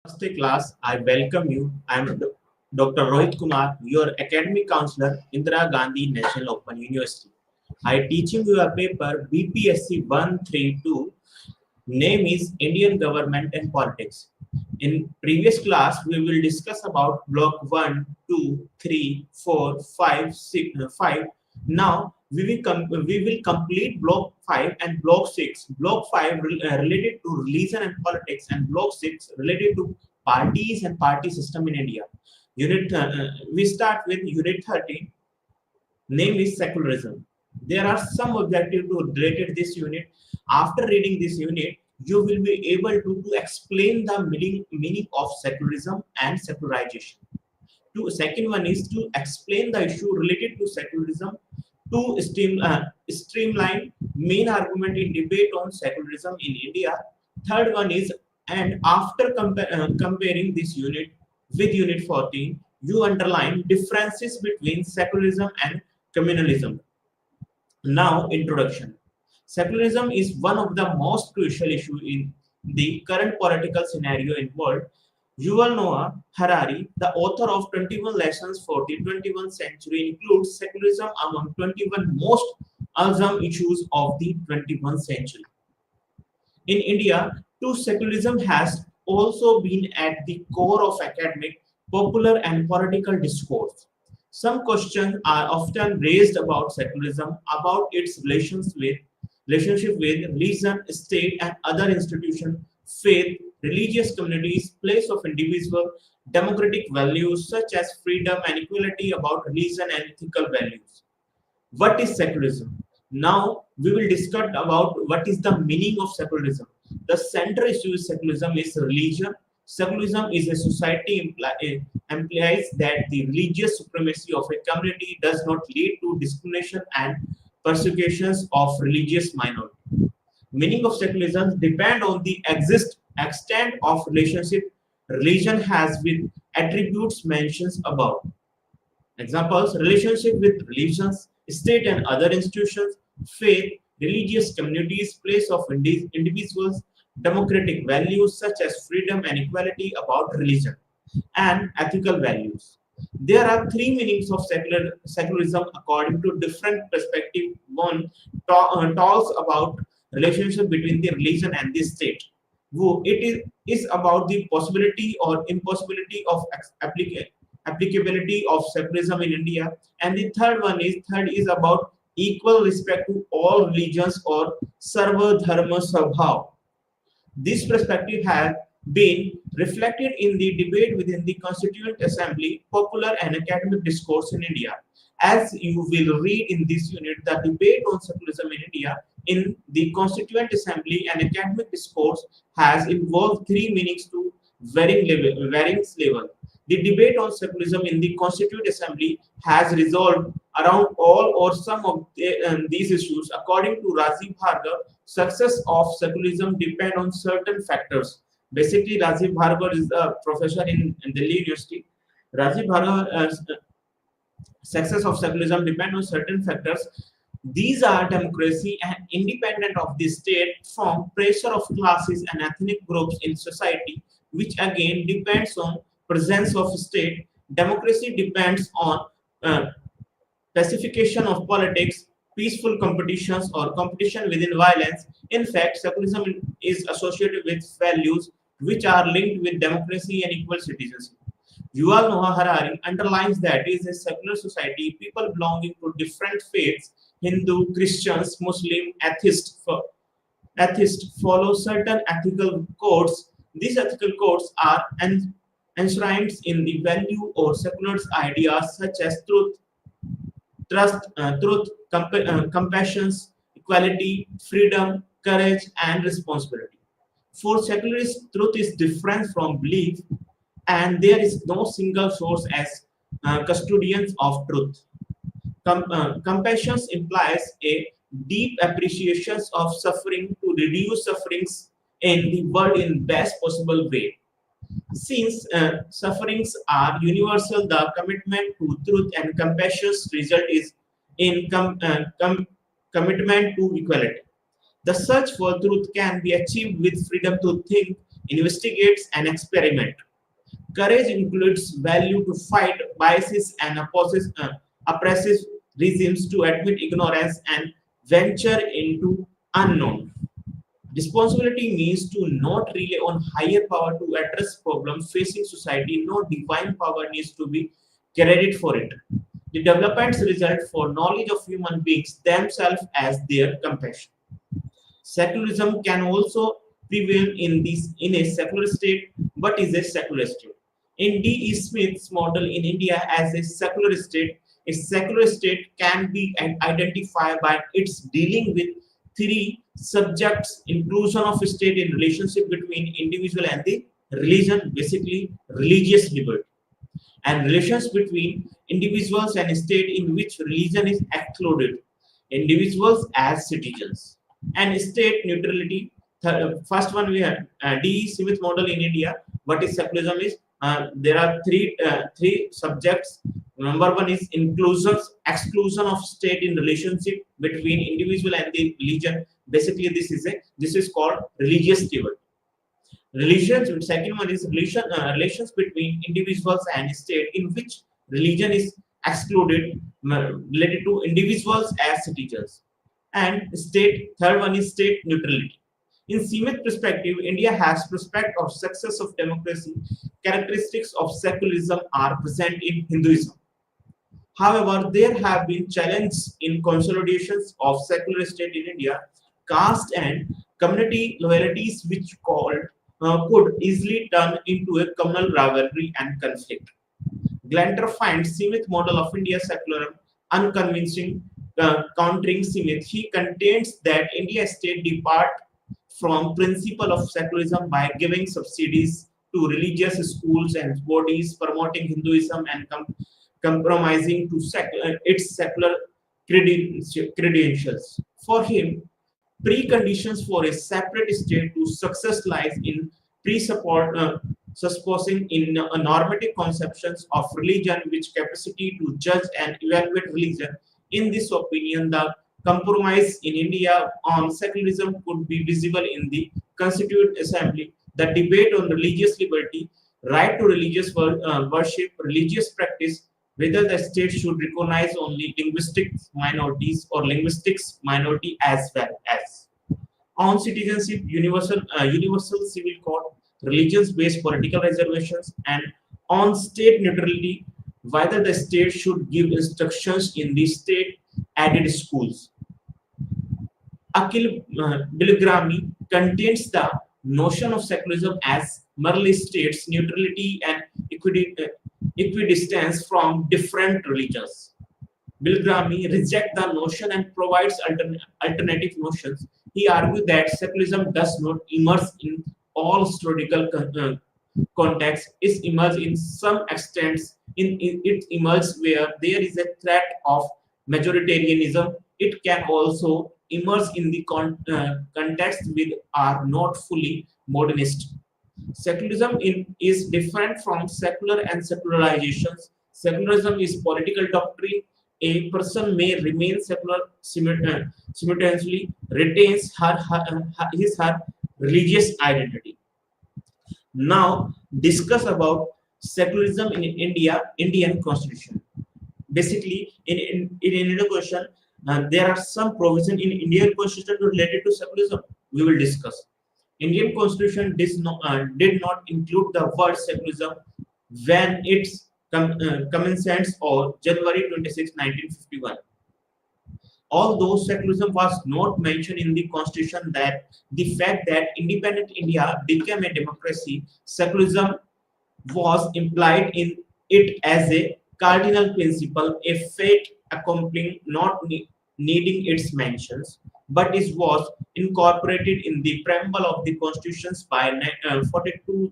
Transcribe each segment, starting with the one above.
Namaste class, I welcome you. I am Dr. Rohit Kumar, your academic counselor, Indira Gandhi National Open University. I teaching you a paper BPSC 132. Name is Indian Government and Politics. In previous class, we will discuss about block 1, 2, 3, 4, 5, 6, 5. Now, we will complete block 5 and block 6. Block 5 related to religion and politics, and block 6 related to parties and party system in India. We start with unit 13. Name is secularism. There are some objectives to related this unit. After reading this unit, you will be able to explain the meaning of secularism and secularization. Second one is to explain the issue related to secularism, to streamline main argument in debate on secularism in India. Third one is, and after comparing this unit with unit 14, you underline differences between secularism and communalism. Now, introduction. Secularism is one of the most crucial issues in the current political scenario in world. Yuval Noah Harari, the author of 21 Lessons for the 21st Century, includes secularism among 21 most urgent issues of the 21st century. In India, too, secularism has also been at the core of academic, popular, and political discourse. Some questions are often raised about secularism, about its relationship with religion, state, and other institutions, faith, religious communities, place of individual, democratic values such as freedom and equality, about religion and ethical values. What is secularism? Now we will discuss about what is the meaning of secularism. The central issue of secularism is religion. Secularism is a society implies that the religious supremacy of a community does not lead to discrimination and persecutions of religious minority. Meaning of secularism depend on the extent of relationship religion has with attributes mentioned above. Examples: relationship with religions, state and other institutions, faith, religious communities, place of individuals, democratic values such as freedom and equality about religion, and ethical values. There are three meanings of secularism according to different perspective. One talks about relationship between the religion and the state. It is about the possibility or impossibility of applicability of secularism in India. And the third is about equal respect to all religions or sarva dharma sabhav. This perspective has been reflected in the debate within the Constituent Assembly, popular and academic discourse in India. As you will read in this unit, the debate on secularism in India in the Constituent Assembly and academic discourse has involved three meanings to varying level. The debate on secularism in the Constituent Assembly has resolved around all or some of these issues. According to Rajiv Bhargav, success of secularism depend on certain factors. Basically, Rajiv Bhargav is a professor in Delhi University. Rajiv Bhargav, success of secularism depend on certain factors. These are democracy and independent of the state from pressure of classes and ethnic groups in society, which again depends on presence of state. Democracy depends on pacification of politics, peaceful competitions or competition within violence. In fact, secularism is associated with values which are linked with democracy and equal citizenship. Yuval Noah Harari underlines that it is a secular society, people belonging to different faiths, Hindu, Christians, Muslim, atheists follow certain ethical codes. These ethical codes are enshrined in the value or secular ideas such as truth, compassion, equality, freedom, courage, and responsibility. For secularists, truth is different from belief, and there is no single source as custodians of truth. Compassion implies a deep appreciation of suffering to reduce sufferings in the world in best possible way. Since sufferings are universal, the commitment to truth and compassion's result is in commitment to equality. The search for truth can be achieved with freedom to think, investigate, and experiment. Courage includes value to fight biases and oppressive regimes, to admit ignorance and venture into unknown. Responsibility means to not rely on higher power to address problems facing society. No divine power needs to be credited for it. The developments result for knowledge of human beings themselves as their compassion. Secularism can also prevail in a secular state, but is a secular state. In D. E. Smith's model in India as a secular state can be identified by its dealing with three subjects: inclusion of state in relationship between individual and the religion, basically religious liberty, and relations between individuals and state in which religion is excluded, individuals as citizens, and state neutrality. First one we have D. Smith model in India. What is secularism is, there are three subjects. Number one is inclusion, exclusion of state in relationship between individual and the religion. Basically, this is called religious liberty. Religions. Second one is relations between individuals and state in which religion is excluded, related to individuals as citizens, and state. Third one is state neutrality. In Smith perspective, India has prospect of success of democracy. Characteristics of secularism are present in Hinduism. However, there have been challenges in consolidations of secular state in India. Caste and community loyalties, which could easily turn into a communal rivalry and conflict. Glenter finds Smith model of India secularism unconvincing. Countering Smith, he contends that India state depart from principle of secularism by giving subsidies to religious schools and bodies, promoting Hinduism, and compromising to its secular credentials. For him, preconditions for a separate state to success lies in supposing in normative conceptions of religion, which capacity to judge and evaluate religion. In this opinion, the compromise in India on secularism could be visible in the Constituent Assembly. The debate on religious liberty, right to religious worship, religious practice, whether the state should recognize only linguistic minorities or linguistics minority as well as on citizenship, universal civil code, religions-based political reservations, and on state neutrality, whether the state should give instructions in the state-aided schools. Akil Bilugrami contains the notion of secularism as merely states neutrality and equidistance from different religions. Bilugrami rejects the notion and provides alternative notions. He argued that secularism does not emerge in all historical contexts. It emerges in some extents. It emerges where there is a threat of majoritarianism. It can also emerge in the context with are not fully modernist. Secularism is different from secular and secularizations. Secularism is political doctrine. A person may remain secular simultaneously retains her religious identity. Now discuss about secularism in Indian Constitution. Basically, in Indian Constitution, there are some provision in Indian Constitution related to secularism. We will discuss. Indian Constitution did not include the word secularism when its commencement or January 26, 1951. Although secularism was not mentioned in the Constitution, that the fact that independent India became a democracy, secularism was implied in it as a cardinal principle, a fate accompanying not needing its mentions, but it was incorporated in the preamble of the constitutions by 42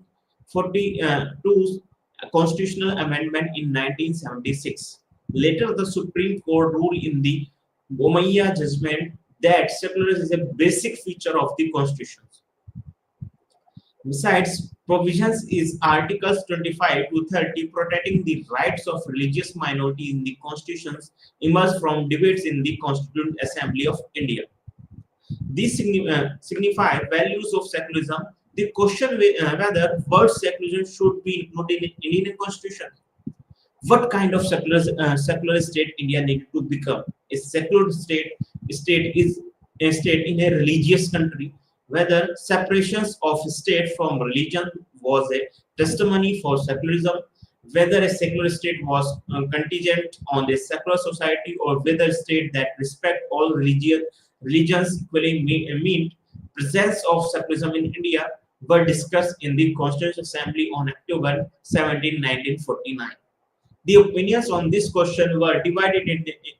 constitutional amendment in 1976. Later, the Supreme Court ruled in the Bomaya judgment that secularism is a basic feature of the constitution. Besides, provisions is Articles 25 to 30 protecting the rights of religious minority in the constitutions emerged from debates in the Constituent Assembly of India. These signify values of secularism The question whether word secularism should be included in Indian constitution. What kind of secular state India needed to become? A secular state is a state in a religious country. Whether separations of state from religion was a testimony for secularism, whether a secular state was contingent on a secular society, or whether a state that respect all religions equally mean presence of secularism in India were discussed in the Constituent Assembly on October 17, 1949. The opinions on this question were divided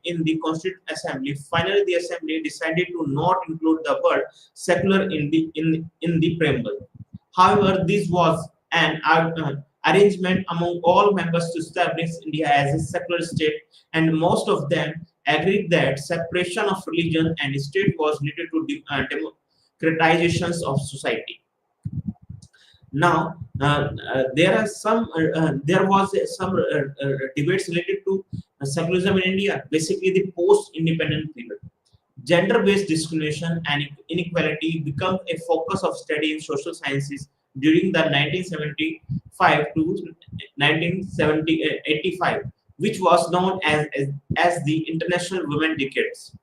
in the Constituent Assembly. Finally, the Assembly decided to not include the word secular in the preamble. However, this was an arrangement among all members to establish India as a secular state, and most of them agreed that separation of religion and state was needed to democratizations of society. Now, there was some debates related to secularism in India. Basically, the post-independent period, gender-based discrimination and inequality become a focus of study in social sciences during the 1975 to 1985, which was known as the International Women Decades.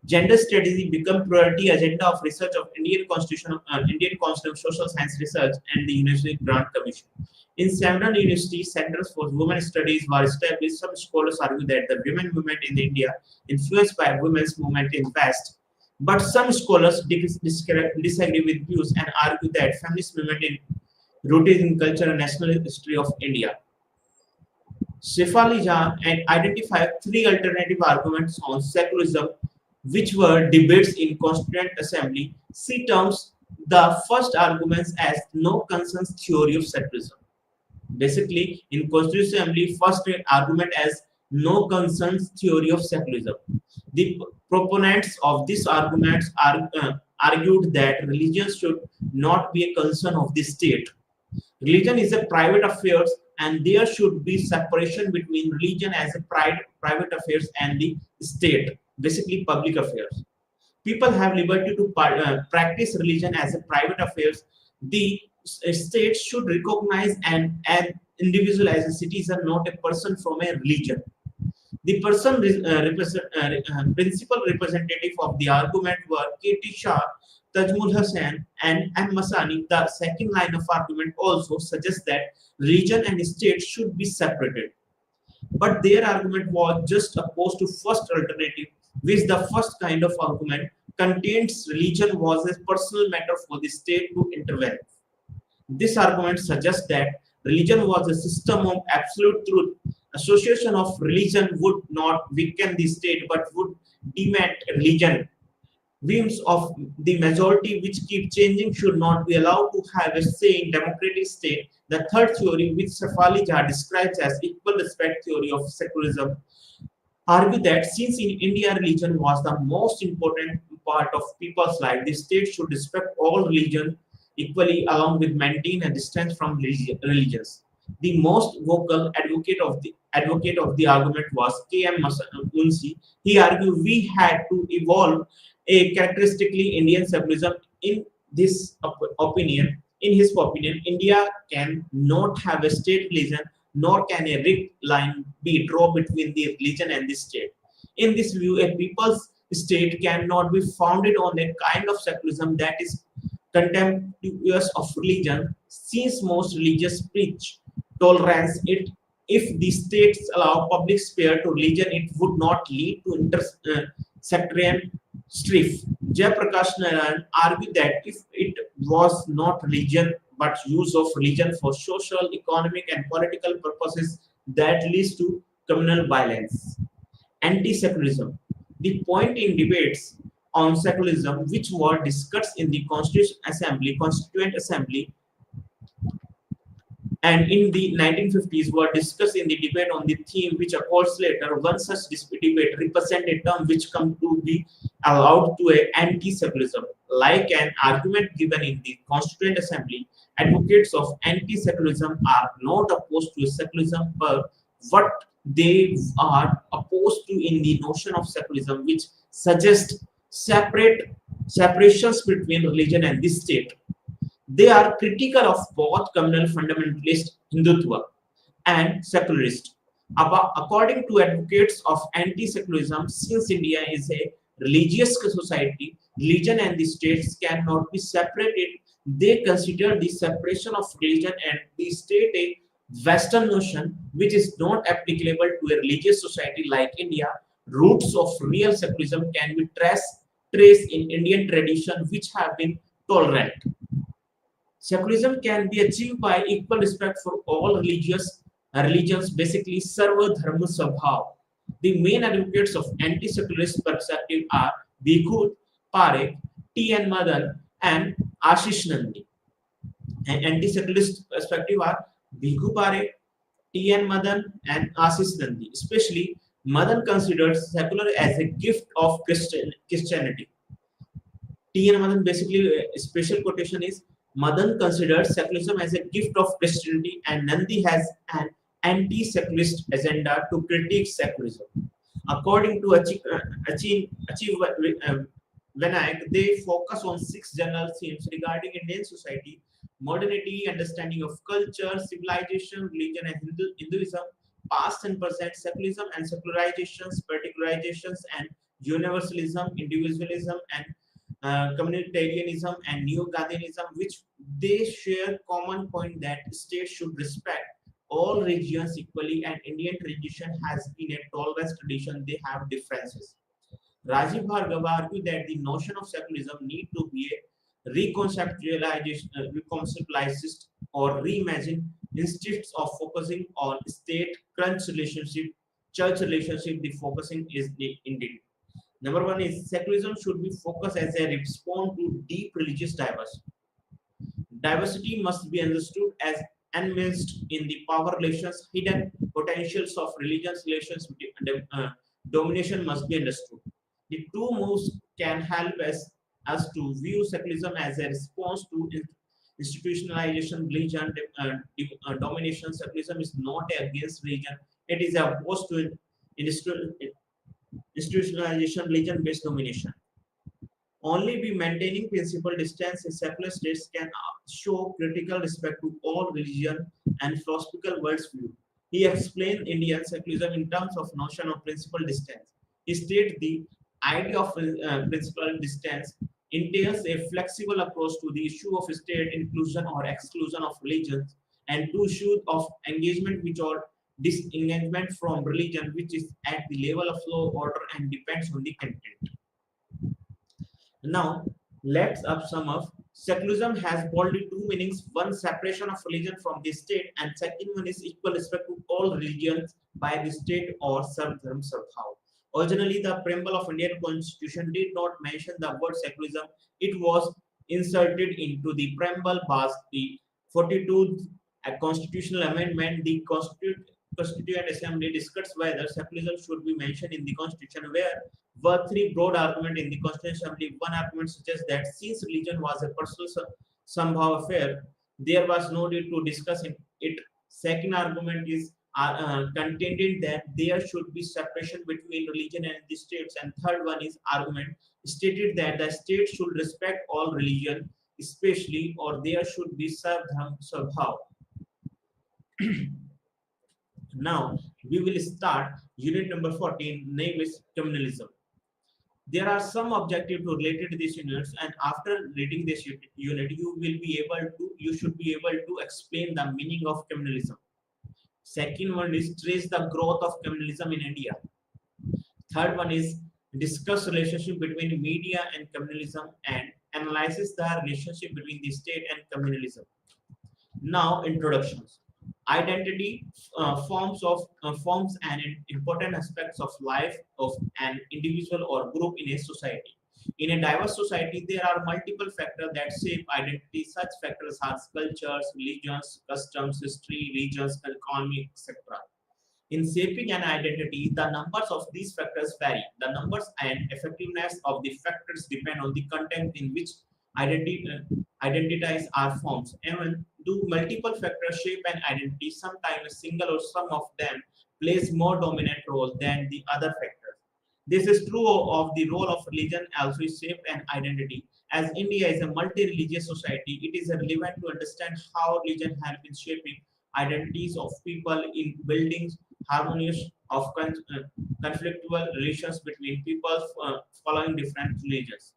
Gender studies become priority agenda of research of Indian Council of Social Science Research and the University Grant Commission. In several universities, centers for women studies were established. Some scholars argue that the women movement in India influenced by women's movement in West, but some scholars disagree with views and argue that feminist movement is rooted in culture and national history of India. Shefali Jha and identified three alternative arguments on secularism, which were debates in Constituent Assembly. She terms the first arguments as no consensus theory of secularism. Basically, in Constituent Assembly, first argument as no consensus theory of secularism. The proponents of this arguments argued that religion should not be a concern of the state. Religion is a private affair, and there should be separation between religion as a private affairs and the state, basically public affairs. People have liberty to practice religion as a private affairs. The state should recognize an individual as a citizen, not a person from a religion. The principal representative of the argument were K.T. Shah, Tajmul Hussain, and M. Masani. The second line of argument also suggests that religion and state should be separated. But their argument was just opposed to first alternative, which the first kind of argument contains religion was a personal matter for the state to intervene. This argument suggests that religion was a system of absolute truth. Association of religion would not weaken the state but would demand religion. Views of the majority, which keep changing, should not be allowed to have a say in democratic state. The third theory, which Shefali Jha describes as equal respect theory of secularism, argue that since in India religion was the most important part of people's life, the state should respect all religion equally along with maintain a distance from religions. The most vocal advocate of the argument was K.M. Munshi. He argued we had to evolve a characteristically Indian secularism. In his opinion, India can not have a state religion, nor can a rigged line be drawn between the religion and the state. In this view, a people's state cannot be founded on a kind of secularism that is contemptuous of religion, since most religions preach tolerance. If the states allow public sphere to religion, it would not lead to intersectarian strife. Jayaprakash Narayan argued that if it was not religion but use of religion for social, economic, and political purposes, that leads to communal violence. Anti-secularism. The point in debates on secularism, which were discussed in the Constituent Assembly, and in the 1950s were discussed in the debate on the theme which occurs later. One such debate represents a term which come to be allowed to a anti-secularism. Like an argument given in the Constituent Assembly, advocates of anti-secularism are not opposed to secularism, but what they are opposed to in the notion of secularism, which suggests separations between religion and the state. They are critical of both communal fundamentalist Hindutva and secularist. According to advocates of anti-secularism, since India is a religious society, religion and the states cannot be separated. They consider the separation of religion and the state a Western notion which is not applicable to a religious society like India. Roots of real secularism can be traced in Indian tradition, which have been tolerant. Secularism can be achieved by equal respect for all religions, basically Sarva Dharma Sabhav. The main advocates of anti-secularist perspective are Bhikhu Parekh, T. N. Madan, and Ashish Nandi. And anti-secularist perspective are Bhikhu Parekh, T. N. Madan, and Ashish Nandi. Especially, Madan considers secular as a gift of Christianity. T.N. Madan basically a special quotation is Madan considers secularism as a gift of Christianity and Nandi has an anti-secularist agenda to critique secularism. According to Vinayak, they focus on six general themes regarding Indian society: modernity, understanding of culture, civilization, religion and Hinduism, past and present, secularism and secularizations, particularizations and universalism, individualism and communitarianism and neo-Gandhianism, which they share common point that states should respect all religions equally and Indian tradition has been a tolerance tradition. They have differences. Rajiv Bhargava argued that the notion of secularism need to be a reconceptualized or reimagined instead of focusing on state crunch relationship, church relationship. The focusing is the indeed. Number one is secularism should be focused as a response to deep religious diversity. Diversity must be understood as enmeshed in the power relations, hidden potentials of religious relations, domination must be understood. The two moves can help us to view secularism as a response to institutionalization, religion, domination. Secularism is not against religion; it is opposed to institutionalization, religion-based domination. Only by maintaining principal distance in secular states can show critical respect to all religion and philosophical worldview. He explained Indian secularism in terms of notion of principal distance. He stated the idea of principal distance entails a flexible approach to the issue of state inclusion or exclusion of religions and to issues of engagement which are disengagement from religion which is at the level of law order and depends on the content. Now, let's up sum up. Secularism has broadly two meanings: one, separation of religion from the state, and second one is equal respect to all religions by the state or Sarvdharm Sarbhav. Originally, the preamble of Indian Constitution did not mention the word secularism. It was inserted into the preamble by the 42th constitutional amendment. The Constituent Assembly discussed whether secularism should be mentioned in the Constitution, where were three broad arguments in the Constitutional Assembly. One argument suggests that since religion was a personal somehow affair, there was no need to discuss it. Second argument is contended that there should be separation between religion and the states. And third one is argument stated that the state should respect all religion, especially or there should be Sarvdharm Sabhav. Now we will start unit number 14, name is communalism. There are some objectives related to these units, and after reading this unit, you should be able to explain the meaning of communalism. Second one is trace the growth of communalism in India. Third one is discuss relationship between media and communalism and analyzes the relationship between the state and communalism. Now introductions. Identity forms an important aspects of life of an individual or group in a society. In a diverse society, there are multiple factors that shape identity. Such factors are cultures, religions, customs, history, regions, economy, etc. In shaping an identity, the numbers of these factors vary. The numbers and effectiveness of the factors depend on the content in which identity, identities are formed. Even do multiple factors shape an identity, sometimes a single or some of them plays more dominant role than the other factors. This is true of the role of religion also shape an identity As India is a multi-religious society, it is relevant to understand how religion has been shaping identities of people in building harmonious of conflictual relations between people following different religions.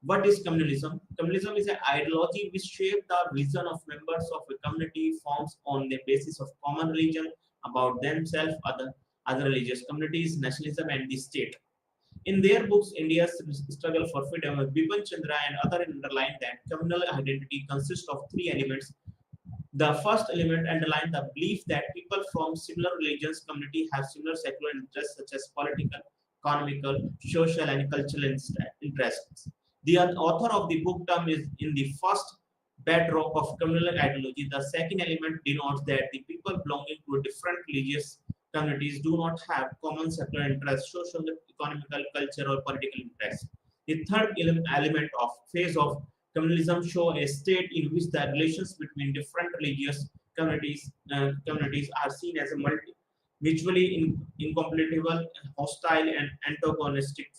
What is communalism? Communalism is an ideology which shapes the vision of members of a community forms on the basis of common religion about themselves, other religious communities, nationalism, and the state. In their books, India's struggle for freedom, Bipin Chandra and others underline that communal identity consists of three elements. The first element underlines the belief that people from similar religions community have similar secular interests such as political, economical, social, and cultural interests. The author of the book term is in the first bedrock of communal ideology. The second element denotes that the people belonging to different religious communities do not have common secular interests, social, economical, cultural, or political interests. The third element of phase of communalism show a state in which the relations between different religious communities are seen as a mutually incompatible, hostile, and antagonistic.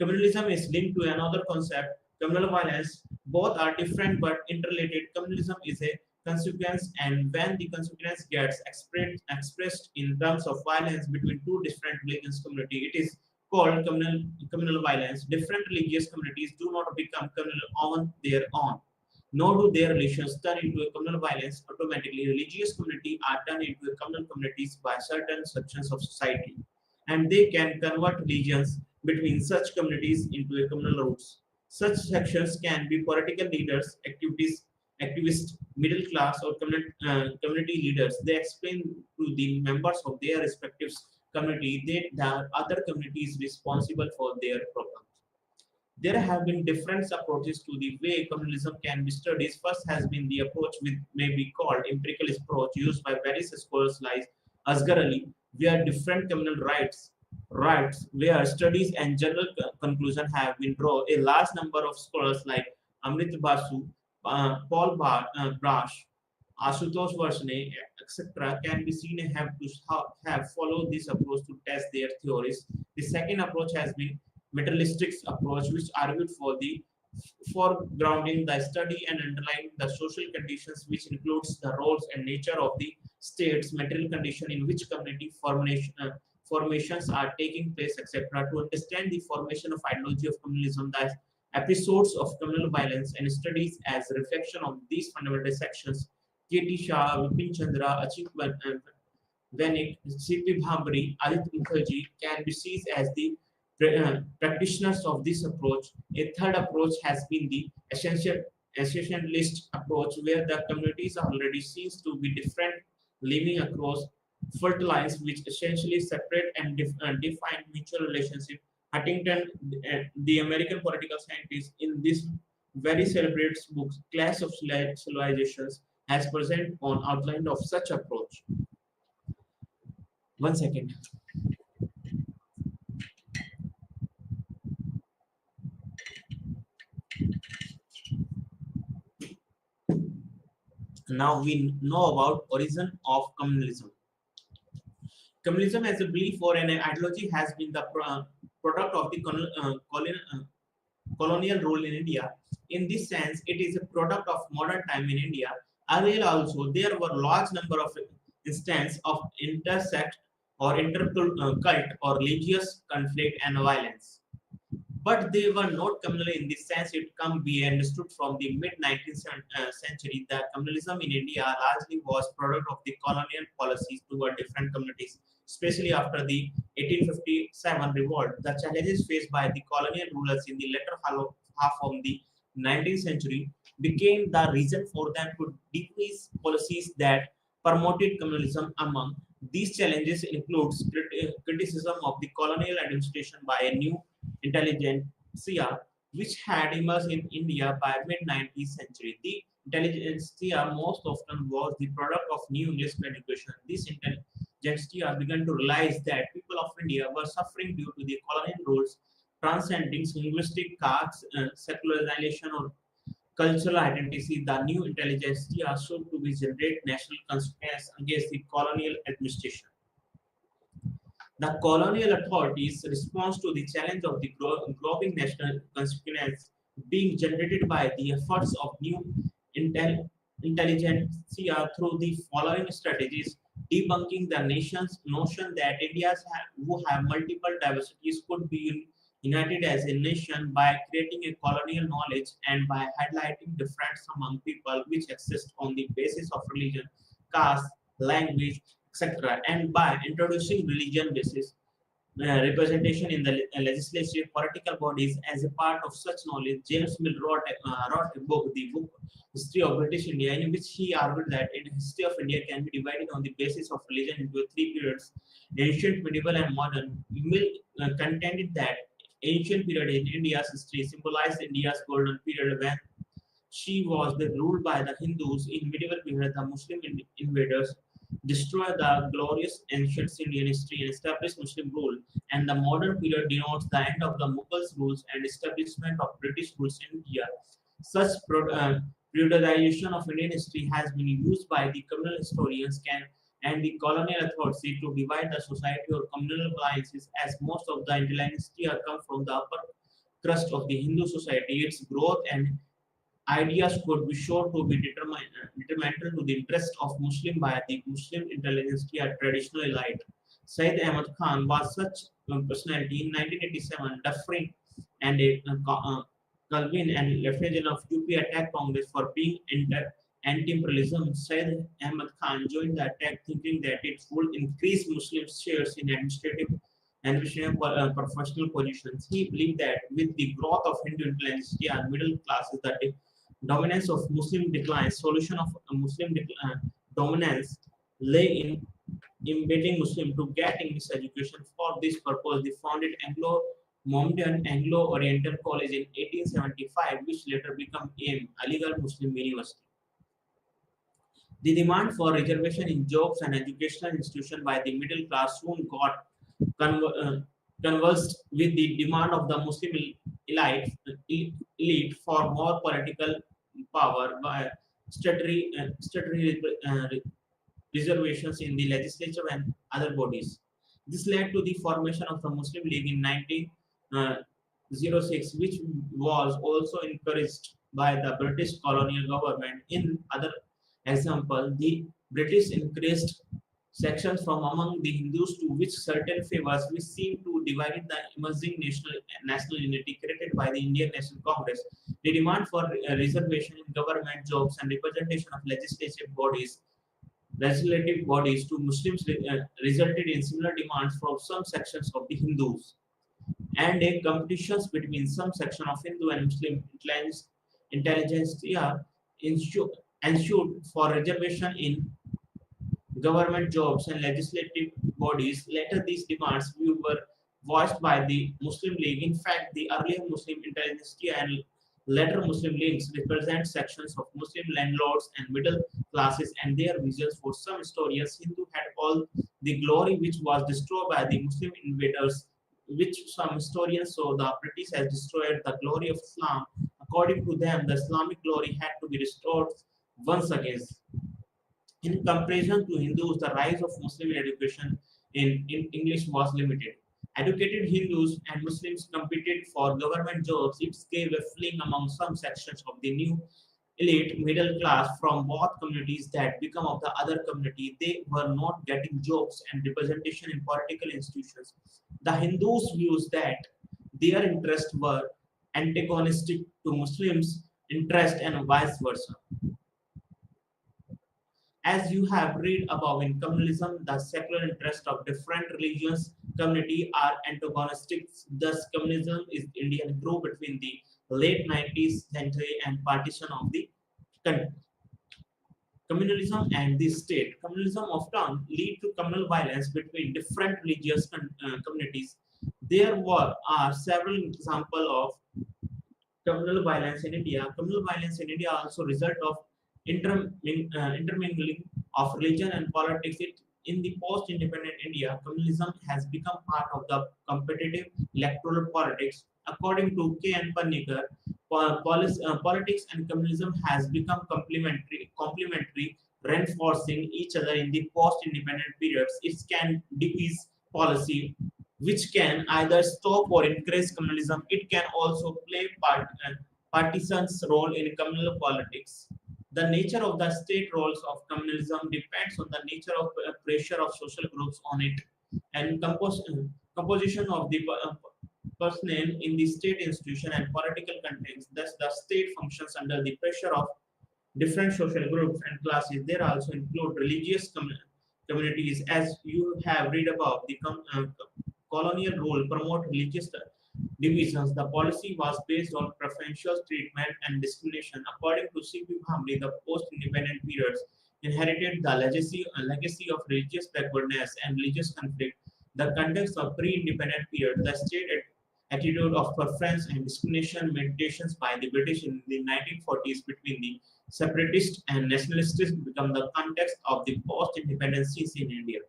Communalism is linked to another concept, communal violence. Both are different but interrelated. Communalism is a consequence, and when the consequence gets expressed in terms of violence between two different religious communities, it is called communal violence. Different religious communities do not become communal on their own, nor do their relations turn into a communal violence automatically. Religious communities are turned into a communal communities by certain sections of society, and they can convert religions between such communities into a communal roots. Such sections can be political leaders, activists, middle class, or community leaders. They explain to the members of their respective community that there are other communities responsible for their problems. There have been different approaches to the way communalism can be studied. First has been the approach which may be called empiricalist approach used by various scholars like Asghar Ali, where different communal rights, where studies and general conclusion have been drawn. A large number of scholars like Amrit Basu, Brash, Ashutosh Varshney, etc., can be seen have followed this approach to test their theories. The second approach has been materialistic approach, which argued for the foregrounding the study and underlying the social conditions, which includes the roles and nature of the state's material condition in which community formations are taking place, etc. To understand the formation of ideology of communalism, the episodes of communal violence and studies as a reflection of these fundamental sections, K.T. Shah, Vipin Chandra, Achik Vanick, C.P. Bhambari, Aditya Mukherjee can be seen as the practitioners of this approach. A third approach has been the essentialist approach, where the communities are already seen to be different, living across fault lines which essentially separate and define mutual relationship. Huntington, the American political scientist, in this very celebrated book, Clash of Civilizations, has present on outline of such approach. One second. Now we know about origin of communalism. Communism as a belief or an ideology has been the product of the colonial rule in India. In this sense, it is a product of modern time in India. Earlier also, there were large number of instances of intersect or intercult or religious conflict and violence, but they were not communal in this sense. It can be understood from the mid 19th century that communalism in India largely was product of the colonial policies toward different communities, especially after the 1857 revolt. The challenges faced by the colonial rulers in the latter half of the 19th century became the reason for them to decrease policies that promoted communalism. Among these challenges includes criticism of the colonial administration by a new intelligentsia which had emerged in India by mid-19th century. The intelligentsia most often was the product of new English education. This intelligentsia began to realize that people of India were suffering due to the colonial rules transcending linguistic caste, secularization, or cultural identity. The new intelligentsia sought to be generate national consciousness against the colonial administration. The colonial authorities' response to the challenge of the growing national consciousness being generated by the efforts of new intel- intelligentsia through the following strategies: debunking the nation's notion that who have multiple diversities could be united as a nation by creating a colonial knowledge and by highlighting differences among people which exist on the basis of religion, caste, language, etc., and by introducing religion basis representation in the legislative political bodies as a part of such knowledge. James Mill wrote a book, the book History of British India, in which he argued that the history of India can be divided on the basis of religion into three periods: ancient, medieval, and modern. Mill contended that ancient period in India's history symbolized India's golden period when she was then ruled by the Hindus. In medieval period, the Muslim invaders destroyed the glorious ancient Indian history and established Muslim rule. And the modern period denotes the end of the Mughals' rules and establishment of British rules in India. Such periodization of Indian history has been used by the communal historians and the colonial authority to divide the society or communal alliances, as most of the intelligentsia come from the upper crust of the Hindu society. Its growth and ideas could be shown to be detrimental to the interest of Muslim by the Muslim intelligentsia traditional elite. Said Ahmad Khan was such a personality in 1987, Dufferin and Calvin and Lieutenant General of UP attacked Congress for being anti-imperialism. Said Ahmad Khan joined the attack thinking that it would increase Muslim shares in administrative professional positions. He believed that with the growth of Hindu intelligentsia and middle classes, the dominance of Muslim decline, solution of dominance lay in embedding Muslim to get English education. For this purpose, they founded Anglo-Mohammedan Anglo-Oriental College in 1875, which later became AIM, Aligarh Muslim University. The demand for reservation in jobs and educational institutions by the middle class soon got conv- uh, conversed with the demand of the Muslim elite for more political power by statutory reservations in the legislature and other bodies. This led to the formation of the Muslim League in 1906, which was also encouraged by the British colonial government. In other example, the British increased sections from among the Hindus to which certain favors which seem to divide the emerging national unity created by the Indian National Congress. The demand for reservation in government jobs and representation of legislative bodies to Muslims resulted in similar demands from some sections of the Hindus, and a competitions between some section of Hindu and Muslim intelligentsia ensued for reservation in government jobs and legislative bodies. Later, these demands were voiced by the Muslim League. In fact, the earlier Muslim intelligentsia and later Muslim leagues represent sections of Muslim landlords and middle classes and their visions. For some historians, Hindu had all the glory which was destroyed by the Muslim invaders, which some historians saw the British has destroyed the glory of Islam. According to them, the Islamic glory had to be restored once again. In comparison to Hindus, the rise of Muslim education in English was limited. Educated Hindus and Muslims competed for government jobs. It gave a fling among some sections of the new elite middle class from both communities that become of the other community. They were not getting jobs and representation in political institutions. The Hindus views that their interests were antagonistic to Muslims' interest and vice versa. As you have read above, in communalism, the secular interests of different religions community are antagonistic. Thus, communism is Indian grew between the late 19th century and partition of the country. Communalism and the state. Communalism often lead to communal violence between different religious communities. There are several examples of communal violence in India. Communal violence in India also result of intermingling of religion and politics. In the post-independent India, communalism has become part of the competitive electoral politics. According to K. N. Panikar, politics and communalism has become complementary, reinforcing each other in the post-independent periods. It can devise policy which can either stop or encourage communalism. It can also play part. Partisans' role in communal politics. The nature of the state roles of communalism depends on the nature of pressure of social groups on it and composition of the personnel in the state institution and political contexts. Thus, the state functions under the pressure of different social groups and classes. There also include religious communities, as you have read about the colonial rule promote religious divisions. The policy was based on preferential treatment and discrimination. According to C.P. Bhamri, the post-independent periods inherited the legacy of religious backwardness and religious conflict. The context of pre-independent period, the state attitude of preference and discrimination meditations by the British in the 1940s between the separatists and nationalists become the context of the post-independence in India.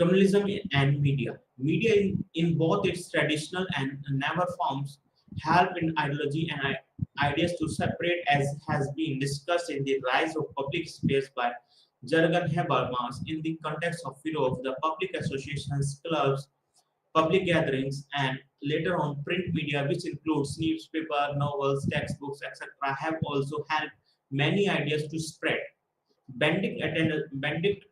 Communalism and media. Media in both its traditional and newer forms help in ideology and ideas to separate as has been discussed in the rise of public space by Jurgen Habermas in the context of Europe, the public associations, clubs, public gatherings, and later on print media, which includes newspaper, novels, textbooks, etc., have also helped many ideas to spread. Benedict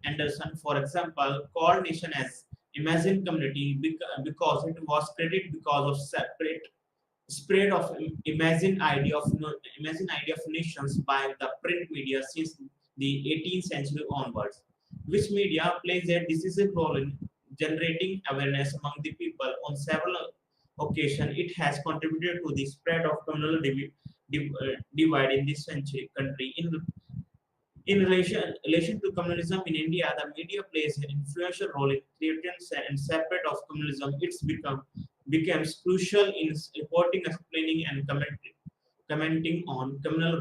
Anderson, for example, called Nation as Imagine Community because it was created because of separate spread of imagine idea of nations by the print media since the 18th century onwards, which media plays a decisive role in generating awareness among the people on several occasions. It has contributed to the spread of communal divide in this century country. In relation to communalism in India, the media plays an influential role in creating and separate of communalism. It's becomes crucial in reporting, explaining, and commenting on communal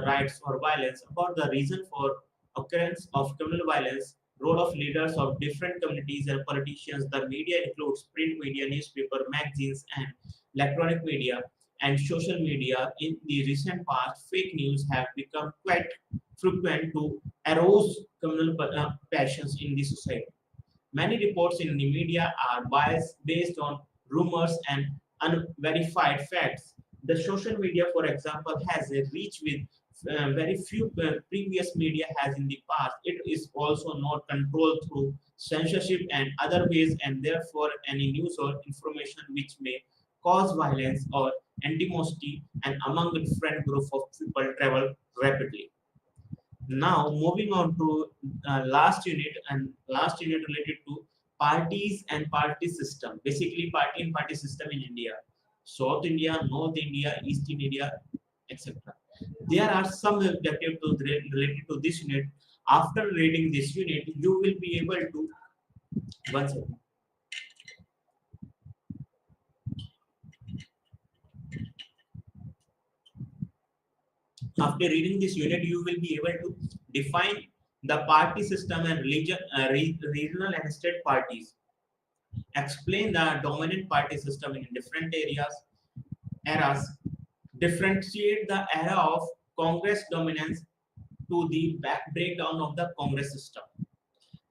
rights or violence, about the reason for occurrence of communal violence, role of leaders of different communities and politicians. The media includes print media, newspaper, magazines, and electronic media and social media. In the recent past, fake news have become quite frequent to arouse communal passions in the society. Many reports in the media are biased based on rumors and unverified facts. The social media, for example, has a reach with very few previous media has in the past. It is also not controlled through censorship and other ways, and therefore any news or information which may cause violence or animosity and among a different group of people travel rapidly. Now, moving on to last unit related to parties and party system. Basically, party and party system in India, South India, North India, East India, etc. There are some objectives related to this unit. After reading this unit, you will be able to one second. After reading this unit, you will be able to define the party system and regional and state parties. Explain the dominant party system in different eras. Differentiate the era of Congress dominance to the breakdown of the Congress system.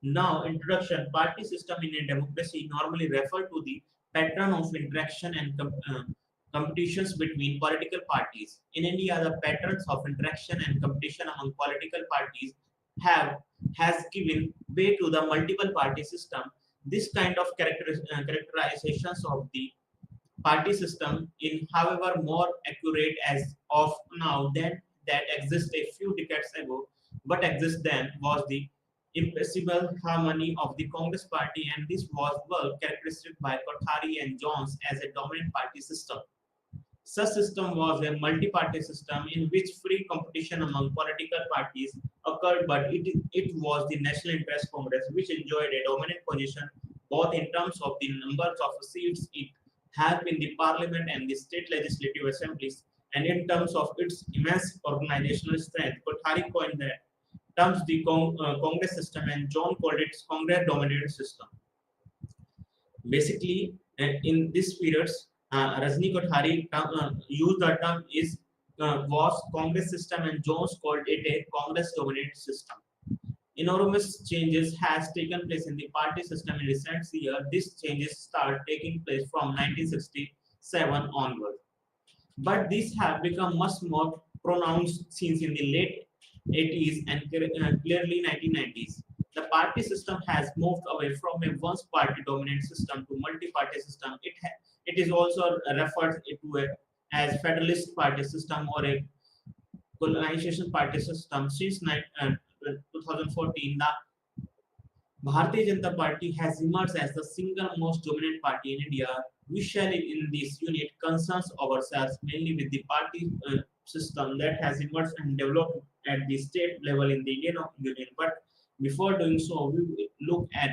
Now, introduction. Party system in a democracy normally refer to the pattern of interaction and competitions between political parties. In India, the patterns of interaction and competition among political parties have has given way to the multiple party system. This kind of characterizations of the party system in however more accurate as of now than that exists a few decades ago. What exists then was the impossible harmony of the Congress party, and this was well characterized by Kothari and Jones as a dominant party system. Such system was a multi-party system in which free competition among political parties occurred, but it was the National Interest Congress which enjoyed a dominant position both in terms of the numbers of seats it had in the parliament and the state legislative assemblies, and in terms of its immense organizational strength. Kothari coined the terms the Congress system, and John called it Congress-dominated system. Basically, in this periods, Rajni Kothari used the term is was Congress system, and Jones called it a Congress-dominated system. Enormous changes has taken place in the party system in recent years. These changes start taking place from 1960 1967 onward. But these have become much more pronounced since in the late 80s and clearly 1990s. The party system has moved away from a once party dominant system to multi-party system. It is also referred to as federalist party system or a colonization party system. Since 2014, the Bharatiya Janata Party has emerged as the single most dominant party in India. We shall in this unit concerns ourselves mainly with the party system that has emerged and developed at the state level in the Indian Union. But before doing so, we will look at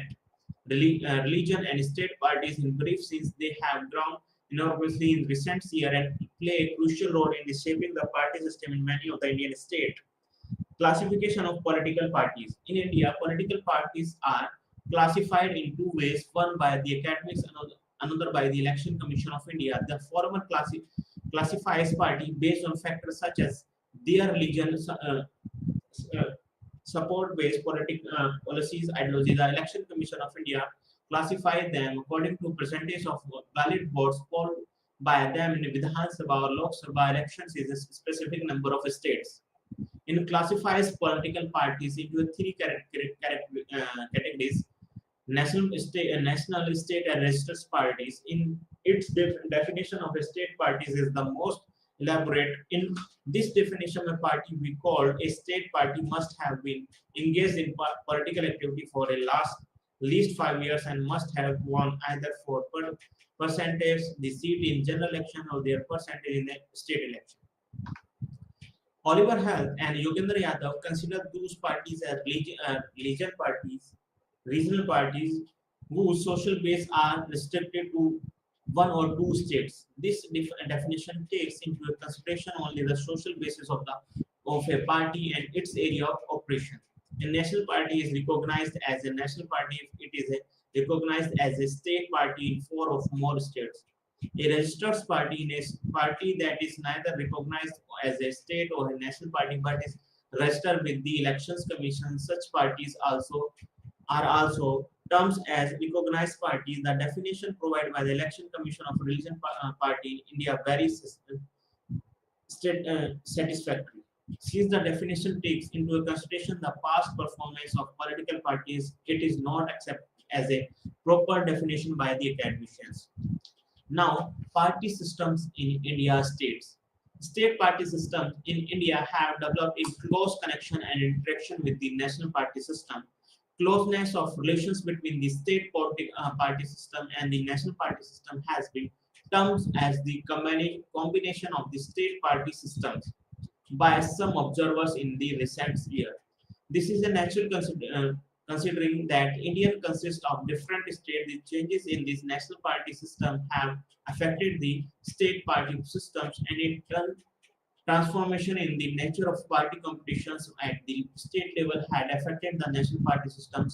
religion and state parties in brief since they have grown enormously in recent years and play a crucial role in the shaping the party system in many of the Indian states. Classification of political parties. In India, political parties are classified in two ways, one by the academics, another by the Election Commission of India. The former classifies party based on factors such as their religion, uh, support-based policies, ideology. The Election Commission of India classified them according to percentage of valid votes polled by them in Vidhan Sabha or Lok Sabha elections in a specific number of states. It classifies political parties into three categories: national, state, and registered parties. In its definition of a state parties is the most elaborate. In this definition, a party we call a state party must have been engaged in political activity for a least 5 years and must have won either for percentage the seat in general election or their percentage in the state election. Oliver Health and Yogendra Yadav consider those parties as legion parties, regional parties whose social base are restricted to one or two states. This definition takes into consideration only the social basis of a party and its area of operation. A national party is recognized as a national party if it is recognized as a state party in four or more states. A registered party is a party that is neither recognized as a state or a national party but is registered with the Elections Commission. Such parties are also termed as recognized parties. The definition provided by the Election Commission of Religion Party in India varies satisfactory. Since the definition takes into consideration the past performance of political parties, it is not accepted as a proper definition by the academicians. Now, party systems in India states. State party systems in India have developed in close connection and interaction with the national party system. Closeness of relations between the state party system and the national party system has been termed as the combination of the state party systems by some observers in the recent year. This is a natural considering that India consists of different states. The changes in this national party system have affected the state party systems and in turn transformation in the nature of party competitions at the state level had affected the national party system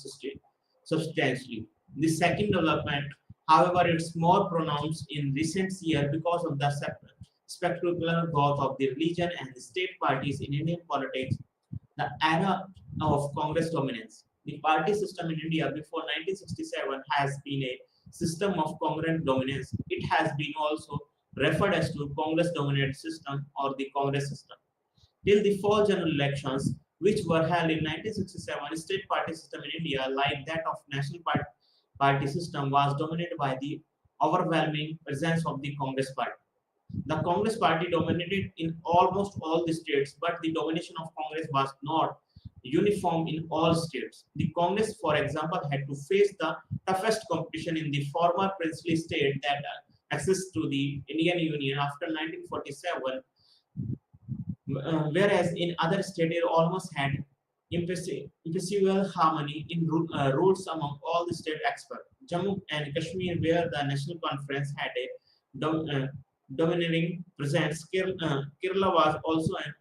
substantially. The second development, however, is more pronounced in recent years because of the spectacular growth of the religion and the state parties in Indian politics, the era of Congress dominance. The party system in India before 1967 has been a system of Congress dominance. It has been also referred as to Congress dominant system or the Congress system. Till the four general elections, which were held in 1967, state party system in India, like that of national party system, was dominated by the overwhelming presence of the Congress party. The Congress party dominated in almost all the states, but the domination of Congress was not uniform in all states. The Congress, for example, had to face the toughest competition in the former princely state that access to the Indian Union after 1947, whereas in other states it almost had impossible harmony in rules among all the state experts. Jammu and Kashmir, where the National Conference had a dominating presence, Kerala was also an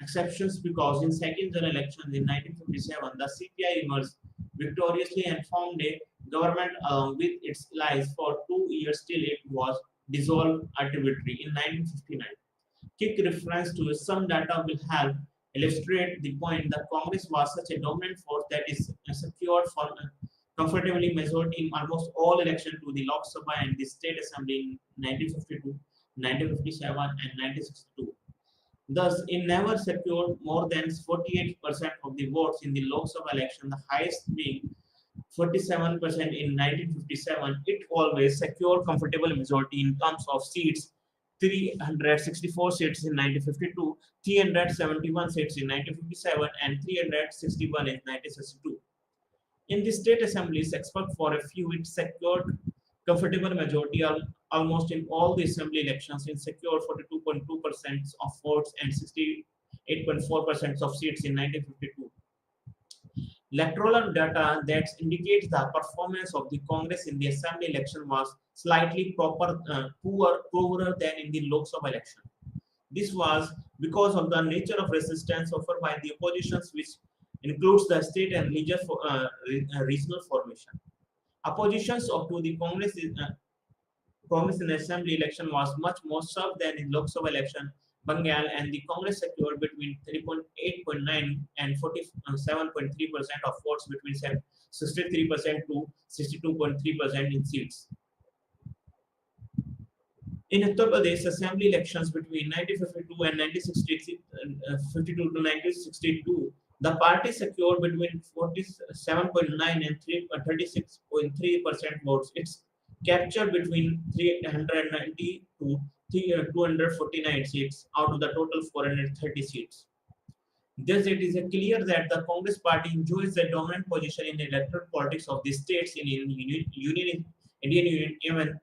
exception because in second general elections in 1957, the CPI emerged victoriously and formed a government along with its allies for 2 years till it was dissolved arbitrarily in 1959. Quick reference to some data will help illustrate the point that Congress was such a dominant force that is secured for comfortably majority in almost all elections to the Lok Sabha and the State Assembly in 1952, 1957, and 1962. Thus, it never secured more than 48% of the votes in the Lok Sabha election, the highest being 47% in 1957. It always secured comfortable majority in terms of seats: 364 seats in 1952, 371 seats in 1957, and 361 in 1962. In the state assemblies, except for a few, it secured comfortable majority almost in all the assembly elections. It secured 42.2% of votes and 68.4% of seats in 1952. Electoral data that indicates the performance of the Congress in the assembly election was slightly poorer than in the Lok Sabha election. This was because of the nature of resistance offered by the oppositions, which includes the state and regional formation. Oppositions to the Congress in the assembly election was much more served than in Lok Sabha election. Bengal and the Congress secured between 3.8.9 and 47.3% of votes, between 63% to 62.3% in seats. In Uttar Pradesh, assembly elections between 1952 and 1952 to 1962, the party secured between 47.9 and 36.3% votes. It's captured between 390 to 249 seats out of the total 430 seats. Thus, it is clear that the Congress party enjoys the dominant position in the electoral politics of the states in Indian Union, even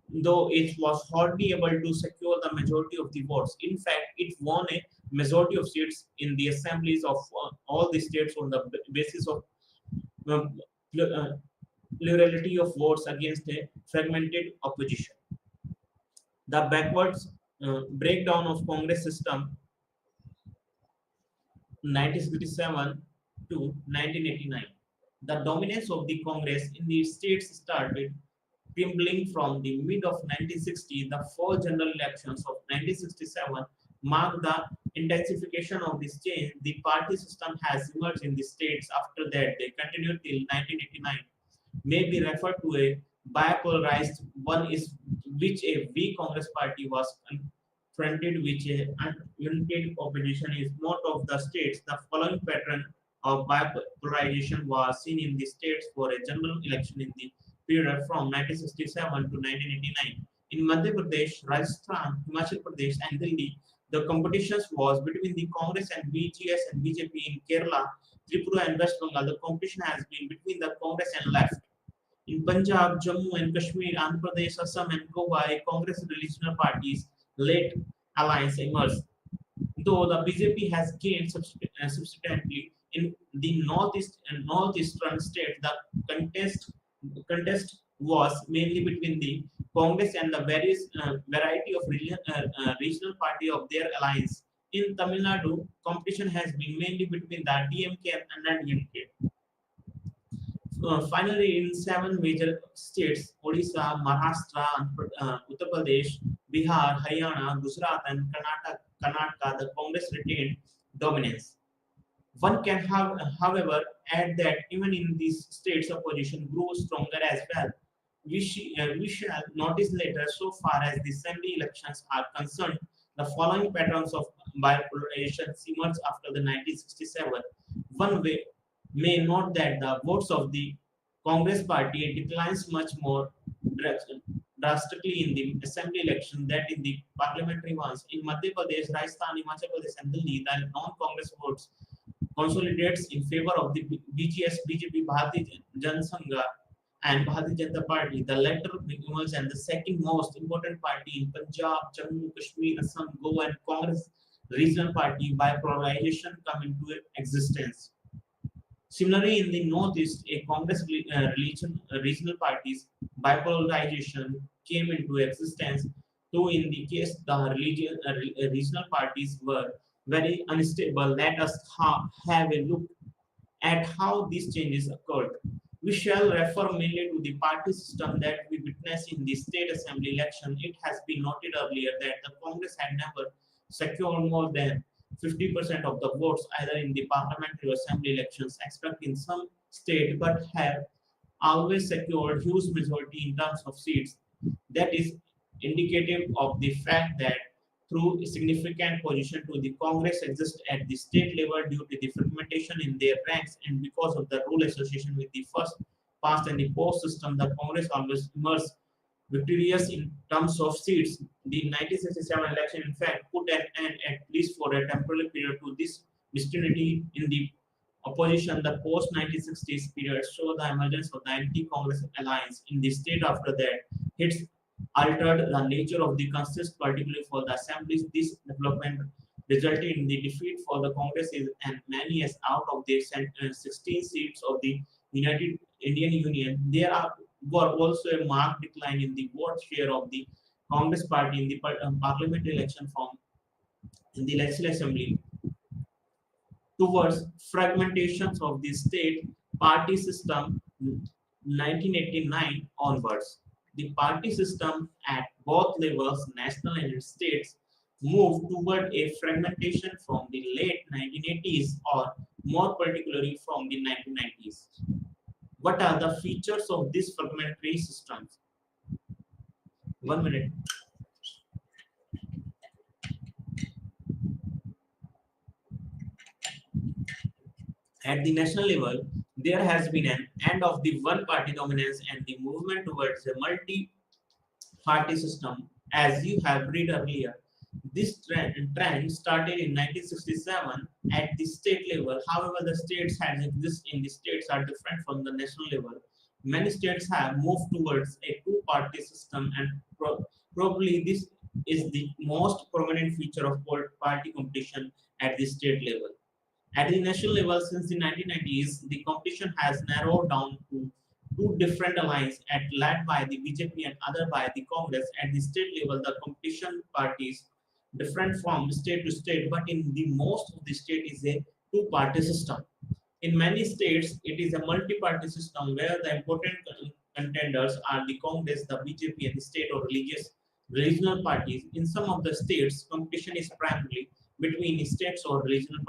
though it was hardly able to secure the majority of the votes. In fact, it won a majority of seats in the assemblies of all the states on the basis of um, plurality of votes against a fragmented opposition. The backwards breakdown of Congress system 1967 to 1989. The dominance of the Congress in the states started crumbling from the mid of 1960. The fall general elections of 1967 marked the intensification of this change. The party system has emerged in the states after that. They continued till 1989. May be referred to a bipolarized one is which a weak Congress party was confronted with a united opposition in most of the states. The following pattern of bipolarization was seen in the states for a general election in the period from 1967 to 1989. In Madhya Pradesh, Rajasthan, Himachal Pradesh, and Delhi, the competition was between the Congress and BGS and BJP. In Kerala, Tripura, and West Bengal. The competition has been between the Congress and left. In Punjab, Jammu and Kashmir, Andhra Pradesh, Assam, and Goa, a Congress regional parties led alliance emerged. Though the BJP has gained substantially in the northeast and northeastern states, the contest was mainly between the Congress and the various variety of regional party of their alliance. In Tamil Nadu, competition has been mainly between the DMK and non-DMK. Finally, in seven major states, Odisha, Maharashtra, Uttar Pradesh, Bihar, Haryana, Gujarat, and Karnataka, the Congress retained dominance. One can however, add that even in these states, opposition grew stronger as well. We shall notice later, so far as the assembly elections are concerned, the following patterns of bipolarization emerged after the 1967. One way may note that the votes of the Congress party declines much more drastically in the assembly election than in the parliamentary ones. In Madhya Pradesh, Rajasthan, Himachal Pradesh, and Delhi, the non-Congress votes consolidates in favor of the BGS, BJP, Bharatiya Janasangha, and Bharatiya Janata Party. The latter emerged and the second most important party in Punjab, Jammu, Kashmir, Assam, Goa, and Congress regional party by polarization come into existence. Similarly, in the Northeast, a Congress regional parties bipolarization came into existence, though in the case the regional parties were very unstable. Let us have a look at how these changes occurred. We shall refer mainly to the party system that we witnessed in the state assembly election. It has been noted earlier that the Congress had never secured more than 50% of the votes either in the parliamentary or assembly elections, except in some state, but have always secured huge majority in terms of seats. That is indicative of the fact that through significant position to the Congress exists at the state level due to the fragmentation in their ranks and because of the rule association with the first past and the post system, the Congress always emerged victorious in terms of seats. The 1967 election, in fact, put an end at least for a temporary period to this disparity in the opposition. The post 1960s period saw the emergence of the anti-Congress alliance in the state. After that, hits altered the nature of the consist, particularly for the assemblies. This development resulted in the defeat for the Congresses and many as out of the 16 seats of the United Indian Union. There were also a marked decline in the vote share of the Congress party in the parliamentary election from in the legislative assembly towards fragmentations of the state party system 1989 onwards. The party system at both levels, national and states, moved toward a fragmentation from the late 1980s or more particularly from the 1990s. What are the features of this fragmentary systems? 1 minute. At the national level, there has been an end of the one party dominance and the movement towards a multi party system. As you have read earlier, this trend started in 1967 at the state level. However, the states that exist in the states are different from the national level. Many states have moved towards a two-party system, and probably this is the most prominent feature of party competition at the state level. At the national level, since the 1990s, the competition has narrowed down to two different alliances led by the BJP and other by the Congress. At the state level, the competition parties different from state to state, but in the most of the state is a two-party system. In many states, it is a multi-party system where the important contenders are the Congress, the BJP, and the state or regional parties. In some of the states, competition is primarily between states or regional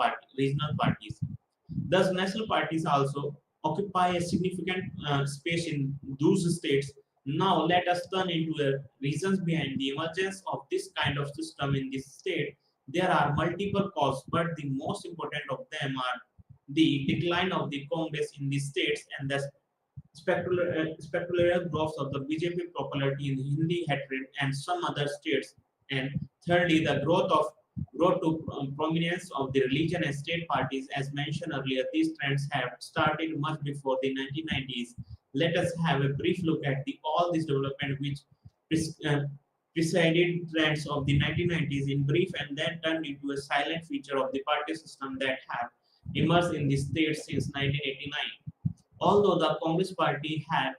parties. Thus, national parties also occupy a significant space in those states. Now, let us turn into the reasons behind the emergence of this kind of system in this state. There are multiple causes, but the most important of them are the decline of the Congress in the states and the spectacular growth of the BJP popularity in Hindi hatred and some other states, and thirdly, the growth to prominence of the religion and state parties. As mentioned earlier, these trends have started much before the 1990s. Let us have a brief look at all this development which preceded trends of the 1990s in brief and then turned into a silent feature of the party system that have emerged in the states since 1989. Although the Congress party had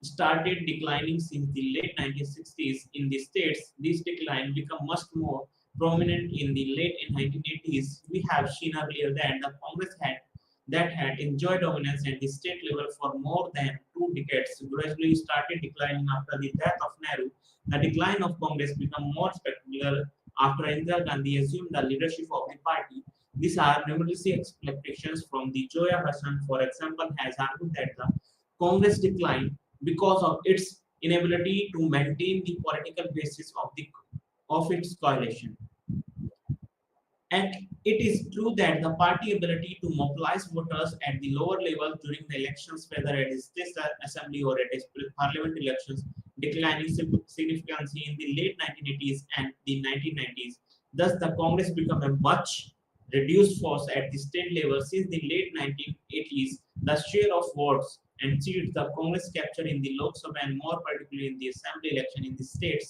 started declining since the late 1960s in the states, this decline became much more prominent in the late 1980s. We have seen earlier that the Congress had enjoyed dominance at the state level for more than 2 decades gradually started declining after the death of Nehru. The decline of Congress became more spectacular after Indira Gandhi assumed the leadership of the party. These are numerous explanations from the Joya Hassan, for example, has argued that the Congress declined because of its inability to maintain the political basis of its coalition. And it is true that the party ability to mobilize voters at the lower level during the elections, whether it is state assembly or it is parliament elections, declining significantly in the late 1980s and the 1990s. Thus, the Congress became a much reduced force at the state level since the late 1980s. The share of votes and seats the Congress captured in the Lok Sabha and more particularly in the assembly election in the state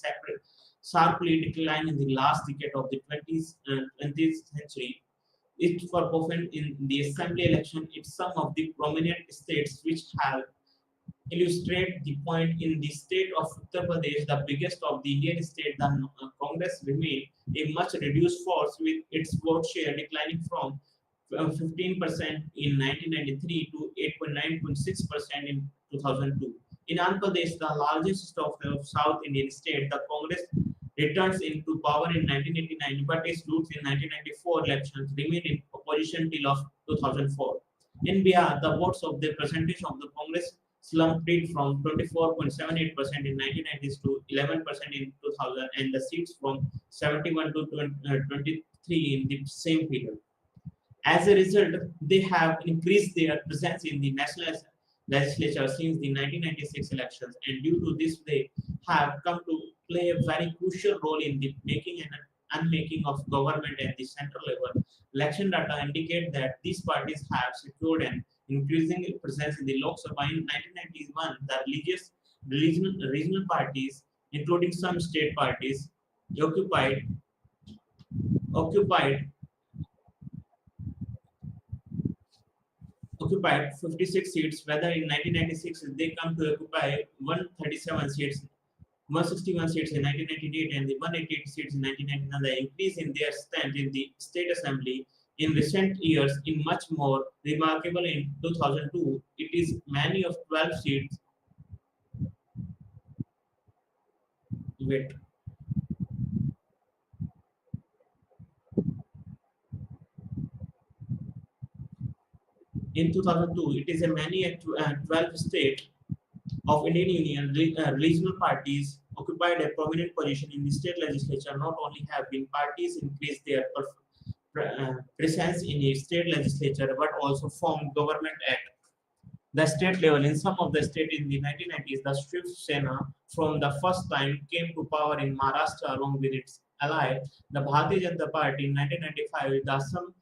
sharply declined in the last decade of the 20th century. It for often in the assembly election, it's some of the prominent states which have illustrate the point. In the state of Uttar Pradesh, the biggest of the Indian state, the Congress remained a much reduced force with its vote share declining from 15% in 1993 to 8.9.6% in 2002. In Andhra Pradesh, the largest of the South Indian state, the Congress returns into power in 1989, but its roots in 1994 elections remained in opposition till of 2004. In Bihar, the votes of the percentage of the Congress slumped it from 24.78% in 1990s to 11% in 2000, and the seats from 71 to 23 in the same period. As a result, they have increased their presence in the national legislature since the 1996 elections, and due to this, they have come to play a very crucial role in the making and unmaking of government at the central level. Election data indicate that these parties have secured an increasing presence in the Lok Sabha. In 1991, the regional parties, including some state parties, occupied occupied occupied 56 seats, whether in 1996 they come to occupy 137 seats, 161 seats in 1998, and the 188 seats in 1999. The increase in their strength in the state assembly in recent years is much more remarkable. In 2002, it is many of 12 seats. Wait. In 2002, it is a many 12 state of Indian Union regional parties occupied a prominent position in the state legislature. Not only have been parties increased their presence in the state legislature, but also formed government at the state level. In some of the states in the 1990s, the Shiv Sena from the first time came to power in Maharashtra along with its ally, the Bharatiya Janata Party. In 1995, the Assam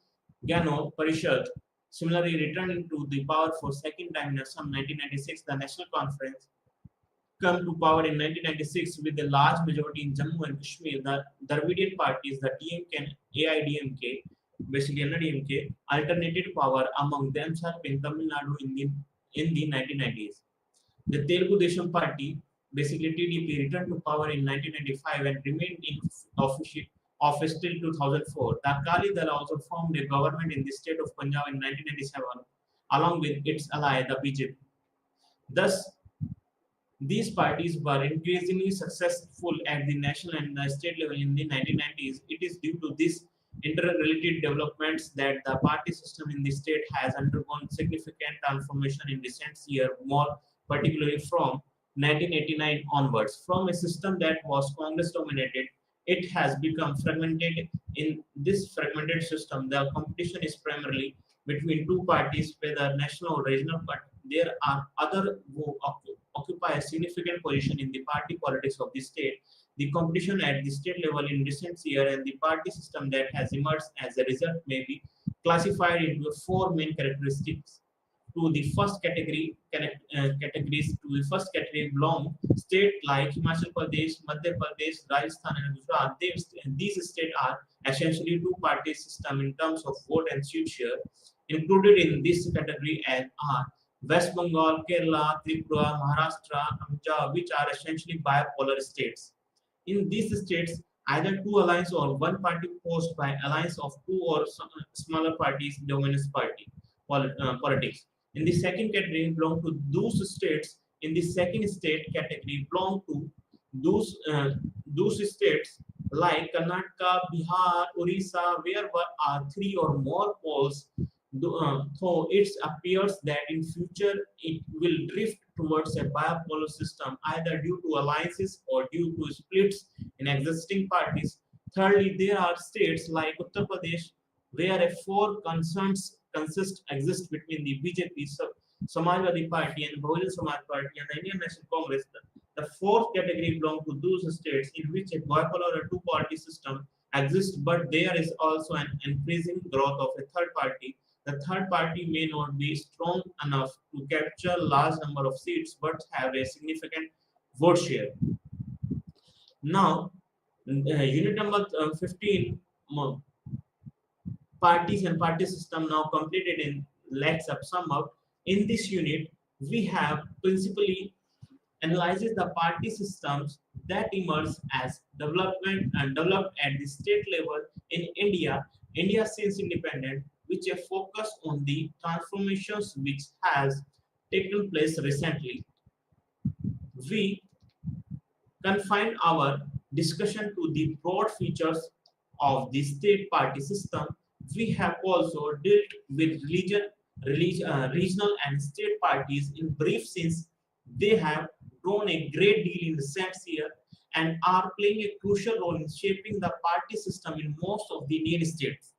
Gano Parishad similarly returned to the power for second time in Assam. 1996, the National Conference come to power in 1996 with a large majority in Jammu and Kashmir. The Dravidian parties, the DMK and AIDMK, basically NDMK, alternated power among themselves in Tamil Nadu in the 1990s. The Telugu Desam Party, basically TDP, returned to power in 1995 and remained in office till 2004. The Akali Dal also formed a government in the state of Punjab in 1997, along with its ally, the BJP. Thus, these parties were increasingly successful at the national and the state level in the 1990s. It is due to these interrelated developments that the party system in the state has undergone significant transformation in recent years, more particularly from 1989 onwards. From a system that was Congress dominated, it has become fragmented. In this fragmented system, the competition is primarily between two parties, whether national or regional, but there are other who occupy a significant position in the party politics of the state. The competition at the state level in recent years and the party system that has emerged as a result may be classified into four main characteristics. To the first categories to the first category belong states like Himachal Pradesh, Madhya Pradesh, Rajasthan, and Gujarat. These states are essentially two-party system in terms of vote and seat share. Included in this category are West Bengal, Kerala, Tripura, Maharashtra, Punjab, which are essentially bipolar states. In these states, either two alliance or one party posed by alliance of two or smaller parties dominates politics. In the second category belong to those states. In the second state category belong to those states like Karnataka, Bihar, Orissa, where there are three or more poles. Though it appears that in future it will drift towards a bipolar system, either due to alliances or due to splits in existing parties. Thirdly, there are states like Uttar Pradesh where a four concerns exist between the BJP, Samajwadi Party, and Bahujan Samaj Party and the Indian National Congress. The fourth category belongs to those states in which a bipolar or two-party system exists, but there is also an increasing growth of a third party. The third party may not be strong enough to capture a large number of seats, but have a significant vote share. Now, unit number 15, parties and party system now completed in let's up sum up. In this unit, we have principally analyzes the party systems that emerge as development and developed at the state level in India since independence, which a focus on the transformations which has taken place recently. We confine our discussion to the broad features of the state party system. We have also dealt with regional and state parties in brief since They have grown a great deal in recent years and are playing a crucial role in shaping the party system in most of the Indian states.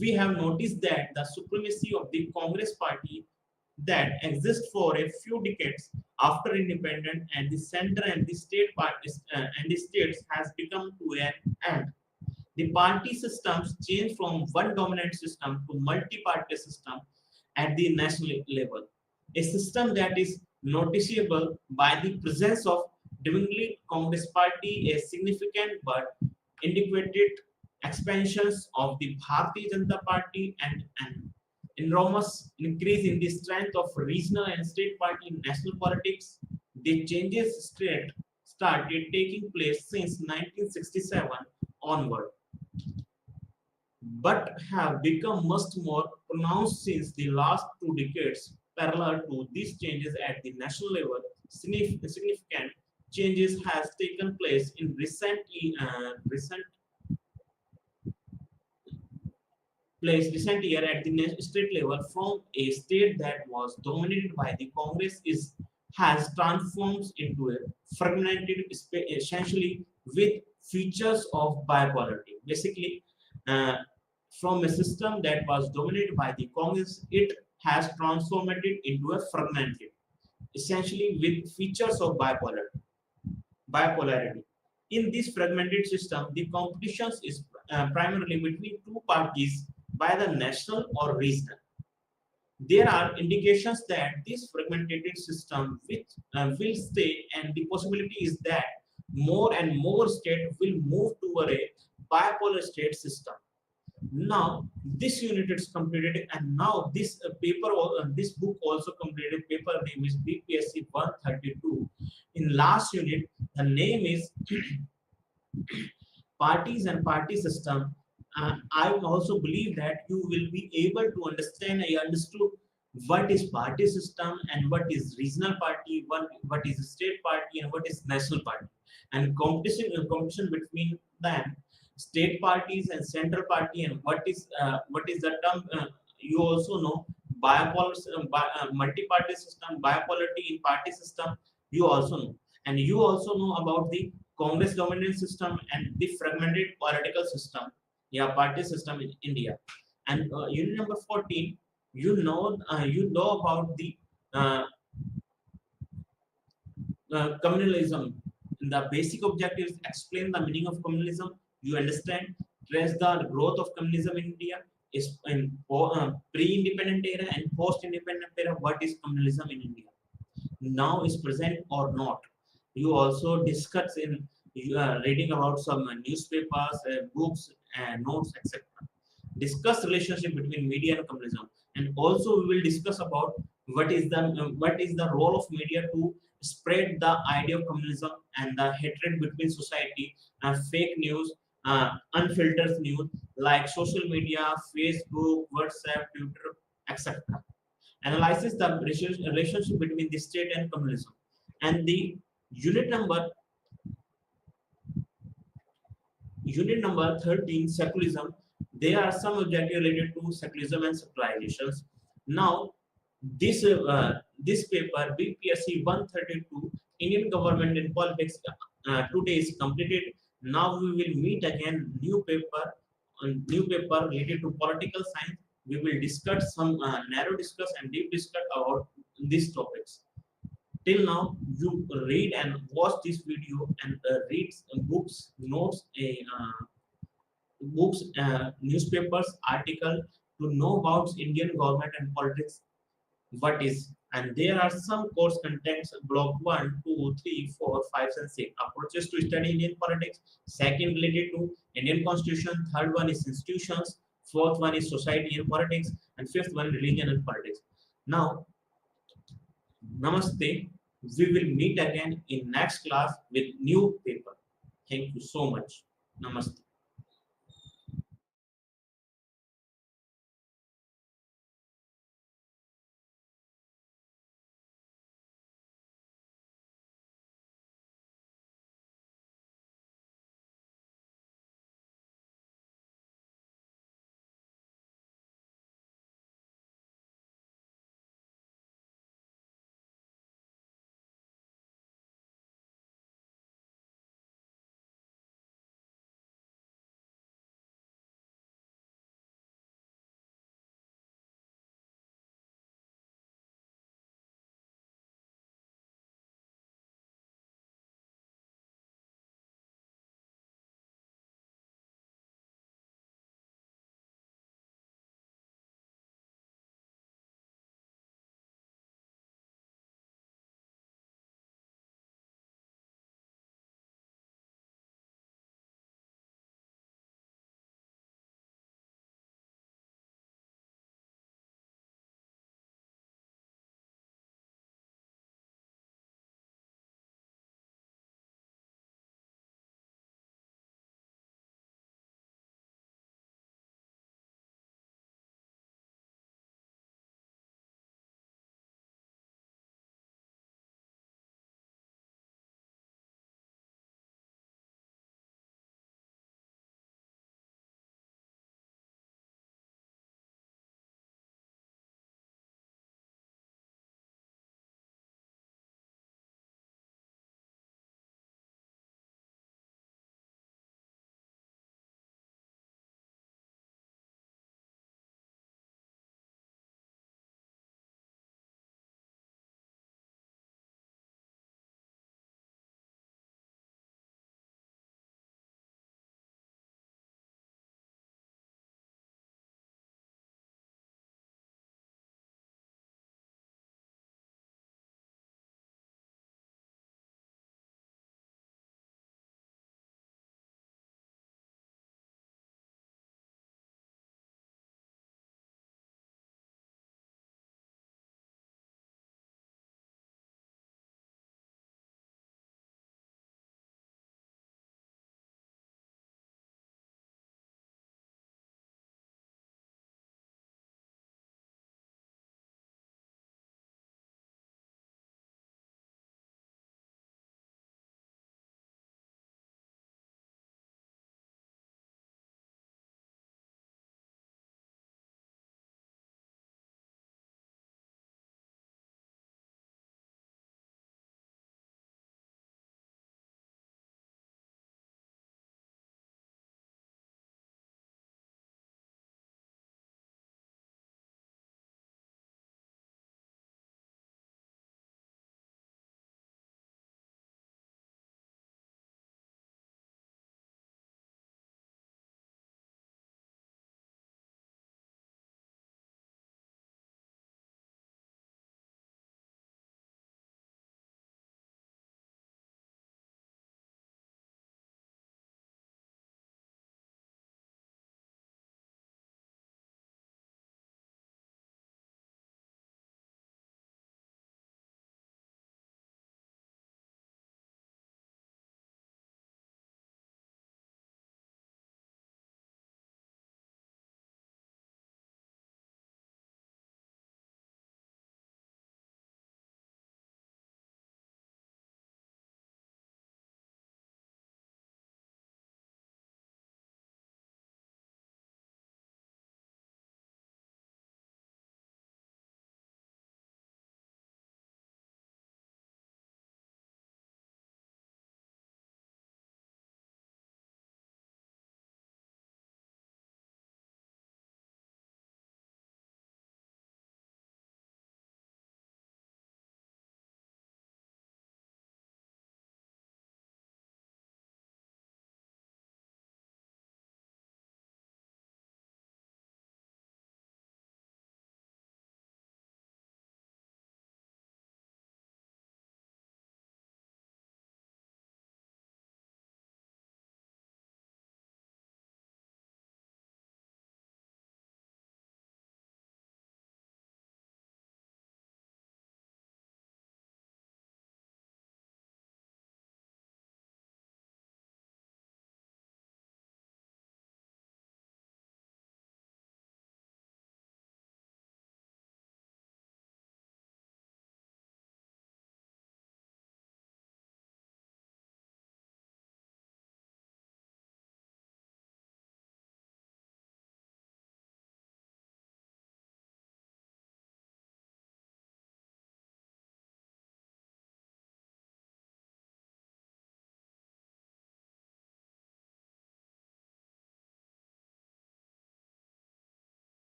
We have noticed that the supremacy of the Congress party that exists for a few decades after independence and the center and the state parties and the states has become to an end. The party systems change from one dominant system to multi-party system at the national level. A system that is noticeable by the presence of dwindling Congress party, a significant but inadequate expansions of the Bharatiya Janata Party, and an enormous increase in the strength of regional and state party in national politics. The changes started taking place since 1967 onward, but have become much more pronounced since the last 2 decades. Parallel to these changes at the national level, significant changes has taken place in recent year at the state level from a state that was dominated by the Congress is has transformed into a fragmented essentially with features of bipolarity. Basically, uh, from a system that was dominated by the Congress, it has transformed it into a fragmented, essentially with features of bipolarity. In this fragmented system, the competition is primarily between two parties by the national or regional. There are indications that this fragmented system will stay, and the possibility is that more and more states will move toward a bipolar state system. Now this unit is completed, and now this book also completed. Paper name is BPSC 132. In last unit, the name is parties and party system. I also believe that you will be able to understand. I understood what is party system and what is regional party, what is state party and what is national party, and competition between them, state parties and central party, and what is the term. You also know bipolar, multi-party system, bipolarity in party system. You also know, and you also know about the Congress dominant system and the fragmented political system, yeah, party system in India. And unit number 14, you know about the uh, communalism. The basic objective is explain the meaning of communalism. You understand, trace the growth of communism in India is in pre-independent era and post-independent era. What is communalism in India? Now is present or not. You also discuss in reading about some newspapers, books, notes, etc. Discuss relationship between media and communism, and also we will discuss about what is the role of media to spread the idea of communism and the hatred between society, fake news, unfiltered news like social media, Facebook, WhatsApp, Twitter, etc. Analyzes the relationship between the state and communism. And the unit number unit number 13, secularism. There are some objectives related to secularism and secularizations. Now, this paper BPSC 132, Indian government and politics, today is completed. Now we will meet again new paper related to political science. We will discuss some narrow discuss and deep discuss about these topics. Till now, you read and watch this video and read books, notes, newspapers, article to know about Indian government and politics. What is, and there are some course contents: block 1, 2, 3, 4, 5, and 6. Approaches to study Indian politics. Second, related to Indian constitution. Third one is institutions. Fourth one is society and politics, and fifth one religion and politics. Now, namaste. We will meet again in next class with new paper. Thank you so much. Namaste.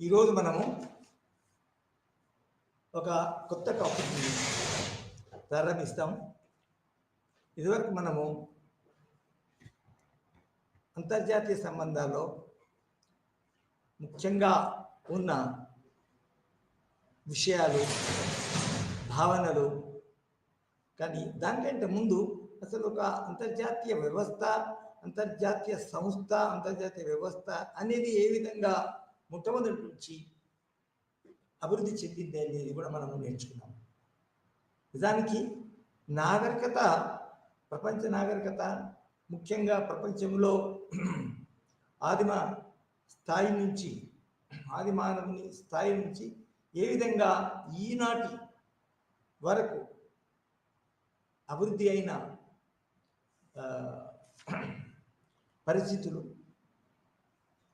ఈరోజు మనము ఒక కొత్త టాపిక్ని ప్రారంభిస్తాం. ఇదివరకు మనము అంతర్జాతీయ సంబంధాల్లో ముఖ్యంగా ఉన్న విషయాలు, భావనలు, కానీ దానికంటే ముందు అసలు ఒక అంతర్జాతీయ వ్యవస్థ, అంతర్జాతీయ సంస్థ, అంతర్జాతీయ వ్యవస్థ అనేది ఏ విధంగా మొట్టమొదటి నుంచి అభివృద్ధి చెందింది అనేది కూడా మనము నేర్చుకున్నాం. నిజానికి నాగరికత, ప్రపంచ నాగరికత ముఖ్యంగా ప్రపంచంలో ఆదిమ స్థాయి నుంచి, ఆది మానవుని స్థాయి నుంచి ఏ విధంగా ఈనాటి వరకు అభివృద్ధి అయిన పరిస్థితులు,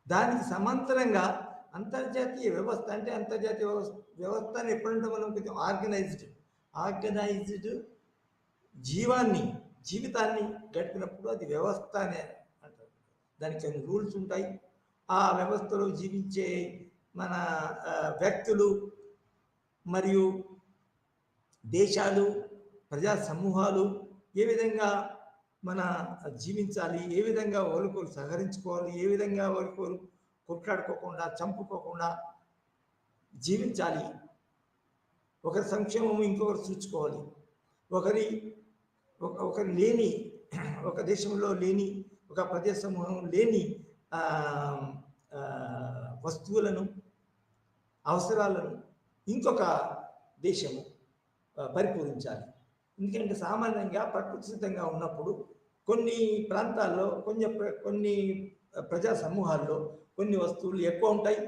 దానికి సమాంతరంగా అంతర్జాతీయ వ్యవస్థ, అంటే అంతర్జాతీయ వ్యవస్థ అని ఎప్పుడంటే మనం కొంచెం ఆర్గనైజ్డ్ జీవితాన్ని గడిపినప్పుడు అది వ్యవస్థ అనే అంటారు. దానికి కొన్ని రూల్స్ ఉంటాయి. ఆ వ్యవస్థలో జీవించే మన వ్యక్తులు మరియు దేశాలు, ప్రజా సమూహాలు ఏ విధంగా మన జీవించాలి, ఏ విధంగా ఒకరికొకరు సహకరించుకోవాలి, ఏ విధంగా ఒకరికొకరు కొట్లాడుకోకుండా, చంపుకోకుండా జీవించాలి, ఒకరి సంక్షేమం ఇంకొకరు చూసుకోవాలి, ఒకరి లేని, ఒక దేశంలో లేని, ఒక ప్రజా సమూహం లేని వస్తువులను, అవసరాలను ఇంకొక దేశము పరిపూరించాలి. ఎందుకంటే సామాన్యంగా ప్రకృతి సిద్ధంగా ఉన్నప్పుడు కొన్ని ప్రాంతాల్లో, కొన్ని ప్రజా సమూహాల్లో కొన్ని వస్తువులు ఎక్కువ ఉంటాయి,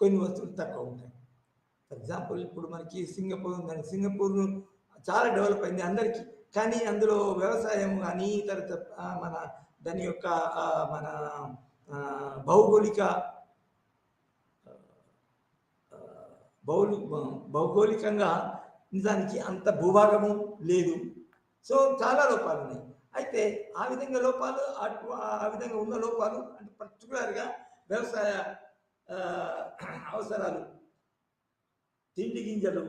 కొన్ని వస్తువులు తక్కువ ఉంటాయి. ఫర్ ఎగ్జాంపుల్ ఇప్పుడు మనకి సింగపూర్ ఉందని, సింగపూర్ చాలా డెవలప్ అయింది అందరికీ, కానీ అందులో వ్యవసాయం కానీ తర్వాత మన దాని యొక్క మన భౌగోళికంగా నిజానికి అంత భూభాగము లేదు. సో చాలా లోపాలు ఉన్నాయి. అయితే ఆ విధంగా ఉన్న లోపాలు అంటే పర్టికులర్గా వ్యవసాయ అవసరాలు, తిండి గింజలు,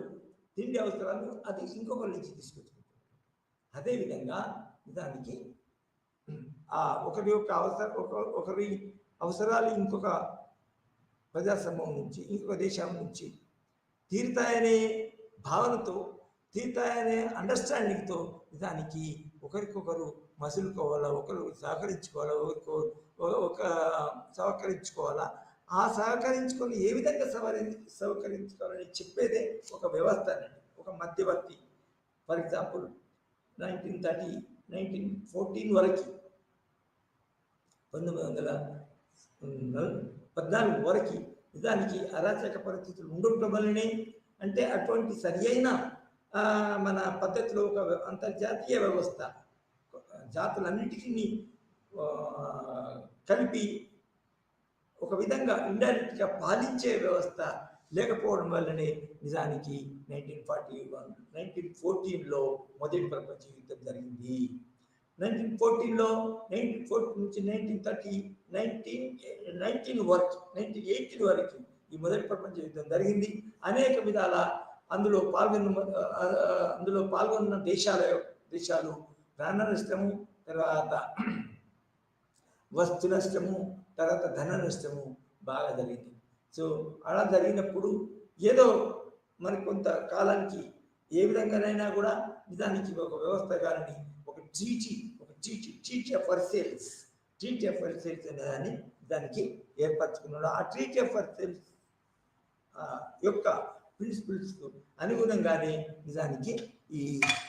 తిండి అవసరాలు అది ఇంకొకరి నుంచి తీసుకొచ్చుకుంటారు. అదేవిధంగా నిజానికి ఒకరి అవసరాలు ఇంకొక ప్రజా సమూహం నుంచి, ఇంకొక దేశం నుంచి తీరుతాయనే భావనతో, తీరుతాయనే అండర్స్టాండింగ్తో నిజానికి ఒకరికొకరు మసులుకోవాలా, ఒకరు సహకరించుకోవాలా, సహకరించుకోవాలా. ఆ సహకరించుకొని ఏ విధంగా సహకరించుకోవాలని చెప్పేదే ఒక వ్యవస్థ అన్నట్టు, ఒక మధ్యవర్తి. ఫర్ ఎగ్జాంపుల్ 1914 వరకు, 1914 వరకు నిజానికి అరాచక పరిస్థితులు ఉండటం వల్లనే, అంటే అటువంటి సరి అయిన మన పద్ధతిలో ఒక అంతర్జాతీయ వ్యవస్థ జాతులన్నిటికీ కలిపి ఒక విధంగా ఇండైరెక్ట్గా పాలించే వ్యవస్థ లేకపోవడం వల్లనే నిజానికి 1914లో మొదటి ప్రపంచ యుద్ధం జరిగింది. 1914 నుంచి 1918 వరకు ఈ మొదటి ప్రపంచ యుద్ధం జరిగింది. అనేక విధాల అందులో పాల్గొన్న దేశాలు ప్రాణ నష్టము, తర్వాత వస్తు నష్టము, తర్వాత ధన నష్టము బాగా జరిగింది. సో అలా జరిగినప్పుడు ఏదో మరి కొంత కాలానికి ఏ విధంగానైనా కూడా నిజానికి ఒక వ్యవస్థ కానీ ఒక ట్రీటీ ఆఫ్ వర్సైల్స్ అనేదాన్ని దానికి ఏర్పరచుకున్నాడు. ఆ ట్రీటీ ఆఫ్ వర్సైల్స్ యొక్క ప్రిన్సిపల్స్కు అనుగుణంగానే నిజానికి ఈ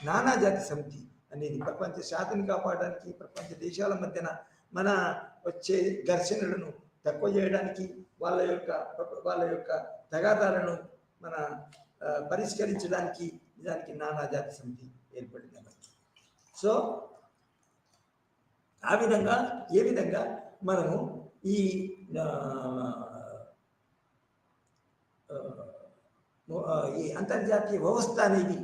నానాజాతి సమితి అనేది ప్రపంచ శాంతిని కాపాడడానికి, ప్రపంచ దేశాల మధ్యన మన వచ్చే ఘర్షణలను తక్కువ చేయడానికి, వాళ్ళ యొక్క తగాదాలను మన పరిష్కరించడానికి నిజానికి నానాజాతి సమితి ఏర్పడింది. సో ఆ విధంగా ఏ విధంగా మనము ఈ అంతర్జాతీయ వ్యవస్థ అనేది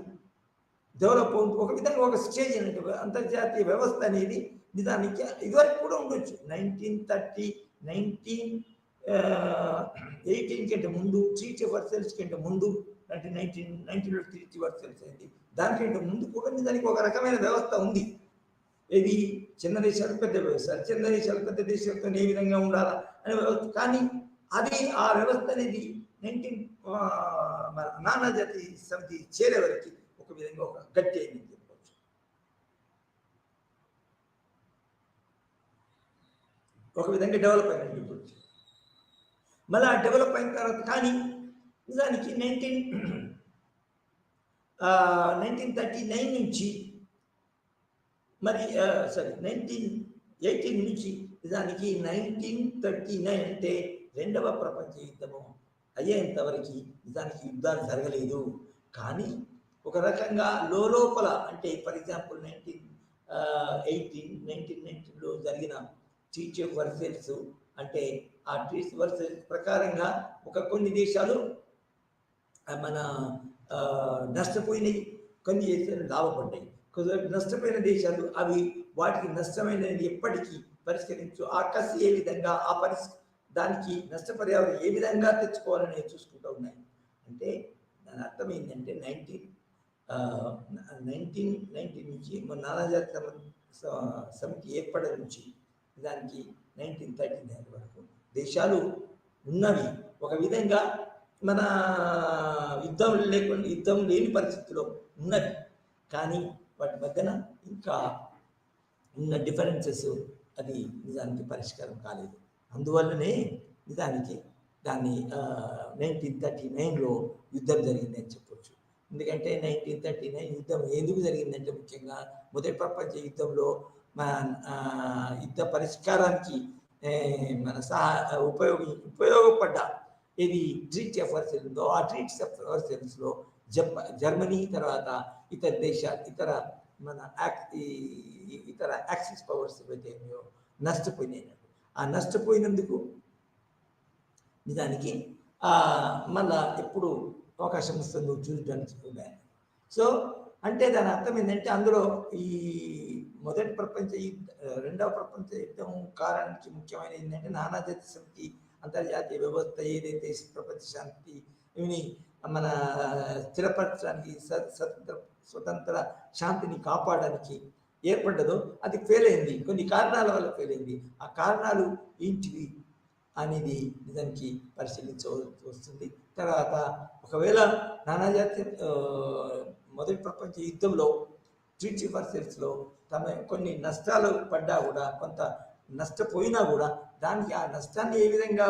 డెవలప్ అవుతుంది. ఒక విధంగా ఒక స్టేజ్ అంటే అంతర్జాతీయ వ్యవస్థ అనేది నిజానికి ఇదివరకు కూడా ఉండొచ్చు. 1930, ఎయిటీన్ కంటే ముందు ట్రీటీ ఆఫ్ వర్సెల్స్ కంటే ముందు 1919లో ట్రీటీ వర్సెల్స్ అయింది. దానికంటే ముందు కూడా దానికి ఒక రకమైన వ్యవస్థ ఉంది. ఇది చిన్న దేశాలు పెద్ద వ్యవస్థ, చిన్న దేశాలు పెద్ద దేశాలతో ఏ విధంగా ఉండాలా అనే వ్యవస్థ. కానీ అది ఆ వ్యవస్థ అనేది మన నానాజాతి సమితి చేరే వరకు ఒక విధంగా ఒక గట్టి అయింది చెప్పవచ్చు. ఒక విధంగా డెవలప్ అయినట్టు చెప్పవచ్చు. మళ్ళీ ఆ డెవలప్ అయిన తర్వాత కానీ నిజానికి 1939 నుంచి మరి 1918 నుంచి నిజానికి 1939 అంటే రెండవ ప్రపంచ యుద్ధము అయ్యేంత వరకు నిజానికి యుద్ధాలు జరగలేదు. కానీ ఒక రకంగా లోపల అంటే ఫర్ ఎగ్జాంపుల్ 1919లో జరిగిన ట్రీటీ ఆఫ్ వర్సెల్స్ అంటే ఆ ట్రీటీ వర్సెల్స్ ప్రకారంగా ఒక కొన్ని దేశాలు మన నష్టపోయినవి, కొన్ని దేశాలు లాభపడ్డాయి. నష్టపోయిన దేశాలు అవి వాటికి నష్టమైనది ఎప్పటికీ పరిష్కరించు ఆ కసి ఏ విధంగా ఆ దానికి నష్టపరిహారం ఏ విధంగా తెచ్చుకోవాలని చూసుకుంటూ ఉన్నాయి. అంటే దాని అర్థం ఏంటంటే 1990 నుంచి మన నానాజాతి సమితి ఏర్పడే నుంచి దానికి 1939 వరకు దేశాలు ఉన్నవి ఒక విధంగా మన యుద్ధం లేని పరిస్థితిలో ఉన్నది. కానీ వాటి మధ్యన ఇంకా ఉన్న డిఫరెన్సెస్ అది నిజానికి పరిష్కారం కాలేదు. అందువల్లనే నిజానికి దాన్ని 1939లో యుద్ధం జరిగిందని చెప్పవచ్చు. ఎందుకంటే 1939 యుద్ధం ఎందుకు జరిగిందంటే ముఖ్యంగా మొదటి ప్రపంచ యుద్ధంలో మన యుద్ధ పరిష్కారానికి మన ఉపయోగపడ్డ ఇది ట్రీటీ ఆఫ్ వర్సెల్స్లో ఆ ట్రీటీ ఆఫ్ వర్సెల్స్లో జర్మనీ తర్వాత ఇతర దేశాలు ఇతర యాక్సిస్ పవర్స్ ఏవైతే నష్టపోయినాయి. ఆ నష్టపోయినందుకు నిజానికి మళ్ళా ఎప్పుడు అవకాశం వస్తుందో చూడడానికి ఉన్నాయి. సో అంటే దాని అర్థం ఏంటంటే అందులో ఈ మొదటి ప్రపంచ రెండవ ప్రపంచ యుద్ధం కారణానికి ముఖ్యమైన ఏంటంటే నానాజాతి సమితి అంతర్జాతీయ వ్యవస్థ ఏదైతే ప్రపంచ శాంతి ఇవి మన స్థిరపరచడానికి స్వతంత్ర శాంతిని కాపాడడానికి ఏర్పడ్డదో అది ఫెయిల్ అయింది. కొన్ని కారణాల వల్ల ఫెయిల్ అయింది. ఆ కారణాలు ఏంటివి అనేది నిజానికి పరిశీలించవలసి వస్తుంది. తర్వాత ఒకవేళ నానాజాతి మొదటి ప్రపంచ యుద్ధంలో ట్రీటీ ఆఫ్ వర్సెల్స్లో కొన్ని నష్టాలు పడ్డా కూడా కొంత నష్టపోయినా కూడా దానికి ఆ నష్టాన్ని ఏ విధంగా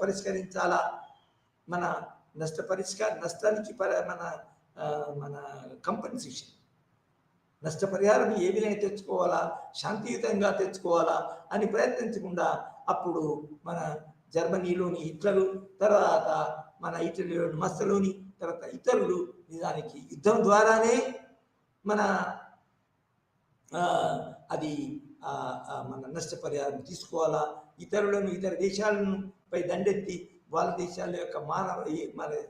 పరిష్కరించాలా, మన నష్టానికి మన కంపెన్సేషన్ నష్టపరిహారం ఏ విధంగా తెచ్చుకోవాలా, శాంతియుతంగా తెచ్చుకోవాలా అని ప్రయత్నించకుండా అప్పుడు మన జర్మనీలోని హిట్లరు, తర్వాత మన ఇటలీలోని మస్సలోని, తర్వాత ఇతరులు నిజానికి యుద్ధం ద్వారానే మన అది మన నష్టపరిహారం తీసుకోవాలా, ఇతర దేశాలను పై దండెత్తి వాళ్ళ దేశాల యొక్క మన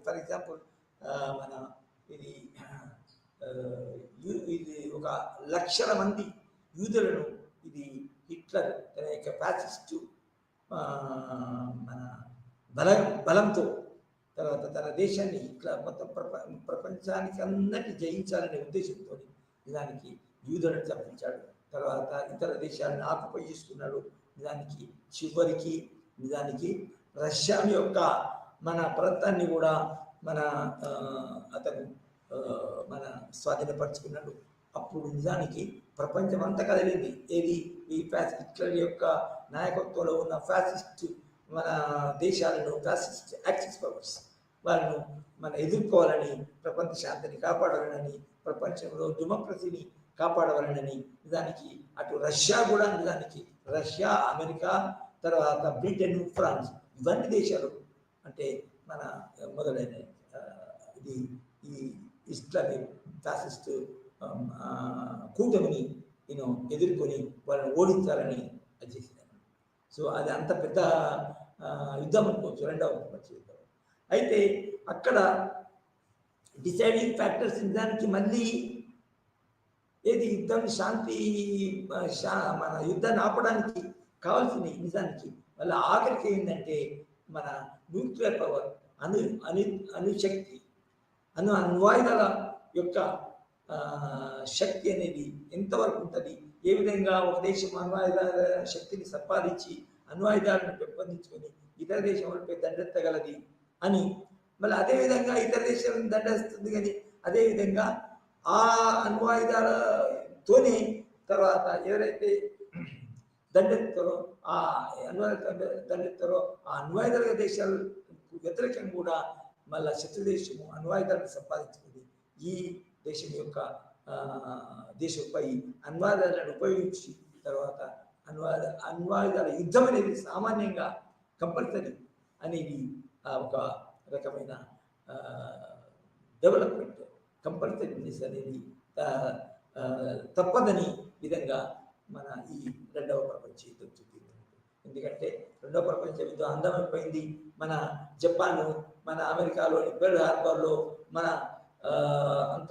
ఫర్ ఎగ్జాంపుల్ మన ఇది ఒక లక్షల మంది యూదులను ఇది హిట్లర్ తన యొక్క ఫ్యాసిస్టు మన బలంతో తర్వాత తన దేశాన్ని ఇట్లా మొత్తం ప్రపంచానికి అందరినీ జయించాలనే ఉద్దేశంతో నిజానికి యూదులను చంపించాడు. తర్వాత ఇతర దేశాలను ఆక్యుపై చేసుకున్నాడు. నిజానికి చివరికి నిజానికి రష్యా యొక్క మన ప్రాంతాన్ని కూడా అతను మన స్వాధీనపరుచుకున్నాడు. అప్పుడు నిజానికి ప్రపంచం అంతా కదిలింది. ఏది ఈ హిట్లర్ యొక్క నాయకత్వంలో ఉన్న ఫ్యాసిస్ట్ మన దేశాలను ఫ్యాసిస్ట్ యాక్సిస్ పవర్స్ వాళ్ళను ఎదుర్కోవాలని, ప్రపంచ శాంతిని కాపాడాలని, ప్రపంచంలో డెమోక్రసీని కాపాడవాలనని నిజానికి అటు రష్యా కూడా నిజానికి రష్యా, అమెరికా, తర్వాత బ్రిటన్, ఫ్రాన్స్ ఇవన్నీ దేశాలు అంటే మన మొదలైన ఇది ఈ ఇస్లామిక్ ఫ్యాసిస్ట్ కూటమిని ఎదుర్కొని వాళ్ళని ఓడించాలని చేసినారు. సో అది అంత పెద్ద యుద్ధం అనుకోవచ్చు, రెండవ ప్రపంచ యుద్ధం. అయితే అక్కడ డిసైడింగ్ ఫ్యాక్టర్స్ నిజానికి మళ్ళీ ఏది శాంతి మన యుద్ధాన్ని ఆపడానికి కావాల్సింది నిజానికి వాళ్ళ ఆఖరికి ఏంటంటే మన న్యూక్లియర్ పవర్, అణు అణు అణుశక్తి, అణ్వాయుధాల యొక్క శక్తి అనేది ఎంతవరకు ఉంటుంది, ఏ విధంగా ఒక దేశం అణ్వాయుధాల శక్తిని సంపాదించి అణ్వాయుధాలను పెంపొందించుకొని ఇతర దేశంపై దండెత్తగలది అని, మళ్ళీ అదేవిధంగా ఇతర దేశాలను దండేస్తుంది. కానీ అదేవిధంగా ఆ అణ్వాయుధాలతోనే తర్వాత ఎవరైతే దండెత్తారో ఆ దండెత్తారో ఆ అణ్వాయుధాల దేశాలకు వ్యతిరేకంగా కూడా మళ్ళా శత్రు దేశము అణ్వాయుధాలను సంపాదించుకుంది. ఈ దేశం యొక్క దేశంపై అణ్వాయుధాలను ఉపయోగించి తర్వాత అణ్వాయుధాల యుద్ధం అనేది సామాన్యంగా కంపల్సరీ అనేది ఒక రకమైన డెవలప్మెంట్, కంపల్సరీనెస్ అనేది తప్పదని విధంగా మన ఈ రెండవ ప్రపంచ యుద్ధం చూపింది. ఎందుకంటే రెండవ ప్రపంచ యుద్ధం అందమైపోయింది. మన జపాన్, మన అమెరికాలోని పెర్ల్ హార్బర్లో మన అంత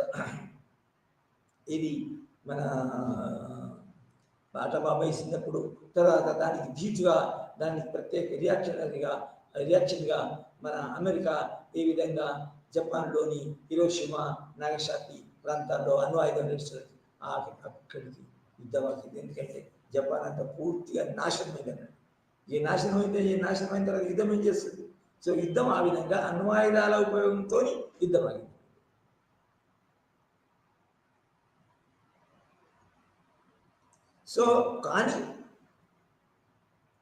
ఇది మన ఆటబాంబు వేసినప్పుడు తర్వాత దానికి ధీటుగా దానికి ప్రత్యేక రియాక్షన్గా మన అమెరికా ఏ విధంగా జపాన్లోని హిరోషిమా, నాగసాకి ప్రాంతాల్లో అణ్వాయుధం నిలిచారు, అక్కడికి యుద్ధం అవుతుంది. ఎందుకంటే జపాన్ అంతా పూర్తిగా నాశనమైందన్నాడు. ఈ నాశనమైన తర్వాత యుద్ధం ఏం చేస్తుంది? సో యుద్ధం ఆ విధంగా అణ్వాయుధాల ఉపయోగంతో యుద్ధం అయింది. సో కానీ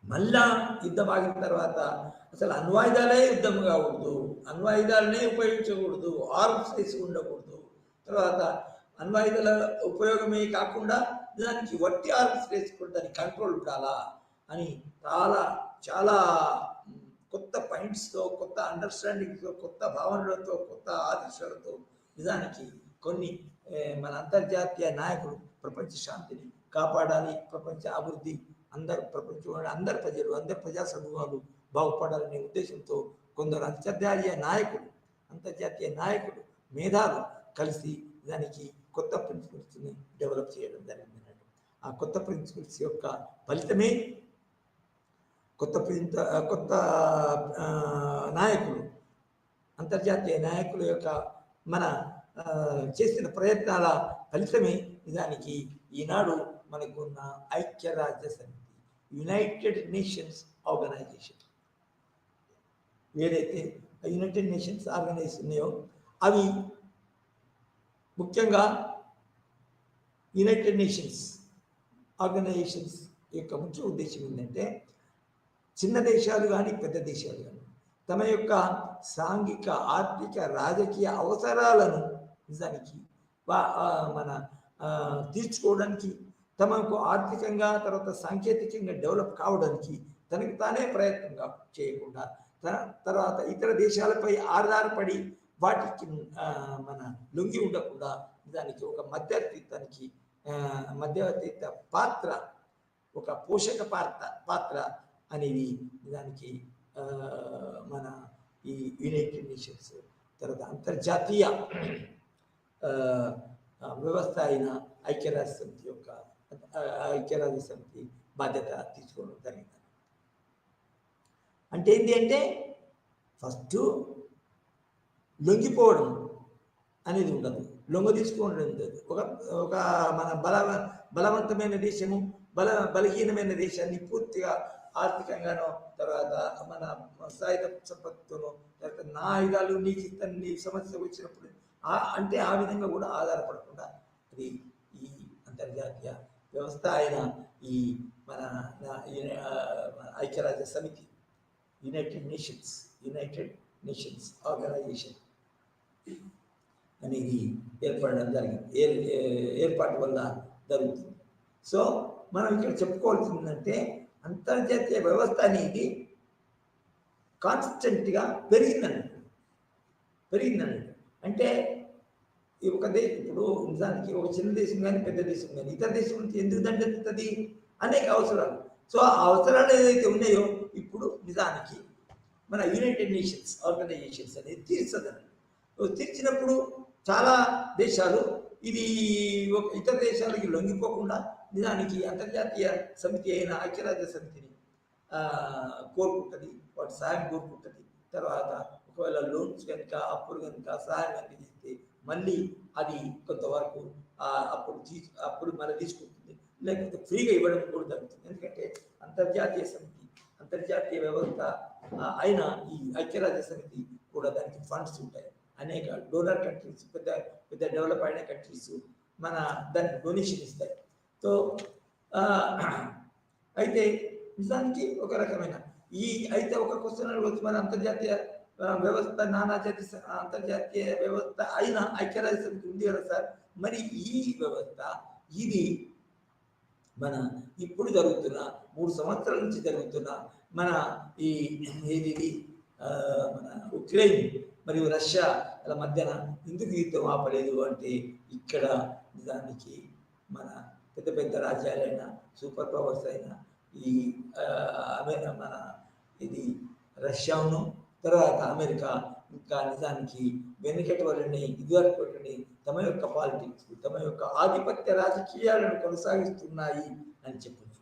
మళ్ళా యుద్ధం ఆగిన తర్వాత అసలు అణ్వాయుధాలే యుద్ధం కాకూడదు, అణ్వాయుధాలనే ఉపయోగించకూడదు, ఆర్మ్స్ వేసి ఉండకూడదు. తర్వాత అణ్వాయుధాల ఉపయోగమే కాకుండా దానికి వట్టి ఆర్మ్స్ వేసుకుంటే దానికి కంట్రోల్ ఉండాలా అని చాలా కొత్త పాయింట్స్తో, కొత్త అండర్స్టాండింగ్తో, కొత్త భావనలతో, కొత్త ఆదర్శాలతో నిజానికి కొన్ని మన అంతర్జాతీయ నాయకులు ప్రపంచ శాంతిని కాపాడాలి, ప్రపంచ అభివృద్ధి, ప్రపంచంలో అందరి ప్రజలు, అందరి ప్రజా సమూహాలు బాగుపడాలనే ఉద్దేశంతో కొందరు అంతర్జాతీయ నాయకులు మేధావులు కలిసి దానికి కొత్త ప్రిన్సిపల్స్ని డెవలప్ చేయడం జరిగింది. ఆ కొత్త ప్రిన్సిపల్స్ యొక్క ఫలితమే కొత్త నాయకులు, అంతర్జాతీయ నాయకుల యొక్క మన చేసిన ప్రయత్నాల ఫలితమే నిజానికి ఈనాడు మనకున్న ఐక్యరాజ్య సమితి, యునైటెడ్ నేషన్స్ ఆర్గనైజేషన్, ఏదైతే యునైటెడ్ నేషన్స్ ఆర్గనైజేషన్ ఉన్నాయో అవి ముఖ్యంగా యునైటెడ్ నేషన్స్ ఆర్గనైజేషన్స్ యొక్క ముఖ్య ఉద్దేశం ఏంటంటే చిన్న దేశాలు కానీ పెద్ద దేశాలు కానీ తమ యొక్క సాంఘిక, ఆర్థిక, రాజకీయ అవసరాలను నిజానికి మన తీర్చుకోవడానికి, తమకు ఆర్థికంగా తర్వాత సాంకేతికంగా డెవలప్ కావడానికి తనకు తానే ప్రయత్నంగా చేయకుండా తర్వాత ఇతర దేశాలపై ఆధారపడి వాటికి మన లొంగి ఉండకుండా దానికి ఒక మధ్యవర్తిత్వ పాత్ర, ఒక పోషక పాత్ర అనేది దానికి మన ఈ యునైటెడ్ నేషన్స్ తర్వాత అంతర్జాతీయ వ్యవస్థ అయిన ఐక్యరాజ్య సమితి బాధ్యత తీసుకోవడం జరిగింది. అంటే ఏంటి అంటే ఫస్ట్ లొంగిపోవడం అనేది ఉండదు, లొంగ తీసుకోవడం ఉండదు. ఒక మన బలవంతమైన దేశము బలహీనమైన దేశాన్ని పూర్తిగా ఆర్థికంగానో తర్వాత మన సాయుధ సంపత్తితోనో తర్వాత నా ఆయుధాలు నీకు ఇస్తాను, నీ సమస్య వచ్చినప్పుడు అంటే ఆ విధంగా కూడా ఆధారపడకుండా అది ఈ అంతర్జాతీయ వ్యవస్థ అయిన ఈ మన ఐక్యరాజ్య సమితి, యునైటెడ్ నేషన్స్ ఆర్గనైజేషన్ అనేది ఏర్పడడం జరిగింది, ఏర్పాటు వల్ల జరుగుతుంది. సో మనం ఇక్కడ చెప్పుకోవాల్సిందంటే అంతర్జాతీయ వ్యవస్థ అనేది కాన్స్టెంట్గా పెరిగిందండి. అంటే ఇప్పుడు నిజానికి ఒక చిన్న దేశం కానీ పెద్ద దేశం కానీ ఇతర దేశం నుంచి ఎందుకు దండెత్తుతుంది? అనేక అవసరాలు. సో ఆ అవసరాలు ఏదైతే ఉన్నాయో ఇప్పుడు నిజానికి మన యునైటెడ్ నేషన్స్ ఆర్గనైజేషన్స్ అనేది తీర్చదండి. తీర్చినప్పుడు చాలా దేశాలు ఇది ఇతర దేశాలకి లొంగిపోకుండా నిజానికి అంతర్జాతీయ సమితి అయిన ఐక్యరాజ్య సమితిని కోరుకుంటుంది, వాటి సహాయం కోరుకుంటుంది. తర్వాత ఒకవేళ లోన్స్ కనుక, అప్పులు కనుక, సహాయం కనుక చేస్తే మళ్ళీ అది కొంతవరకు అప్పుడు మళ్ళీ తీసుకుంటుంది, లేకపోతే ఫ్రీగా ఇవ్వడం కూడా జరుగుతుంది. ఎందుకంటే అంతర్జాతీయ వ్యవస్థ అయిన ఈ ఐక్యరాజ్య సమితి కూడా దానికి ఫండ్స్ ఉంటాయి. అనేక డోనర్ కంట్రీస్, పెద్ద పెద్ద డెవలప్ అయిన కంట్రీస్ దానికి డొనేషన్ ఇస్తాయి. సో అయితే నిజానికి ఒక రకమైన అయితే ఒక క్వశ్చన్ అడగవచ్చు, మన అంతర్జాతీయ వ్యవస్థ, అంతర్జాతీయ వ్యవస్థ అయిన ఐక్యరాజ్య సమితి ఉంది కదా సార్, మరి ఈ వ్యవస్థ ఇది మన ఇప్పుడు జరుగుతున్న 3 సంవత్సరాల నుంచి జరుగుతున్న మన మన ఉక్రెయిన్ మరియు రష్యాల మధ్యన ఎందుకు యుద్ధం ఆపలేదు అంటే, ఇక్కడ నిజానికి మన పెద్ద పెద్ద రాజ్యాలైన, సూపర్ పవర్స్ అయిన మన రష్యాను, తర్వాత అమెరికా ఇంకా నిజానికి వెనుకటి వాళ్ళని, ఇదివరకు వాళ్ళని తమ యొక్క పాలిటిక్స్, తమ యొక్క ఆధిపత్య రాజకీయాలను కొనసాగిస్తున్నాయి అని చెప్పచ్చు.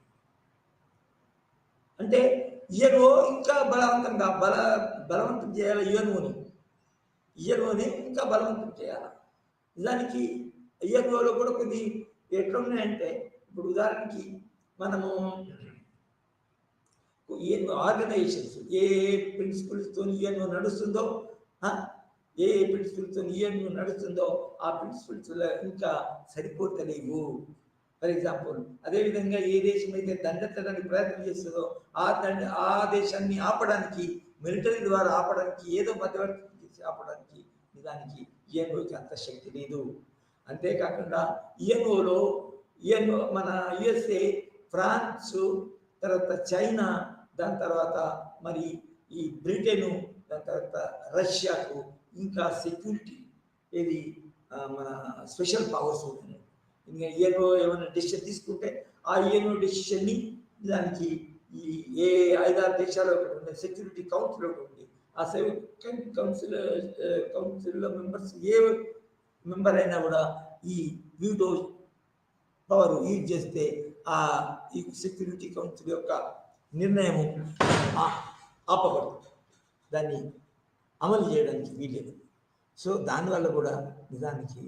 అంటే యుఎన్ఓ ఇంకా బలవంతం చేయాలి, యుఎన్ఓని ఇంకా బలవంతం చేయాలి. నిజానికి యుఎన్ఓలో కూడా కొన్ని ఎట్లా ఉన్నాయంటే, ఇప్పుడు ఉదాహరణకి మనము ఆర్గనైజేషన్స్ ఏ ప్రిన్సిపల్స్తో యుఎన్ఓ నడుస్తుందో, ఆ ప్రిన్సిపల్స్ ఇంకా సరిపోతలేవు. ఫర్ ఎగ్జాంపుల్, అదేవిధంగా ఏ దేశం అయితే దండెత్తడానికి ప్రయత్నం చేస్తుందో ఆ దేశాన్ని ఆపడానికి, మిలిటరీ ద్వారా ఆపడానికి, ఏదో మధ్యవర్తి చేసి ఆపడానికి నిజానికి యుఎన్ఓకి అంత శక్తి లేదు. అంతేకాకుండా యుఎన్ఓ మన యుఎస్ఏ, ఫ్రాన్స్, తర్వాత చైనా, దాని తర్వాత మరి ఈ బ్రిటన్, దాని తర్వాత రష్యాకు ఇంకా సెక్యూరిటీ మన స్పెషల్ పవర్స్ ఉన్నాయి. ఇంకా యుఎన్ఓ ఏమైనా డెసిషన్ తీసుకుంటే ఆ యుఎన్ఓ డెసిషన్ని దానికి ఏ 5-6 దేశాలు ఉన్న సెక్యూరిటీ కౌన్సిల్ ఒకటి ఉంది. ఆ కౌన్సిల్లో మెంబర్స్ ఏ మెంబర్ అయినా కూడా ఈ వీటో పవర్ యూజ్ చేస్తే ఈ సెక్యూరిటీ కౌన్సిల్ యొక్క నిర్ణయము ఆపబడుతుంది, దాన్ని అమలు చేయడానికి వీలేదు. సో దానివల్ల కూడా నిజానికి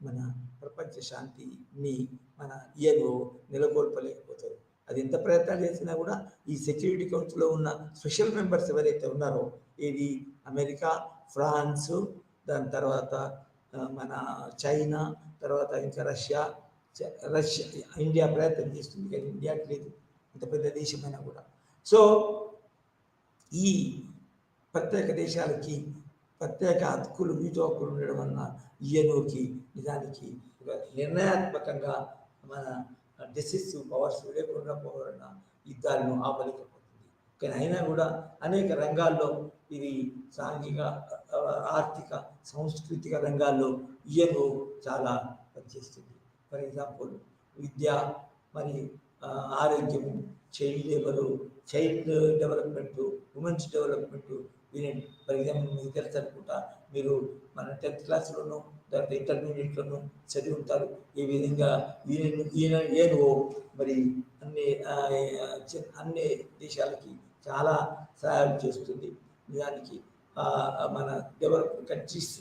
మన ప్రపంచ శాంతిని మన యుఎన్ఓ నెలకొల్పలేకపోతారు. అది ఎంత ప్రయత్నాలు చేసినా కూడా ఈ సెక్యూరిటీ కౌన్సిల్లో ఉన్న స్పెషల్ మెంబర్స్ ఎవరైతే ఉన్నారో, అమెరికా, ఫ్రాన్స్, దాని తర్వాత మన చైనా, తర్వాత ఇంకా రష్యా, ఇండియా ప్రయత్నం చేస్తుంది కానీ ఇండియాకి లేదు, అంత పెద్ద దేశమైనా కూడా. సో ఈ ప్రత్యేక దేశాలకి ప్రత్యేక హక్కులు, వీటో హక్కులు ఉండడం వలన యుఎన్ఓకి నిజానికి నిర్ణయాత్మకంగా మన డెసిసివ్ పవర్స్ లేకుండా పోవడం యుద్ధాలను ఆపలేకపోతుంది. కానీ అయినా కూడా అనేక రంగాల్లో ఇది సాంఘిక, ఆర్థిక, సాంస్కృతిక రంగాల్లో యుఎన్ఓ చాలా పనిచేస్తుంది. ఫర్ ఎగ్జాంపుల్ విద్య, మరి ఆరోగ్యము, child development, women's development. For example మీకు తెలుసు అనుకుంటా, మీరు మన 10th క్లాస్లోనూ, తర్వాత ఇంటర్మీడియట్లోనూ చదివి ఉంటారు. ఈ విధంగా యుఎన్ఓ మరి అన్ని దేశాలకి చాలా సహాయం చేస్తుంది. నిజానికి మన డెవలప్ కంట్రీస్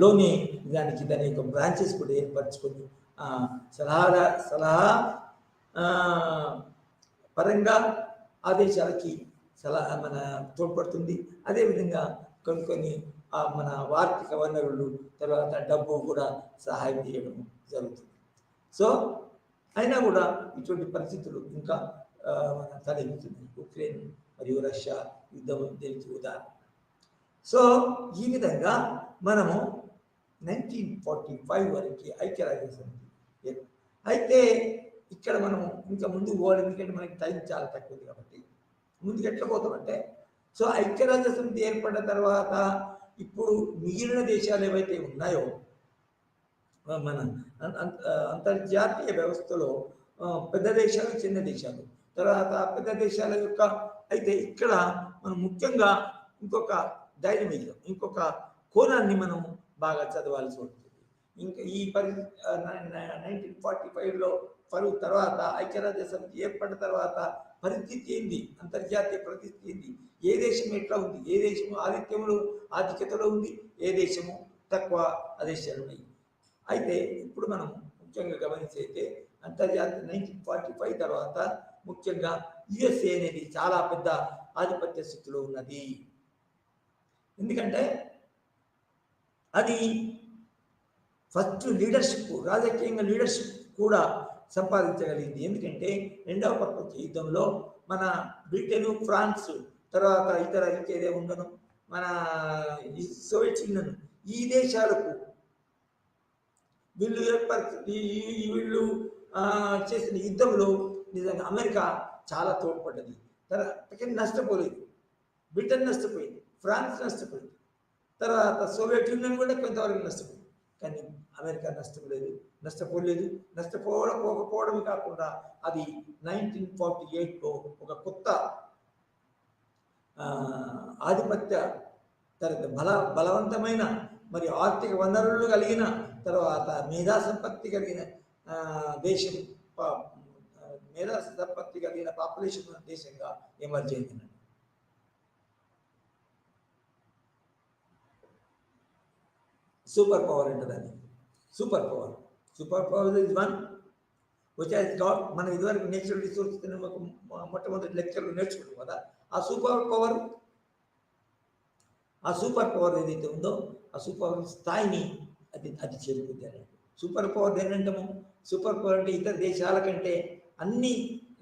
లోని నిజానికి దాని యొక్క బ్రాంచెస్ కూడా ఏర్పరచుకొని సలహా పరంగా ఆ దేశాలకి మన తోడ్పడుతుంది. అదేవిధంగా కొన్ని మన ఆర్థిక వనరులు, తర్వాత డబ్బు కూడా సహాయం చేయడం జరుగుతుంది. సో అయినా కూడా ఇటువంటి పరిస్థితులు ఇంకా తలెత్తుతున్నాయి. ఉక్రెయిన్ మరియు రష్యా యుద్ధం దీనికి ఉదాహరణ. సో ఈ విధంగా మనము 1945 వరకు ఐక్యరాజ్య సమితి. అయితే ఇక్కడ మనము ఇంకా ముందుకు పోవాలి, ఎందుకంటే మనకి టైం చాలా తక్కువ ఉంది కాబట్టి ముందుకు ఎట్లా పోతామంటే, సో ఐక్యరాజ్య సమితి ఏర్పడిన తర్వాత ఇప్పుడు మిగిలిన దేశాలు ఏవైతే ఉన్నాయో మన అంతర్జాతీయ వ్యవస్థలో పెద్ద దేశాలు, చిన్న దేశాలు, తర్వాత పెద్ద దేశాల యొక్క అయితే ఇక్కడ మనం ముఖ్యంగా ఇంకొక డైనమిజం, ఇంకొక కోణాన్ని మనం బాగా చదవాల్సి ఉంటుంది. ఇంకా ఈ పరిస్థితి 1945లో తర్వాత ఐక్యరాజ్య సమితి ఏర్పడిన తర్వాత పరిస్థితి ఏంది, అంతర్జాతీయ పరిస్థితి ఏంది, ఏ దేశం ఎట్లా ఉంది, ఏ దేశము ఆధిక్యతలో ఉంది, ఏ దేశము తక్కువ దేశాలు ఉన్నాయి. అయితే ఇప్పుడు మనం ముఖ్యంగా గమనించైతే అంతర్జాతీయ 1945 తర్వాత ముఖ్యంగా యుఎస్ఏ అనేది చాలా పెద్ద ఆధిపత్య స్థితిలో ఉన్నది. ఎందుకంటే అది ఫస్ట్ లీడర్షిప్, రాజకీయంగా లీడర్షిప్ కూడా సంపాదించగలిగింది. ఎందుకంటే రెండవ ప్రపంచ యుద్ధంలో మన బ్రిటన్, ఫ్రాన్స్, తర్వాత ఇతర ఇంకేదే ఉండను మన సోవియట్ యూనియన్, ఈ దేశాలకు వీళ్ళు చేసిన యుద్ధంలో నిజంగా అమెరికా చాలా తోడ్పడ్డది. తర్వాత నష్టపోలేదు, బ్రిటన్ నష్టపోయింది, ఫ్రాన్స్ నష్టపోయింది, తర్వాత సోవియట్ యూనియన్ కూడా కొంతవరకు నష్టపోయింది. కానీ అమెరికా నష్టపోలేదు. పోకపోవడమే కాకుండా అది 1948లో ఒక కొత్త ఆధిపత్య బలవంతమైన మరియు ఆర్థిక వనరులు కలిగిన, తర్వాత మేధా సంపత్తి కలిగిన దేశం, మేధా సంపత్తి కలిగిన పాపులేషన్ ఉన్న దేశంగా ఎమర్జ్ అయింది. సూపర్ పవర్ అంటే దాన్ని super power is one which has got, మనం ఇదివరకు నేచురల్ రిసోర్సెస్ మొట్టమొదటి లెక్చర్లు నేర్చుకున్నాం కదా. ఆ సూపర్ పవర్ ఏదైతే ఉందో ఆ సూపర్ పవర్ స్థాయిని అది చేరుకుంది అన్నట్టు. సూపర్ పవర్ ఏంటంటాము, సూపర్ పవర్ అంటే ఇతర దేశాల కంటే అన్ని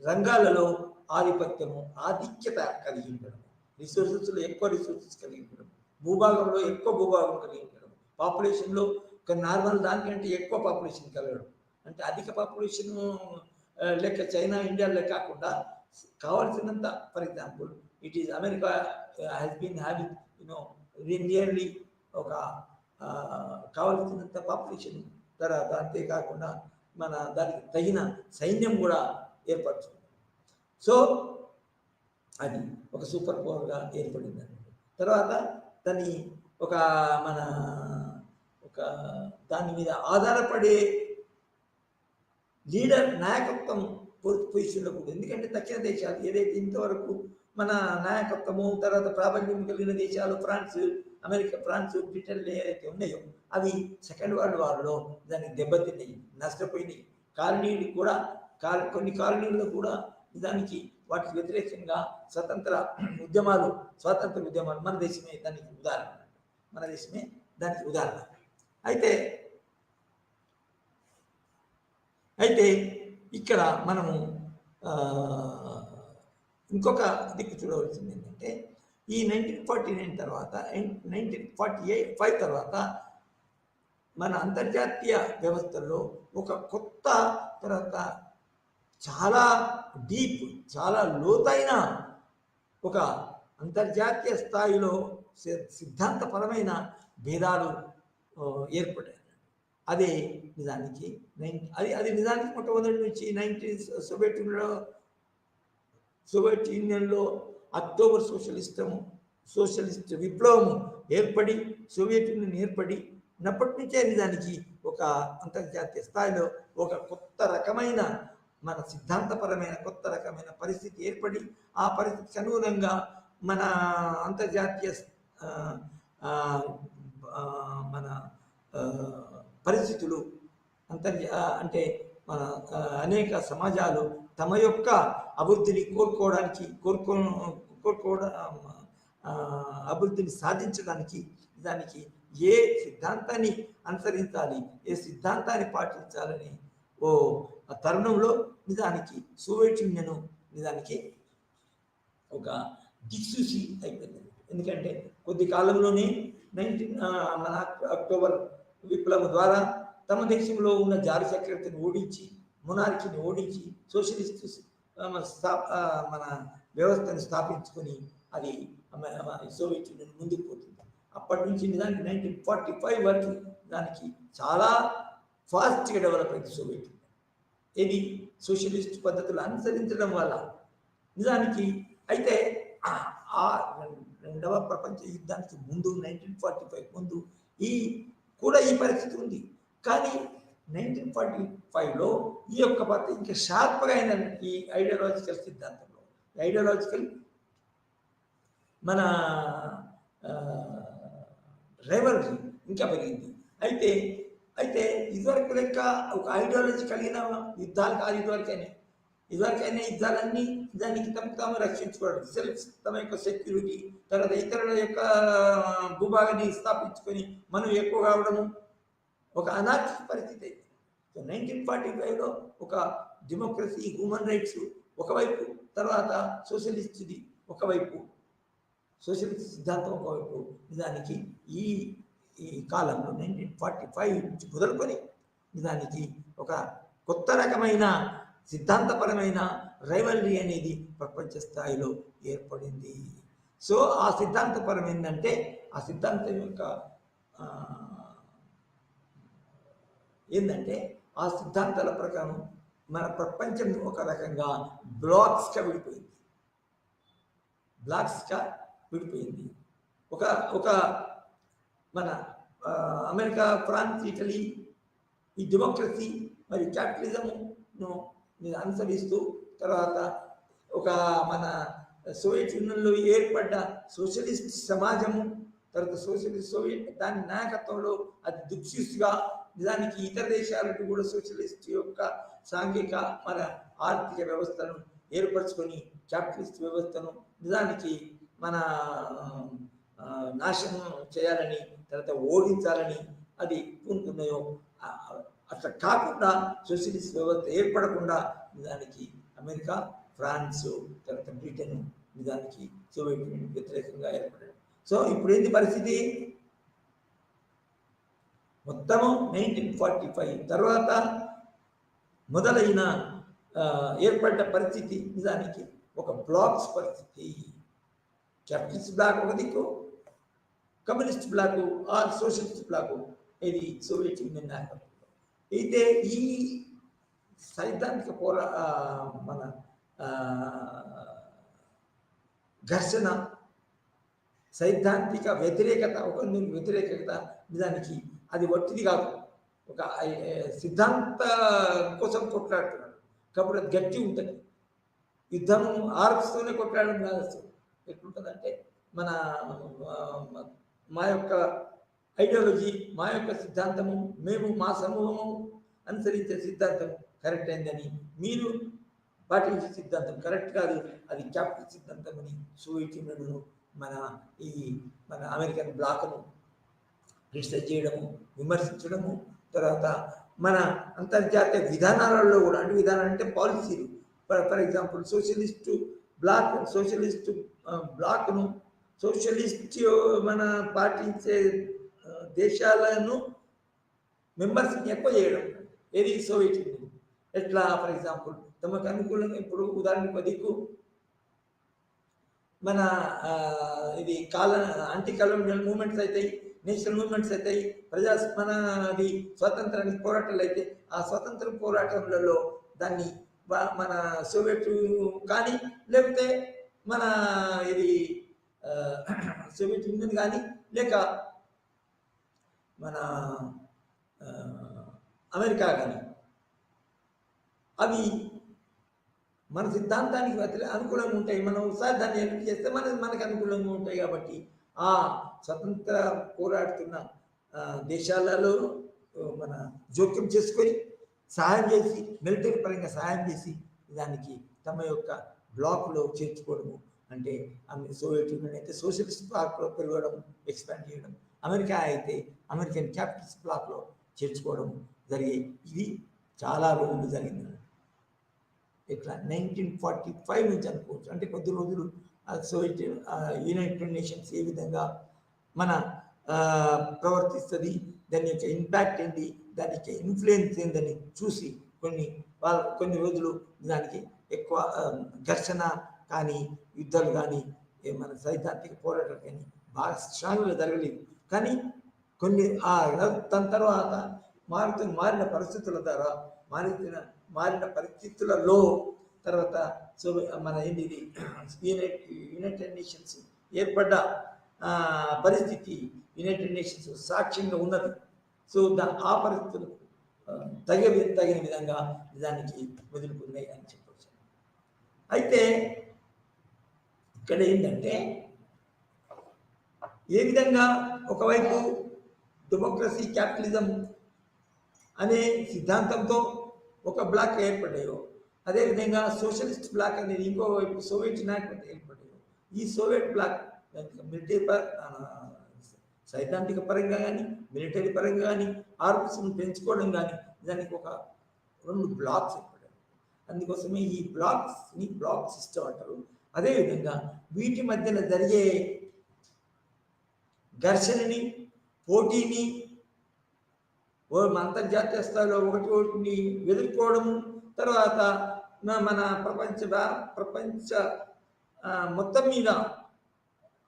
రంగాలలో ఆధిక్యత కలిగి ఉండడం, రిసోర్సెస్లో ఎక్కువ రిసోర్సెస్ కలిగి ఉండడం, భూభాగంలో ఎక్కువ భూభాగం కలిగి ఉండడం, పాపులేషన్లో ఒక నార్మల్ దానికంటే ఎక్కువ పాపులేషన్ కలగడం. అంటే అధిక పాపులేషన్ లెక్క చైనా, ఇండియాలో కాకుండా కావాల్సినంత, for example it is America has been having nearly ఒక కావాల్సినంత పాపులేషన్, తర్వాత అంతేకాకుండా మన దానికి తగిన సైన్యం కూడా ఏర్పరచుకుంది. సో అది ఒక సూపర్ పవర్గా ఏర్పడింది. తర్వాత దాన్ని దాని మీద ఆధారపడే లీడర్ నాయకత్వం పొజిషన్లో కూడా. ఎందుకంటే దక్షిణ దేశాలు ఏదైతే ఇంతవరకు మన నాయకత్వము, తర్వాత ప్రాబల్యం కలిగిన దేశాలు ఫ్రాన్స్, బ్రిటన్ ఏదైతే ఉన్నాయో అవి సెకండ్ వరల్డ్ వార్లో దానికి దెబ్బతిన్నాయి, నష్టపోయినాయి. కొన్ని కాలనీల్లో కూడా దానికి వాటికి వ్యతిరేకంగా స్వాతంత్ర ఉద్యమాలు మన దేశమే దానికి ఉదాహరణ. అయితే ఇక్కడ మనము ఇంకొక దిక్కు చూడవలసింది ఏంటంటే ఈ 1949 తర్వాత 1945 తర్వాత మన అంతర్జాతీయ వ్యవస్థల్లో ఒక కొత్త, తర్వాత చాలా డీప్, చాలా లోతైన ఒక అంతర్జాతీయ స్థాయిలో సిద్ధాంతపరమైన భేదాలు ఏర్పడ్డాయి. అదే నిజానికి మొట్టమొదటి నుంచి సోవియట్ యూనియన్లో అక్టోబర్ సోషలిస్ట్ విప్లవం ఏర్పడి, సోవియట్ యూనియన్ ఏర్పడినప్పటి నుంచే నిజానికి ఒక అంతర్జాతీయ స్థాయిలో ఒక కొత్త రకమైన మన సిద్ధాంతపరమైన కొత్త రకమైన పరిస్థితి ఏర్పడి, ఆ పరిస్థితికి అనుగుణంగా మన అంతర్జాతీయ మన పరిస్థితులు అంటే మన అనేక సమాజాలు తమ యొక్క అభివృద్ధిని అభివృద్ధిని సాధించడానికి దానికి ఏ సిద్ధాంతాన్ని అనుసరించాలి, ఏ సిద్ధాంతాన్ని పాటించాలని తరుణంలో నిజానికి సోవియట్ యూనియన్ నిజానికి ఒక దిక్సూచి అయిపోయింది. ఎందుకంటే కొద్ది కాలంలోనే మన అక్టోబర్ విప్లవం ద్వారా తమ దేశంలో ఉన్న జారీ చక్రవర్తిని ఓడించి, మొనార్కీని ఓడించి, సోషలిస్ట్ మన వ్యవస్థను స్థాపించుకొని అది సోవియట్ యూనియన్ ముందుకు పోతుంది. అప్పటి నుంచి నిజానికి 1945 వరకు దానికి చాలా ఫాస్ట్గా డెవలప్ అయింది సోవియట్ యూనియన్. ఇది సోషలిస్ట్ పద్ధతులు అనుసరించడం వల్ల నిజానికి. అయితే ఆ రెండవ ప్రపంచ యుద్ధానికి ముందు 1945 ముందు ఈ పరిస్థితి ఉంది. కానీ 1945లో ఈ యొక్క పద్ధతి ఇంకా షార్ప్గా అయిన ఈ ఐడియాలజికల్ సిద్ధాంతంలో ఐడియాలజికల్ మన రైవల్రీ ఇంకా పెరిగింది. అయితే అయితే ఇదివరకు లెక్క ఒక ఐడియాలజీ కలిగిన యుద్ధాలు కాదు ఇదివరకైనా యుద్ధాలన్నీ దానికి తాము రక్షించుకోవడం, సెల్ఫ్ తమ యొక్క సెక్యూరిటీ, తర్వాత ఇతరుల యొక్క భూభాగాన్ని స్థాపించుకొని మనం ఎక్కువ కావడము ఒక అనార్కిక్ పరిస్థితి అయితే. సో 1945లో ఒక డెమోక్రసీ, హ్యూమన్ రైట్స్ ఒకవైపు, తర్వాత సోషలిస్ట్ది ఒకవైపు, సోషలిస్ట్ సిద్ధాంతం ఒకవైపు, నిజానికి ఈ ఈ కాలంలో 1945 నుంచి మొదలుకొని నిజానికి ఒక కొత్త రకమైన సిద్ధాంతపరమైన రైవల్రీ అనేది ప్రపంచ స్థాయిలో ఏర్పడింది. సో ఆ సిద్ధాంతపరం ఏంటంటే ఆ సిద్ధాంతం యొక్క ఏంటంటే ఆ సిద్ధాంతాల ప్రకారం మన ప్రపంచం ఒక రకంగా బ్లాక్స్గా విడిపోయింది. ఒక మన అమెరికా, ఫ్రాన్స్, ఇటలీ ఈ డెమోక్రసీ మరియు క్యాపిటలిజంను అనుసరిస్తూ, తర్వాత ఒక మన సోవియట్ యూనియన్లో ఏర్పడ్డ సోషలిస్ట్ సమాజము, తర్వాత సోవియట్ దాని నాయకత్వంలో అది దిక్సూచిగా నిజానికి ఇతర దేశాలకు కూడా సోషలిస్ట్ యొక్క సాంఘిక మన ఆర్థిక వ్యవస్థను ఏర్పరచుకొని క్యాపిటలిస్ట్ వ్యవస్థను నిజానికి మన నాశనం చేయాలని, తర్వాత ఓడించాలని అది పూనుకున్నాయో, అట్లా కాకుండా సోషలిస్ట్ వ్యవస్థ ఏర్పడకుండా నిజానికి అమెరికా, ఫ్రాన్స్, తర్వాత బ్రిటన్ నిజానికి సోవియట్ యూనియన్ వ్యతిరేకంగా ఏర్పడాడు. సో ఇప్పుడు ఏంటి పరిస్థితి? మొత్తము 1945 తర్వాత మొదలైన ఏర్పడ్డ పరిస్థితి నిజానికి ఒక బ్లాక్స్ పరిస్థితి. క్యాపిటలిస్ట్ బ్లాక్ ఒక దిక్కు, communist bloc or socialist bloc ఇది సోవియట్ యూనియన్ నాయకత్వం. అయితే ఈ సైద్ధాంతిక మన ఘర్షణ, సైద్ధాంతిక వ్యతిరేకత, ఒకరికి వ్యతిరేకత నిజానికి అది ఒత్తిడి కాదు, ఒక సిద్ధాంత కోసం కొట్లాడుతున్నాడు కాబట్టి అది గట్టి ఉంటుంది. యుద్ధం ఆర్మ్స్తోనే కొట్లాడడం కాదు. అసలు ఎట్లుంటుందంటే మన మా యొక్క ఐడియాలజీ, మా యొక్క సిద్ధాంతము, మేము మా సమూహము అనుసరించే సిద్ధాంతం కరెక్ట్ అయిందని, మీరు పాటించే సిద్ధాంతం కరెక్ట్ కాదు, అది క్యాపిటల్ సిద్ధాంతం అని సోవియట్ యూనియన్ను మన అమెరికన్ బ్లాక్ను క్రిటిసైజ్ చేయడము, విమర్శించడము, తర్వాత మన అంతర్జాతీయ విధానాలలో కూడా, అంటే విధానాలు అంటే పాలసీలు, ఫర్ ఎగ్జాంపుల్ సోషలిస్టు బ్లాక్ను సోషలిస్ట్ మన పాటించే దేశాలను మెంబర్స్ని ఎక్కువ చేయడం, ఏది సోవియట్ యూనియన్. ఎట్లా? ఫర్ ఎగ్జాంపుల్ తమకు అనుకూలంగా, ఇప్పుడు ఉదాహరణకు దిక్కు మన ఇది యాంటీ కాలోనియల్ మూమెంట్స్ అవుతాయి, నేషనల్ మూమెంట్స్ అవుతాయి, అది స్వాతంత్రానికి పోరాటాలు అయితే ఆ స్వాతంత్ర పోరాటంలో దాన్ని మన సోవియట్ కానీ, లేకపోతే మన ఇది సోవియట్ యూనియన్ కానీ, లేక మన అమెరికా కానీ, అవి మన సిద్ధాంతానికి అనుకూలంగా ఉంటాయి. మనం ఒకసారి దాన్ని ఎన్నిక చేస్తే మనకు అనుకూలంగా ఉంటాయి. కాబట్టి ఆ స్వతంత్ర పోరాడుతున్న దేశాలలో మన జోక్యం చేసుకొని సహాయం చేసి, మిలిటరీ పరంగా సహాయం చేసి దానికి తమ యొక్క బ్లాక్లో చేర్చుకోవడము, అంటే సోవియట్ యూనియన్ అయితే సోషలిస్ట్ బ్లాక్లో పెరగడం, ఎక్స్పాండ్ చేయడం, అమెరికా అయితే అమెరికన్ క్యాపిటలిస్ట్ బ్లాక్లో చేర్చుకోవడం జరిగాయి. ఇది చాలా రోజులు జరిగింది. ఇట్లా 1945 నుంచి అనుకోవచ్చు, అంటే కొద్ది రోజులు సోవియట్ యునైటెడ్ నేషన్స్ ఏ విధంగా మన ప్రవర్తిస్తుంది, దాని యొక్క ఇంపాక్ట్ ఏంటి, దాని యొక్క ఇన్ఫ్లుయెన్స్ ఏందని చూసి కొన్ని రోజులు దానికి ఎక్కువ ఘర్షణ కానీ, యుద్ధాలు కానీ, మన సైద్ధాంతిక పోరాటాలు కానీ బాగా స్ట్రాంగ్గా జరగలేదు. కానీ దాని తర్వాత మారిన పరిస్థితుల ద్వారా మారిన పరిస్థితులలో తర్వాత మన ఏంటిది యునైటెడ్ నేషన్స్ ఏర్పడ్డ పరిస్థితి యునైటెడ్ నేషన్స్ సాక్ష్యంగా ఉన్నది. సో ఆ పరిస్థితులు తగిన విధంగా నిజానికి వదులుకున్నాయి అని చెప్పవచ్చు. అయితే ఇక్కడ ఏంటంటే ఏ విధంగా ఒకవైపు డెమోక్రసీ క్యాపిటలిజం అనే సిద్ధాంతంతో ఒక బ్లాక్ ఏర్పడ్డాయో, అదేవిధంగా సోషలిస్ట్ బ్లాక్ అనేది ఇంకోవైపు సోవియట్ నాయకులతో ఏర్పడ్డాయో, ఈ సోవియట్ బ్లాక్ మిలిటరీ సైద్ధాంతిక పరంగా కానీ మిలిటరీ పరంగా కానీ ఆర్మ్స్ను పెంచుకోవడం కానీ దానికి ఒక 2 బ్లాక్స్ ఏర్పడ్డాయి. అందుకోసమే ఈ బ్లాక్స్ని బ్లాక్ సిస్టమ్ అంటారు. అదేవిధంగా వీటి మధ్యన జరిగే ఘర్షణని, పోటీని, అంతర్జాతీయ స్థాయిలో ఒకటిని ఎదుర్కోవడము, తర్వాత మన ప్రపంచ మొత్తం మీద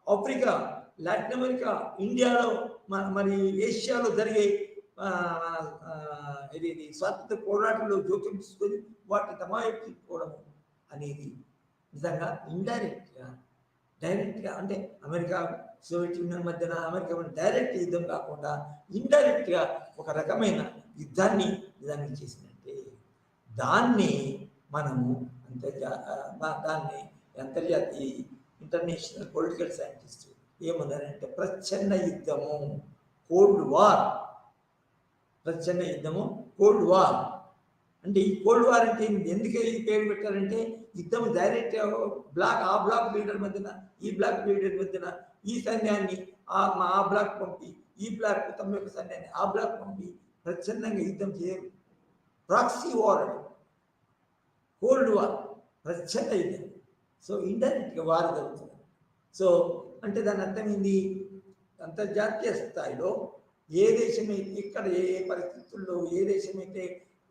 ఆఫ్రికా, లాటిన్ అమెరికా, ఇండియాలో మరి ఏషియాలో జరిగే ఇది స్వాతంత్ర పోరాటంలో జోక్యం తీసుకొని వాటిని తమాయించుకోవడము అనేది నిజంగా ఇండైరెక్ట్గా, డైరెక్ట్గా అంటే అమెరికా సోవియట్ యూనియన్ మధ్యన అమెరికా డైరెక్ట్ యుద్ధం కాకుండా ఇండైరెక్ట్గా ఒక రకమైన యుద్ధాన్ని నిజానికి చేసినట్టే. దాన్ని మనము దాన్ని అంతర్జాతీయ ఇంటర్నేషనల్ పొలిటికల్ సైంటిస్ట్ ఏమన్నారంటే ప్రచ్ఛన్న యుద్ధము, కోల్డ్ వార్. ప్రచ్ఛన్న యుద్ధము, కోల్డ్ వార్. అంటే ఈ కోల్డ్ వార్ అంటే ఎందుకు ఈ పేరు పెట్టారంటే యుద్ధం డైరెక్ట్ ఆ బ్లాక్ లీడర్ మధ్యన ఈ బ్లాక్ లీడర్ మధ్యన ఈ సైన్యాన్ని ఆ బ్లాక్ పంపి ఈ బ్లాక్ తమ యొక్క సైన్యాన్ని ఆ బ్లాక్ పంపి ప్రచ్ఛన్నంగా యుద్ధం చేయరు. ప్రాక్సీ వార్ అంటే కోల్డ్ వార్, ప్రచ్ఛన్న యుద్ధం. సో ఇండైరెక్ట్గా వార్ జరుగుతుంది. సో అంటే దాని అర్థం ఏంది, అంతర్జాతీయ స్థాయిలో ఏ దేశమైతే ఇక్కడ ఏ పరిస్థితుల్లో ఏ దేశమైతే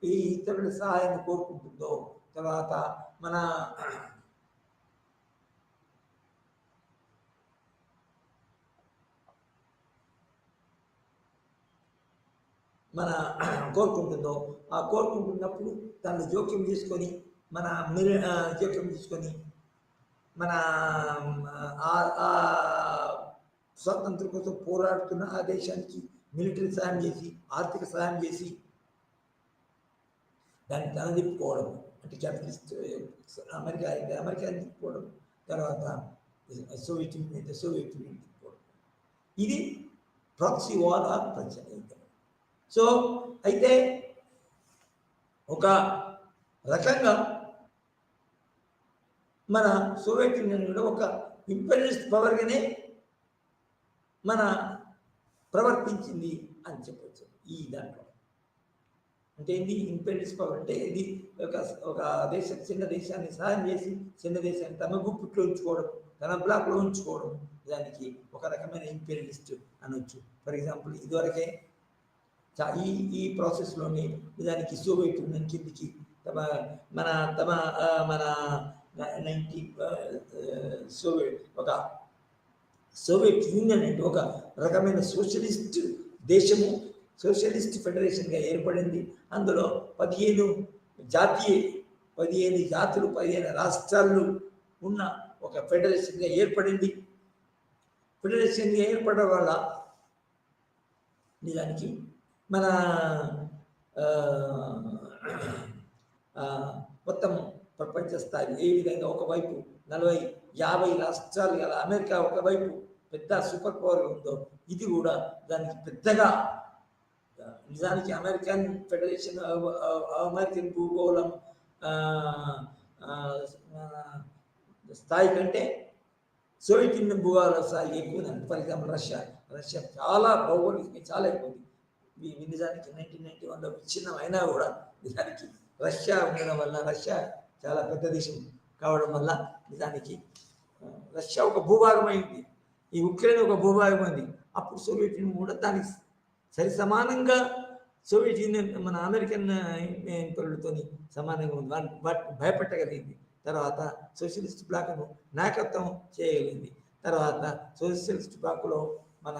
ఈ ఇతరుల సహాయాన్ని కోరుకుంటుందో, తర్వాత మన కోరుకుంటుందో ఆ కోరుకుంటున్నప్పుడు దాన్ని జోక్యం తీసుకొని మన స్వాతంత్రం కోసం పోరాడుతున్న ఆ దేశానికి మిలిటరీ సహాయం చేసి, ఆర్థిక సహాయం చేసి దాన్ని తనదిప్పుకోవడం, అంటే క్యాపిటలిస్ట్ అమెరికా అయితే అమెరికాని తిప్పుకోవడం, తర్వాత సోవియట్ యూనియన్ అయితే సోవియట్ యూనియన్ తిప్పుకోవడం. ఇది ప్రాక్సీ వార్ ఆర్ ప్రచ్ఛన్న యుద్ధం. సో అయితే ఒక రకంగా మన సోవియట్ యూనియన్ కూడా ఒక ఇంపీరియలిస్ట్ పవర్గానే ప్రవర్తించింది అని చెప్పవచ్చు. ఈ దాంట్లో అంటే ఇది ఇంపీరియలిస్ట్ పవర్ అంటే ఇది ఒక చిన్న దేశాన్ని సహాయం చేసి చిన్న దేశాన్ని తమ గుప్పిట్లో ఉంచుకోవడం, తన బ్లాక్లో ఉంచుకోవడం, దానికి ఒక రకమైన ఇంపీరియలిస్ట్ అనొచ్చు. ఫర్ ఎగ్జాంపుల్ ఇదివరకే ఈ ప్రాసెస్లోనే నిజానికి సోవియట్ యూనియన్ కిందికి సోవియట్ యూనియన్ అంటే ఒక రకమైన సోషలిస్ట్ దేశము, సోషలిస్ట్ ఫెడరేషన్గా ఏర్పడింది. అందులో 15 జాతులు 15 రాష్ట్రాలు ఉన్న ఒక ఫెడరేషన్గా ఏర్పడింది. ఫెడరేషన్గా ఏర్పడడం వల్ల నిజానికి మన మొత్తం ప్రపంచ స్థాయి ఏ విధంగా ఒకవైపు 40-50 రాష్ట్రాలు గల అమెరికా ఒకవైపు పెద్ద సూపర్ పవర్ ఉందో, ఇది కూడా దానికి పెద్దగా నిజానికి అమెరికన్ ఫెడరేషన్ అమెరికన్ భూగోళం స్థాయి కంటే సోవియట్ యూనియన్ భూగోళ స్థాయి ఎక్కువ. ఫర్ ఎగ్జాంపుల్ రష్యా చాలా భౌగోళికంగా చాలా ఎక్కువ. నిజానికి 1991లో విచ్ఛిన్నం అయినా కూడా నిజానికి రష్యా ఉండడం వల్ల, రష్యా చాలా పెద్ద దేశం కావడం వల్ల నిజానికి రష్యా ఒక భూభాగం అయింది, ఈ ఉక్రెయిన్ ఒక భూభాగం అయింది. అప్పుడు సోవియట్ యూనియన్ కూడా దానికి సరి సమానంగా సోవియట్ యూనియన్ మన అమెరికన్ పరులతో సమానంగా ఉంది, భయపెట్టగలిగింది. తర్వాత సోషలిస్ట్ బ్లాక్ను నాయకత్వం చేయగలిగింది. తర్వాత సోషలిస్ట్ బ్లాక్లో మన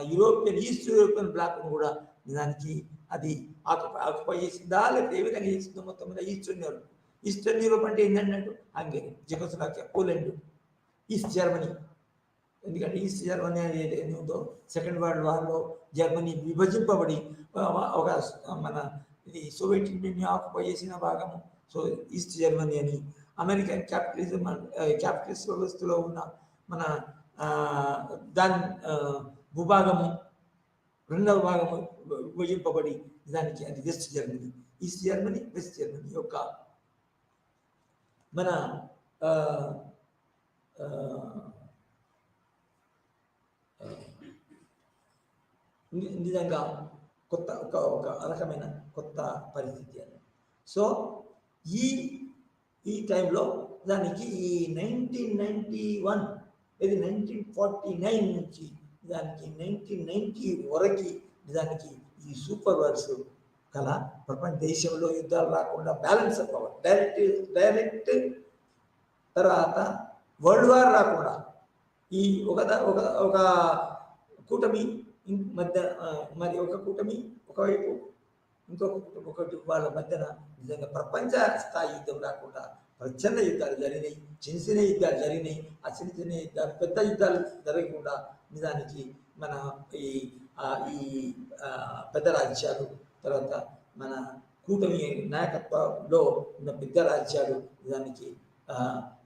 ఈస్ట్ యూరోపియన్ బ్లాక్ను కూడా నిజానికి అది ఆక్యుపై చేసిందా, లేకపోతే ఏ విధంగా చేసిందో మొత్తం మీద ఈస్టర్న్ యూరోప్ అంటే ఏంటంటే హంగరీ, జెకోస్లోవాకియా, పోలాండ్, ఈస్ట్ జర్మనీ, ఎందుకంటే ఈస్ట్ జర్మనీ అనేది ఏది ఉందో సెకండ్ వరల్డ్ వార్లో జర్మనీ విభజింపబడి ఒక మన ఇది సోవియట్ యూనియన్ ఆక్యుపై చేసిన భాగము. సో ఈస్ట్ జర్మనీ అని అమెరికన్ క్యాపిటలిస్ట్ వ్యవస్థలో ఉన్న మన దాని భూభాగము రెండవ భాగము విభజింపబడి దానికి అది west Germany. East Germany west Germany యొక్క మన నిజంగా కొత్త ఒక రకమైన కొత్త పరిస్థితి అని. సో ఈ టైంలో దానికి ఈ 1991 ఇది 1949 నుంచి దానికి 1990 వరకు దానికి ఈ సూపర్ వర్స్ కల ప్రపంచ దేశంలో యుద్ధాలు రాకుండా బ్యాలెన్స్ ఆఫ్ పవర్ డైరెక్ట్ తర్వాత వరల్డ్ వార్ రాకుండా ఈ ఒక కూటమి మధ్య మరి ఒక కూటమి ఒకవైపు ఇంకొక కూటమి ఒకటి వాళ్ళ మధ్యన నిజంగా ప్రపంచ స్థాయి యుద్ధం రాకుండా ప్రచండ యుద్ధాలు జరిగినాయి, చిన్న చిన్న యుద్ధాలు జరిగినాయి. ఆ చిన్న చిన్న యుద్ధాలు పెద్ద యుద్ధాలు జరగకుండా నిజానికి మన ఈ పెద్ద రాజ్యాలు తర్వాత మన కూటమి నాయకత్వంలో ఉన్న పెద్ద రాజ్యాలు నిజానికి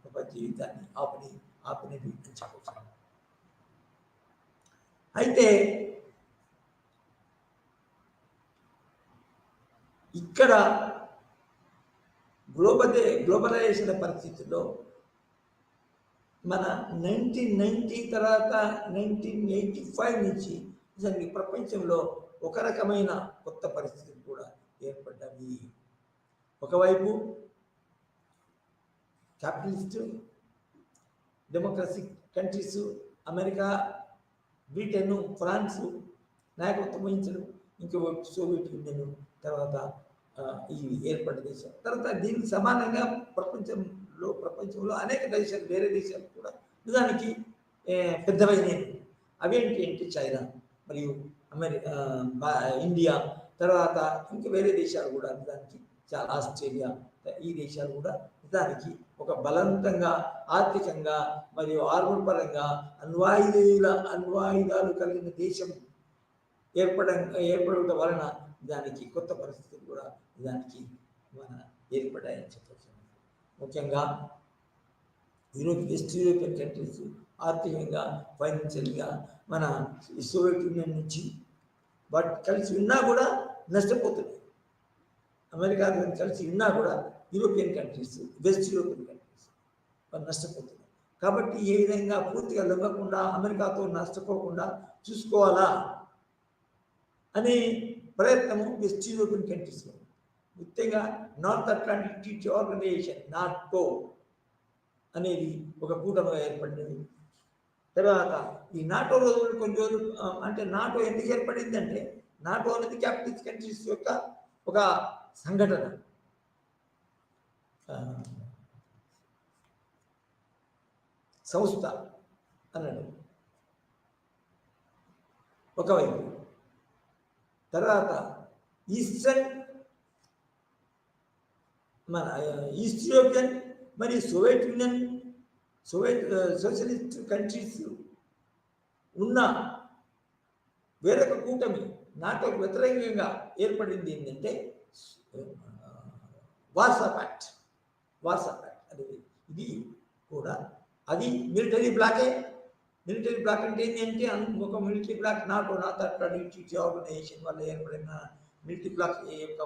ప్రపంచ యుద్ధాన్ని ఆపినవి అని చెప్పవచ్చు. అయితే ఇక్కడ గ్లోబలైజేషన్ పరిస్థితుల్లో మన 1990 తర్వాత 1985 నుంచి నిజంగా ప్రపంచంలో ఒక రకమైన కొత్త పరిస్థితులు కూడా ఏర్పడ్డవి. ఒకవైపు capitalist democratic countries America, Britain, France నాయకత్వం వహించడం, ఇంకోవైపు సోవియట్ యూనియన్, తర్వాత ఇవి ఏర్పడ్డ దేశం. తర్వాత దీనికి సమానంగా ప్రపంచంలో అనేక దేశాలు వేరే దేశాలు కూడా నిజానికి పెద్దవైనవి. అవేంటి అంటే చైనా మరియు ఇండియా, తర్వాత ఇంకా వేరే దేశాలు కూడా నిజానికి చాలా ఆస్ట్రేలియా, ఈ దేశాలు కూడా నిజానికి ఒక బలవంతంగా ఆర్థికంగా మరియు ఆర్మల్ పరంగా అణ్వాయుధాలు కలిగిన దేశం ఏర్పడటం వలన దానికి కొత్త పరిస్థితులు కూడా దానికి మన ఏర్పడ్డాయని చెప్పవచ్చు. ముఖ్యంగా వెస్ట్ యూరోపియన్ కంట్రీస్ ఆర్థికంగా ఫైనాన్షియల్గా మన సోవియట్ యూనియన్ నుంచి వాటి కలిసి ఉన్నా కూడా నష్టపోతున్నాయి. అమెరికా కలిసి ఉన్నా కూడా European countries, west European countries నష్టపోతున్నాయి. కాబట్టి ఏ విధంగా పూర్తిగా లొంగకుండా అమెరికాతో నష్టపోకుండా చూసుకోవాలా అనే ప్రయత్నము వెస్ట్ యూరోపియన్ కంట్రీస్లో, ముఖ్యంగా North Atlantic Treaty Organisation NATO అనేది ఒక కూటమిగా ఏర్పడింది. తర్వాత ఈ నాటో రోజులు కొన్ని రోజులు అంటే నాటో ఎందుకు ఏర్పడిందంటే నాటో అనేది క్యాపిటలిస్ట్ కంట్రీస్ యొక్క ఒక సంఘటన. సంస్థ అన్నాడు ఒకవైపు. తర్వాత ఈస్ట్ యూరోపియన్ మరియు సోవియట్ యూనియన్, సోషలిస్ట్ కంట్రీస్ ఉన్న వేరొక కూటమి నాటోకు వ్యతిరేకంగా ఏర్పడింది ఏంటంటే వార్సా ప్యాక్ట్ అనేది. ఇది కూడా అది మిలిటరీ బ్లాకే. మిలిటరీ బ్లాక్ అంటే ఏంటంటే ఒక military bloc North Atlantic Treaty Organisation వల్ల ఏర్పడిన మిలిటరీ బ్లాక్ యొక్క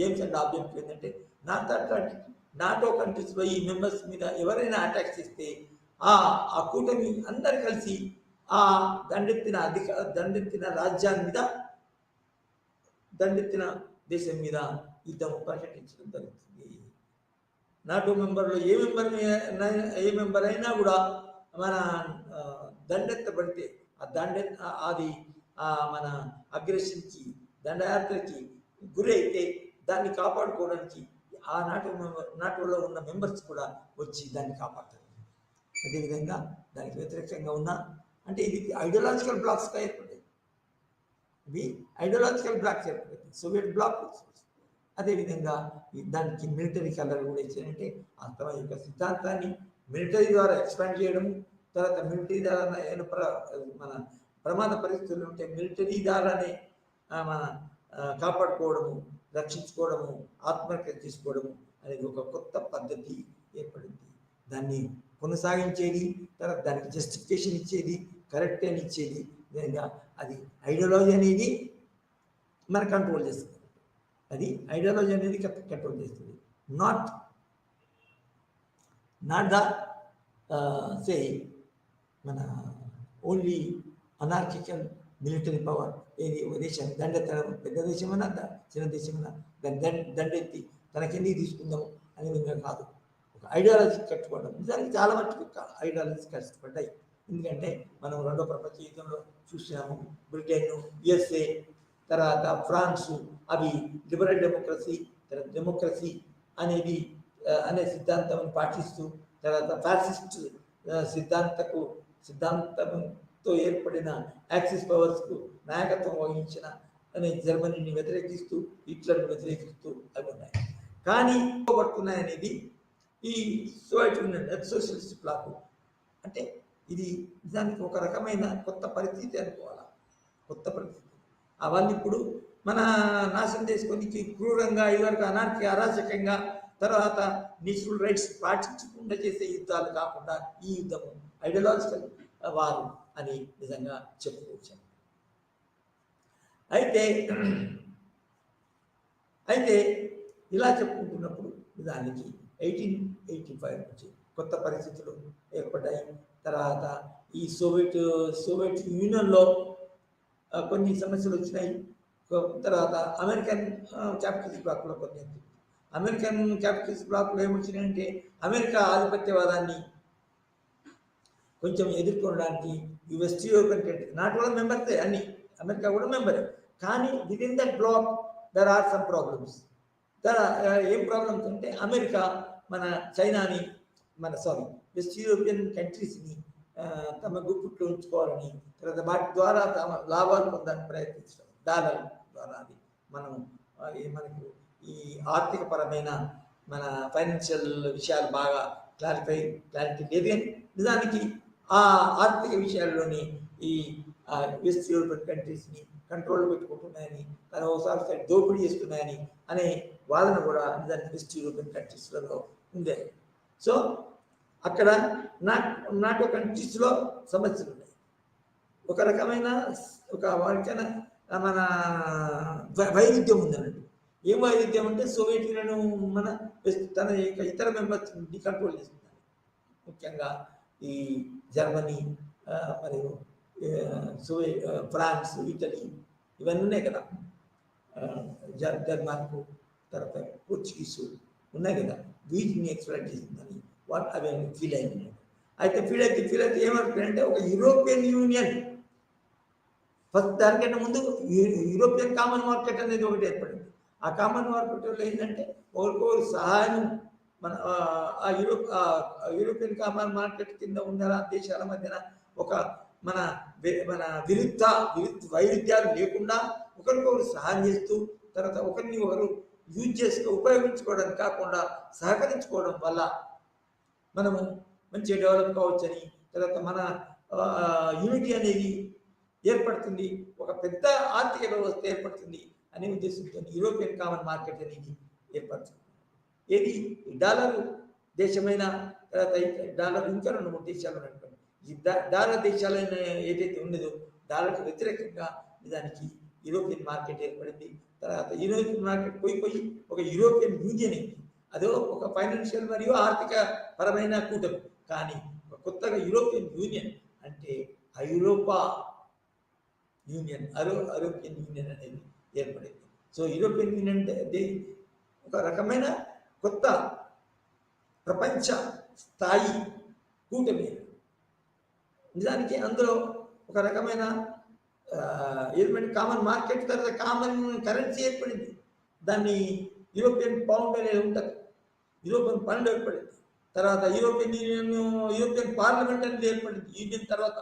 ఎయిమ్స్ అండ్ ఆబ్జెక్టివ్ ఏంటంటే నార్త్ అట్లాంటిక్ నాటో కంట్రీస్లో ఈ మెంబర్స్ మీద ఎవరైనా అటాక్ చేస్తే ఆ కూటమి అందరు కలిసి ఆ దండెత్తిన రాజ్యాన్ని మీద, దండెత్తిన దేశం మీద యుద్ధం ప్రకటించడం జరుగుతుంది. నాటో మెంబర్లో ఏ మెంబర్ అయినా కూడా మన దండెత్తబడితే అది మన అగ్రెషన్కి, దండయాత్రకి గురైతే దాన్ని కాపాడుకోవడానికి ఆ నాటోలో ఉన్న మెంబర్స్ కూడా వచ్చి దాన్ని కాపాడతారు. అదేవిధంగా దానికి వ్యతిరేకంగా ఉన్న అంటే ఇది ఐడియాలజికల్ బ్లాక్స్గా ఏర్పడ్డాయి. ఇవి ఐడియాలజికల్ బ్లాక్స్ ఏర్పడ్డాయి, సోవియట్ బ్లాక్. అదేవిధంగా దానికి మిలిటరీ కలర్ కూడా ఇచ్చారంటే తమ యొక్క సిద్ధాంతాన్ని మిలిటరీ ద్వారా ఎక్స్పాండ్ చేయడము, తర్వాత మిలిటరీ ద్వారా మన ప్రమాద పరిస్థితులు ఉంటే మిలిటరీ ద్వారానే మన కాపాడుకోవడము, రక్షించుకోవడము, ఆత్మహత్య చేసుకోవడము అనేది ఒక కొత్త పద్ధతి ఏర్పడింది. దాన్ని కొనసాగించేది, తర్వాత దానికి జస్టిఫికేషన్ ఇచ్చేది, కరెక్ట్ అని ఇచ్చేది, విధంగా అది ఐడియాలజీ అనేది మన కంట్రోల్ చేస్తుంది. అది ఐడియాలజీ అనేది కంట్రోల్ చేస్తుంది. నాట్ ద సే మన ఓన్లీ అనార్కికల్ మిలిటరీ పవర్. ఏది ఒక దేశం దండెత్తడం, పెద్ద దేశమైనా చిన్న దేశమైనా దాన్ని దండెత్తి తనకెందుకు తీసుకుందాము అనే విధంగా కాదు, ఒక ఐడియాలజీ కట్టుకోవడం. నిజానికి చాలా మటుకు ఐడియాలజీ కష్టపడ్డాయి. ఎందుకంటే మనం రెండో ప్రపంచ యుద్ధంలో చూసాము, బ్రిటన్, యుఎస్ఏ, తర్వాత ఫ్రాన్సు, అవి లిబరల్ డెమోక్రసీ, తర్వాత డెమోక్రసీ అనేది అనే సిద్ధాంతం పాటిస్తూ, తర్వాత ఫ్యాసిస్ట్ సిద్ధాంతంతో ఏర్పడిన యాక్సిస్ పవర్స్కు నాయకత్వం వహించిన అనే జర్మనీని వ్యతిరేకిస్తూ, హిట్లర్ని వ్యతిరేకిస్తూ అవి ఉన్నాయి. కానీ పడుతున్నాయనేది ఈ సోవియట్ యూనియన్ సోషలిస్ట్ బ్లాక్. అంటే ఇది నిజానికి ఒక రకమైన కొత్త పరిస్థితి అనుకోవాలా, కొత్త పరిస్థితి. అవన్నీ ఇప్పుడు మన నాశనం చేసుకొని క్రూరంగా, ఇదివరకు అరాచకంగా, తర్వాత నేచురల్ రైట్స్ పాటించకుండా చేసే యుద్ధాలు కాకుండా ఈ యుద్ధము ఐడియాలజికల్ వారు అని నిజంగా చెప్పుకోవచ్చు. అయితే ఇలా చెప్పుకుంటున్నప్పుడు నిజానికి 1885 నుంచి కొత్త పరిస్థితులు ఏర్పడ్డాయి. తర్వాత ఈ సోవియట్ యూనియన్లో కొన్ని సమస్యలు వచ్చినాయి. తర్వాత అమెరికన్ క్యాపిటలిస్ట్ బ్లాక్లో కొన్ని అమెరికన్ క్యాపిటలిస్ట్ బ్లాక్లో ఏమొచ్చినాయంటే అమెరికా ఆధిపత్యవాదాన్ని కొంచెం ఎదుర్కొనడానికి ఈ west European country not only మెంబర్సే, అన్ని అమెరికా కూడా మెంబరే, కానీ with in that block there are some problems. ఏం ప్రాబ్లమ్స్ అంటే అమెరికా మన చైనాని వెస్ట్ యూరోపియన్ కంట్రీస్ని తమ గుప్పిట్లో ఉంచుకోవాలని, తర్వాత వాటి ద్వారా తమ లాభాలు పొందడానికి ప్రయత్నించడం, డాలర్ ద్వారా. అది మనకు ఈ ఆర్థికపరమైన మన ఫైనాన్షియల్ విషయాలు బాగా క్లారిటీ లేదు, కానీ నిజానికి ఆ ఆర్థిక విషయాల్లోని ఈ వెస్ట్ యూరోపియన్ కంట్రీస్ని కంట్రోల్ పెట్టుకుంటున్నాయని, తన ఒకసారి దోపిడీ చేస్తున్నాయని అనే వాదన కూడా నిజానికి వెస్ట్ యూరోపియన్ కంట్రీస్లలో ఉంది. సో అక్కడ నాటో కంట్రీస్లో సమస్యలు ఉన్నాయి. ఒక రకమైన మన వైరుధ్యం ఉందన్నట్టు. ఏం వైరుధ్యం అంటే సోవియట్ యూనియన్ మన తన ఇతర మెంబర్స్ని కంట్రోల్ చేస్తున్నారు. ముఖ్యంగా ఈ జర్మనీ, మరియు ఫ్రాన్స్, ఇటలీ ఇవన్నీ ఉన్నాయి కదా, డెన్మార్క్, తర్వాత పోర్చుగీసు ఉన్నాయి కదా, వీటిని ఎక్స్ప్లెయిన్ చేసిందని అవి ఫీల్ అయింది. అయితే ఫీల్ అయితే ఏమనుకుంటే ఒక యూరోపియన్ యూనియన్ ఫస్ట్, దానికంటే ముందు యూరోపియన్ కామన్ మార్కెట్ అనేది ఒకటి ఏర్పడింది. ఆ కామన్ మార్కెట్లో ఏంటంటే ఒకరికొకరు సహాయం, మన యూరోపియన్ కామన్ మార్కెట్ కింద ఉన్న దేశాల మధ్యన ఒక మన వైరుధ్యాలు లేకుండా ఒకరికొకరు సహాయం చేస్తూ, తర్వాత ఒకరిని ఒకరు ఉపయోగించుకోవడానికి కాకుండా సహకరించుకోవడం వల్ల మనము మంచిగా డెవలప్ కావచ్చని, తర్వాత మన యూనిటీ అనేది ఏర్పడుతుంది, ఒక పెద్ద ఆర్థిక వ్యవస్థ ఏర్పడుతుంది అనే ఉద్దేశంతో యూరోపియన్ కామన్ మార్కెట్ అనేది ఏర్పడుతుంది. ఏది డాలర్ దేశమైన, తర్వాత డాలర్ ఇంకా 2-3 దేశాలు ఉన్నటువంటి ఈ డాలర్ దేశాలైన ఏదైతే ఉన్నదో డాలర్కు వ్యతిరేకంగా దానికి యూరోపియన్ మార్కెట్ ఏర్పడింది. తర్వాత యూరోపియన్ మార్కెట్ పోయి ఒక యూరోపియన్ యూనియన్ అయింది. అదో ఒక ఫైనాన్షియల్ మరియు ఆర్థిక పరమైన కూటమి. కానీ కొత్తగా యూరోపియన్ యూనియన్ అంటే యూరోపియన్ యూనియన్ అనేది ఏర్పడింది. సో యూరోపియన్ యూనియన్ ఒక రకమైన కొత్త ప్రపంచ స్థాయి కూటమి. నిజానికి అందులో ఒక రకమైన కామన్ మార్కెట్, తర్వాత కామన్ కరెన్సీ ఏర్పడింది. దాన్ని యూరోపియన్ పౌండ్ అనేది ఉంటుంది, యూరోపియన్ పౌండ్ ఏర్పడింది. తర్వాత యూరోపియన్ పార్లమెంట్ అనేది ఏర్పడింది. యూనియన్ తర్వాత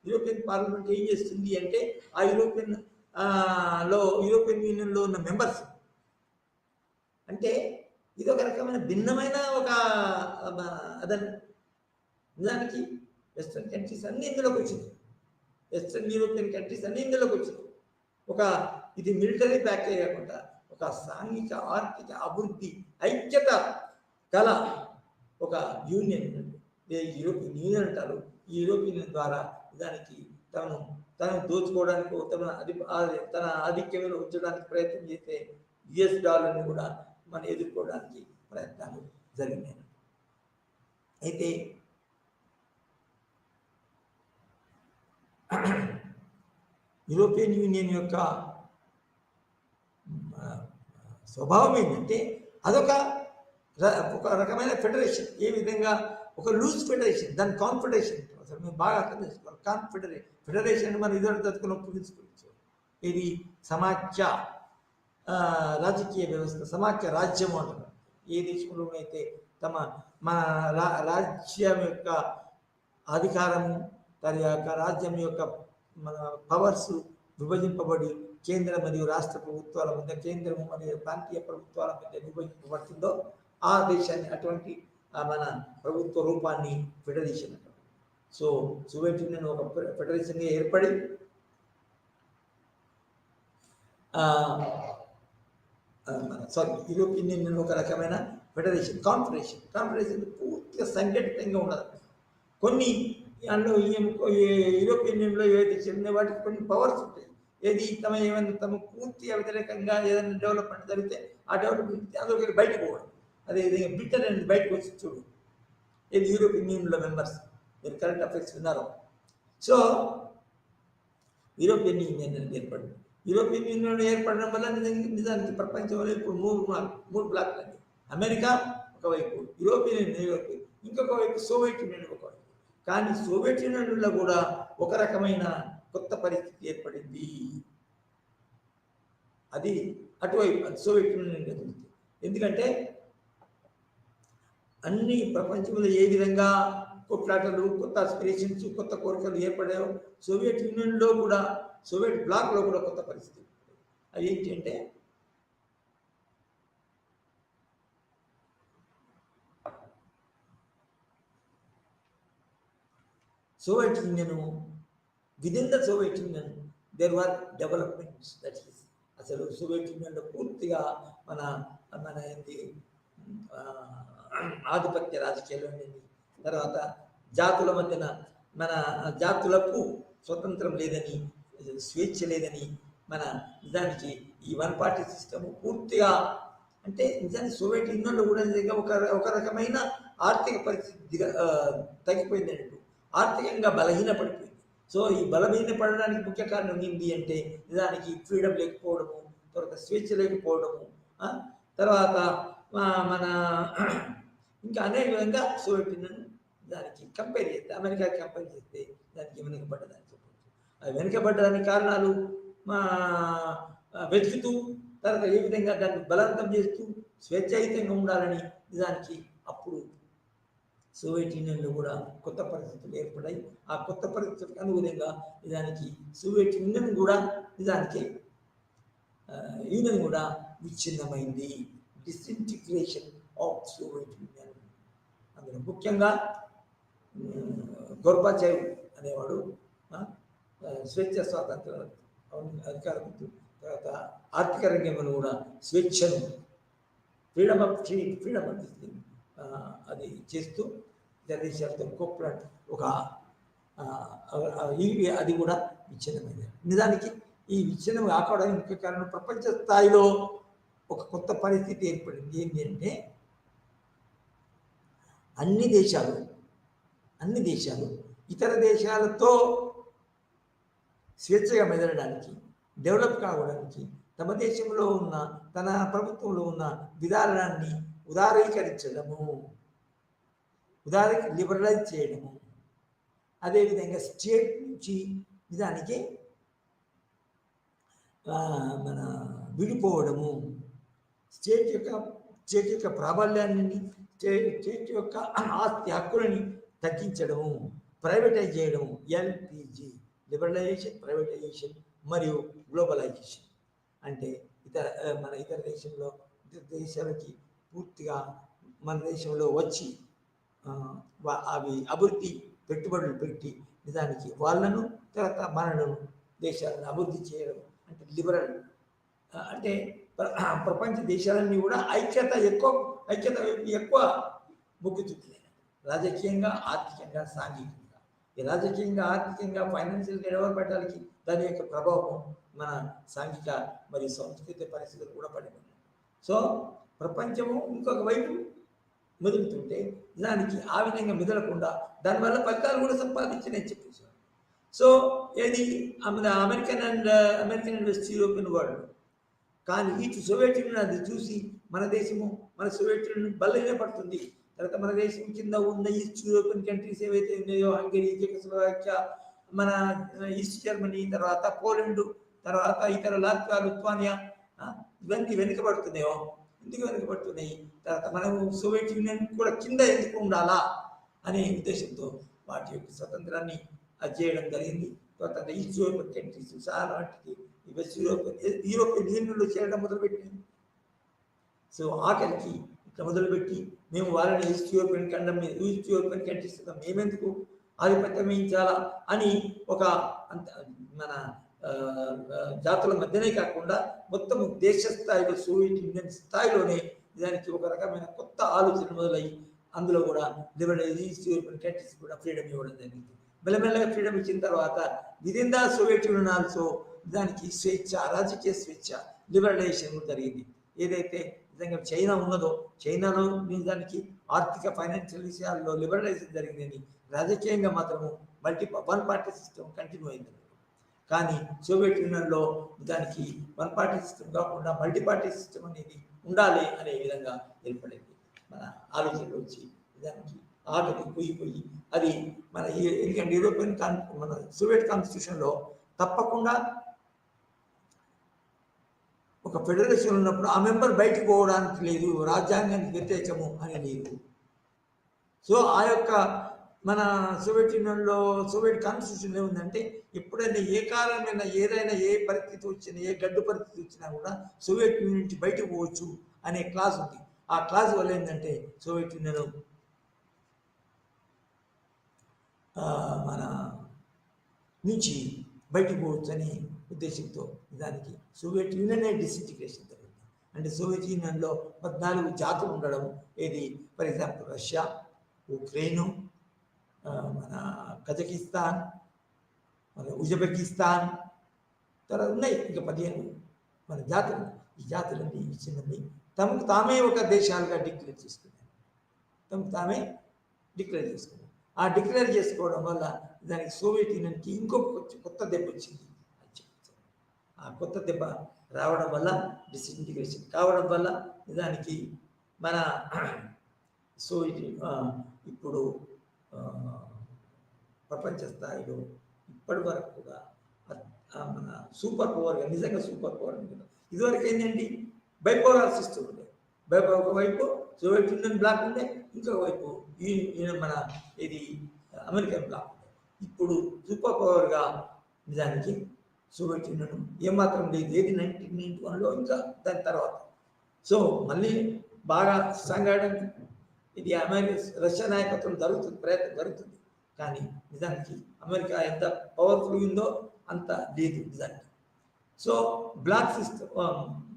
యూరోపియన్ పార్లమెంట్ ఏం చేస్తుంది అంటే ఆ యూరోపియన్ యూనియన్లో ఉన్న మెంబర్స్ అంటే ఇది ఒక రకమైన భిన్నమైన ఒక అదని. నిజానికి వెస్ట్రన్ కంట్రీస్ అన్ని ఇందులోకి వచ్చింది. వెస్ట్రన్ యూరోపియన్ కంట్రీస్ అన్ని ఇందులోకి వచ్చింది. ఒక ఇది మిలిటరీ ప్యాకేజ్ కాకుండా ఒక సాంఘిక ఆర్థిక అభివృద్ధి ఐక్యత గల ఒక యూనియన్, యూరోపియన్ యూనియన్ అంటారు. ఈ యూరోపియన్ యూనియన్ ద్వారా దానికి తను దోచుకోవడానికి తన ఆధిక్యంలో ఉంచడానికి ప్రయత్నం చేస్తే యుఎస్ డాలర్ని కూడా మనం ఎదుర్కోవడానికి ప్రయత్నాలు జరిగినాయి. అయితే యూరోపియన్ యూనియన్ యొక్క స్వభావం ఏంటంటే అదొక రకమైన ఫెడరేషన్. ఏ విధంగా ఒక లూజ్ ఫెడరేషన్, దాని కాన్ఫెడరేషన్ అసలు మేము బాగా అర్థం చేసుకోవాలి. ఫెడరేషన్ మనం ఇద్దరు చదువుకున్నప్పుడు తెలుసుకోవచ్చు. ఇది సమాఖ్య రాజకీయ వ్యవస్థ, సమాఖ్య రాజ్యం అంటారు. ఏ దేశంలోనైతే మన రాజ్యం యొక్క అధికారము, దాని యొక్క రాజ్యం యొక్క మన పవర్స్ విభజింపబడి కేంద్ర మరియు రాష్ట్ర ప్రభుత్వాల మధ్య, కేంద్రము మరియు ప్రాంతీయ ప్రభుత్వాల మధ్య విభజింపబడుతుందో ఆ దేశాన్ని, అటువంటి మన ప్రభుత్వ రూపాన్ని ఫెడరేషన్ అంటారు. సో సోవియట్ యూనియన్ ఒక ఫెడరేషన్గా ఏర్పడి యూరోపియన్ యూనియన్ ఒక రకమైన ఫెడరేషన్, కాన్ఫెడరేషన్ పూర్తిగా సంఘటితంగా ఉన్నది. కొన్ని అందులో యూరోపియన్ యూనియన్లో ఏవైతే చెందిన వాటికి కొన్ని పవర్స్ ఉంటాయి. ఏది తమ పూర్తిగా వ్యతిరేకంగా ఏదైనా డెవలప్మెంట్ జరిగితే ఆ డెవలప్మెంట్ అందులో బయటకు పోవడం. అదేవిధంగా బ్రిటన్ అనేది బయటకు వచ్చి చూడు, ఏది యూరోపియన్ యూనియన్లో మెంబర్స్, మీరు కరెంట్ అఫైర్స్ విన్నారు. సో యూరోపియన్ యూనియన్ అనేది ఏర్పడింది. యూరోపియన్ యూనియన్ ఏర్పడడం వల్ల నిజానికి ప్రపంచంలో ఇప్పుడు మూడు బ్లాక్లు అండి. అమెరికా ఒకవైపు, యూరోపియన్ యూనియన్ ఇంకొక వైపు, సోవియట్ యూనియన్ ఒకవైపు. కానీ సోవియట్ యూనియన్లో కూడా ఒక రకమైన కొత్త పరిస్థితి ఏర్పడింది. అది అటువైపు, అది సోవియట్ యూనియన్ జరుగుతుంది. ఎందుకంటే అన్ని ప్రపంచంలో ఏ విధంగా కొట్లాటలు, కొత్త ఆస్పిరేషన్స్, కొత్త కోరికలు ఏర్పడాయో సోవియట్ యూనియన్లో కూడా, సోవియట్ బ్లాక్లో కూడా కొత్త పరిస్థితి. అది ఏంటి అంటే Soviet Union, within the Soviet Union, there were developments. That is, అసలు సోవియట్ యూనియన్లో పూర్తిగా మన ఏంటి ఆధిపత్య రాజకీయాలు ఉండేది. తర్వాత జాతుల మధ్యన మన జాతులకు స్వతంత్రం లేదని, స్వేచ్ఛ లేదని, మన నిజానికి ఈ వన్ పార్టీ సిస్టమ్ పూర్తిగా, అంటే నిజానికి సోవియట్ యూనియన్లో కూడా ఒక రకమైన ఆర్థిక పరిస్థితి తగ్గిపోయింది అన్నట్టు, ఆర్థికంగా బలహీనపడిపోయింది. సో ఈ బలహీనపడడానికి ముఖ్య కారణం ఏంటి అంటే నిజానికి ఫ్రీడమ్ లేకపోవడము, తర్వాత స్వేచ్ఛ లేకపోవడము, తర్వాత మన ఇంకా అనేక విధంగా సోవియట్ యూనియన్ దానికి కంపేర్ చేస్తే, అమెరికాకి కంపేర్ చేస్తే దానికి వెనుకబడ్డదని చెప్పవచ్చు. అది వెనుకబడ్డడానికి కారణాలు వెతుకుతూ, తర్వాత ఏ విధంగా దాన్ని బలవంతం చేస్తూ స్వేచ్ఛాయుతంగా ఉండాలని నిజానికి అప్పుడు సోవియట్ యూనియన్లో కూడా కొత్త పరిస్థితులు ఏర్పడాయి. ఆ కొత్త పరిస్థితులకు అనుగుణంగా నిజానికి సోవియట్ యూనియన్ కూడా విచ్ఛిన్నమైంది. Disintegration of Soviet Union. అందులో ముఖ్యంగా గోర్బాచేవ్ అనేవాడు స్వేచ్ఛ స్వాతంత్ర అధికారం, తర్వాత ఆర్థిక రంగంలో కూడా స్వేచ్ఛను, ఫ్రీడమ్ ఆఫ్ అది చేస్తూ ఇతర దేశాలతో కోప్లాట్ అది కూడా విచ్ఛిన్నమైంది. నిజానికి ఈ విచ్ఛిన్నం కాకపోవడానికి ముఖ్య కారణం ప్రపంచ స్థాయిలో ఒక కొత్త పరిస్థితి ఏర్పడింది. ఏంటి అంటే అన్ని దేశాలు ఇతర దేశాలతో స్వేచ్ఛగా మెదలడానికి, డెవలప్ కావడానికి, తమ దేశంలో ఉన్న, తన ప్రభుత్వంలో ఉన్న విధానాన్ని లిబరలైజ్ చేయడము, అదేవిధంగా స్టేట్ నుంచి నిజానికి మన విడిపోవడము, స్టేట్ యొక్క ప్రాబల్యాన్ని, స్టేట్ యొక్క ఆస్తి హక్కులని తగ్గించడము, ప్రైవేటైజ్ చేయడము, ఎల్పిజి, లిబరలైజేషన్, ప్రైవేటైజేషన్ మరియు గ్లోబలైజేషన్. అంటే ఇతర దేశాలకి పూర్తిగా మన దేశంలో వచ్చి అవి అభివృద్ధి పెట్టుబడులు పెట్టి నిజానికి వాళ్ళను తర్వాత మనను దేశాలను అభివృద్ధి చేయడం అంటే లిబరల్ అంటే ప్రపంచ దేశాలన్నీ కూడా ఐక్యత ఎక్కువ మొగ్గు చూపుతున్నాయి రాజకీయంగా, ఆర్థికంగా, సాంఘికంగా. ఈ రాజకీయంగా, ఆర్థికంగా, ఫైనాన్షియల్ డెవలప్మెంట్కి దాని యొక్క ప్రభావం మన సాంఘిక మరియు సాంస్కృతిక పరిస్థితులు కూడా పడింది. సో ప్రపంచము ఇంకొక వైపు మెదులుతుంటే దానికి ఆ విధంగా మెదలకుండా దానివల్ల ఫలితాలు కూడా సంపాదించని చెప్పేసి. సో ఏది American and west European world. కానీ ఇటు సోవియట్ యూనియన్ అది చూసి మన దేశము మన సోవియట్ యూనియన్ బలహీనపడుతుంది. తర్వాత మన దేశం కింద ఉన్న ఈస్ట్ యూరోపియన్ కంట్రీస్ ఏవైతే ఉన్నాయో హంగరీ, చెకోస్లోవాకియా, మన ఈస్ట్ జర్మనీ, తర్వాత పోలాండ్, తర్వాత ఇతర లాత్వియా, లిథువేనియా ఇవన్నీ వెనుకబడుతున్నాయో. ఎందుకు వెనుకబడుతున్నాయి? తర్వాత మనం సోవియట్ యూనియన్ కూడా కింద ఎందుకు ఉండాలా అనే ఉద్దేశంతో వాటి యొక్క స్వతంత్రాన్ని అది చేయడం జరిగింది. తర్వాత ఈస్ట్ యూరోపియన్ కంట్రీస్ చాలా వాటికి వెస్ట్ యూరోపియన్ యూనియన్లో చేరడం మొదలుపెట్టింది. సో ఆఖరికి ఇట్లా మొదలుపెట్టి మేము వాళ్ళని ఈస్ట్ యూరోపియన్ ఖండం మీద ఈస్ట్ యూరోపియన్ కంట్రీస్ మేమెందుకు ఆధిపత్యం వహించాలా అని ఒక మన జాతుల మధ్యనే కాకుండా మొత్తం దేశ స్థాయిలో సోవియట్ యూనియన్ స్థాయిలోనే దానికి ఒక రకమైన కొత్త ఆలోచన మొదలై అందులో కూడా లిబరల్ ఈస్ట్ యూరోపియన్ కంట్రీస్ కూడా ఫ్రీడమ్ ఇవ్వడం జరిగింది. మెల్లమెల్లగా ఫ్రీడమ్ ఇచ్చిన తర్వాత within the Soviet union also దానికి స్వేచ్ఛ, రాజకీయ స్వేచ్ఛ, లిబరలైజేషన్ జరిగింది. ఏదైతే నిజంగా చైనా ఉన్నదో చైనాలో నిజానికి ఆర్థిక ఫైనాన్షియల్ విషయాల్లో లిబరలైజేషన్ జరిగిందని, రాజకీయంగా మాత్రము వన్ పార్టీ సిస్టమ్ కంటిన్యూ అయింది. కానీ సోవియట్ యూనియన్లో దానికి వన్ పార్టీ సిస్టమ్ కాకుండా మల్టీ పార్టీ సిస్టమ్ అనేది ఉండాలి అనే విధంగా ఏర్పడింది. మన ఆలోచనలు వచ్చి దానికి ఆఖరి పోయి అది మన ఎందుకంటే యూరోపియన్ మన సోవియట్ కాన్స్టిట్యూషన్లో తప్పకుండా ఒక ఫెడరేషన్ ఉన్నప్పుడు ఆ మెంబర్ బయటకు పోవడానికి లేదు, రాజ్యాంగానికి వ్యతిరేకము అని లేదు. సో ఆ యొక్క మన సోవియట్ యూనియన్లో సోవియట్ కాన్స్టిట్యూషన్ ఏముందంటే ఎప్పుడైనా ఏ కారణమైన ఏదైనా ఏ పరిస్థితి వచ్చినా ఏ గడ్డు పరిస్థితి వచ్చినా కూడా సోవియట్ యూనియన్ నుంచి బయటకు పోవచ్చు అనే క్లాస్ ఉంది. ఆ క్లాస్ వల్ల ఏంటంటే సోవియట్ యూనియన్ మన నుంచి బయటకు పోవచ్చు అనే ఉద్దేశంతో దానికి సోవియట్ యూనియన్ డిసింటిగ్రేషన్ జరిగింది. అంటే సోవియట్ యూనియన్లో 14 జాతులు ఉండడం, ఏది ఫర్ ఎగ్జాంపుల్ రష్యా, ఉక్రెయిన్, మన కజకిస్తాన్, మన ఉజ్బెకిస్తాన్, తర్వాత ఉన్నాయి ఇంకా 15 మన జాతులు. ఈ జాతులన్నీ ఇచ్చినవి తమకు తామే ఒక దేశాలుగా డిక్లేర్ చేసుకున్నారు. తమకు తామే డిక్లేర్ చేసుకున్నారు. ఆ డిక్లేర్ చేసుకోవడం వల్ల దానికి సోవియట్ యూనియన్కి ఇంకొక కొత్త దెబ్బ వచ్చింది అని చెప్పారు. ఆ కొత్త దెబ్బ రావడం వల్ల డిసింటిగ్రేషన్ కావడం వల్ల దానికి మన సోవియట్ ఇప్పుడు ప్రపంచ స్థాయిలో ఇప్పటి వరకు కూడా మన సూపర్ పవర్గా నిజంగా సూపర్ పవర్ ఉంటుంది. ఇదివరకు ఏంటండి బైపోలార్ సిస్టమ్ ఉండే. ఒకవైపు సోవియట్ యూనియన్ బ్లాక్ ఉండే, ఇంకొక వైపు మన ఇది అమెరికన్ బ్లాక్ ఉండే. ఇప్పుడు సూపర్ పవర్గా నిజానికి సోవియట్ యూనియన్ ఏమాత్రం లేదు. ఏది 1991లో ఇంకా దాని తర్వాత. సో మళ్ళీ బాగా స్ట్రాంగ్ అవడానికి ఇది రష్యా నాయకత్వం ప్రయత్నం జరుగుతుంది. కానీ నిజానికి అమెరికా ఎంత పవర్ఫుల్ ఉందో అంత లేదు నిజానికి. So black system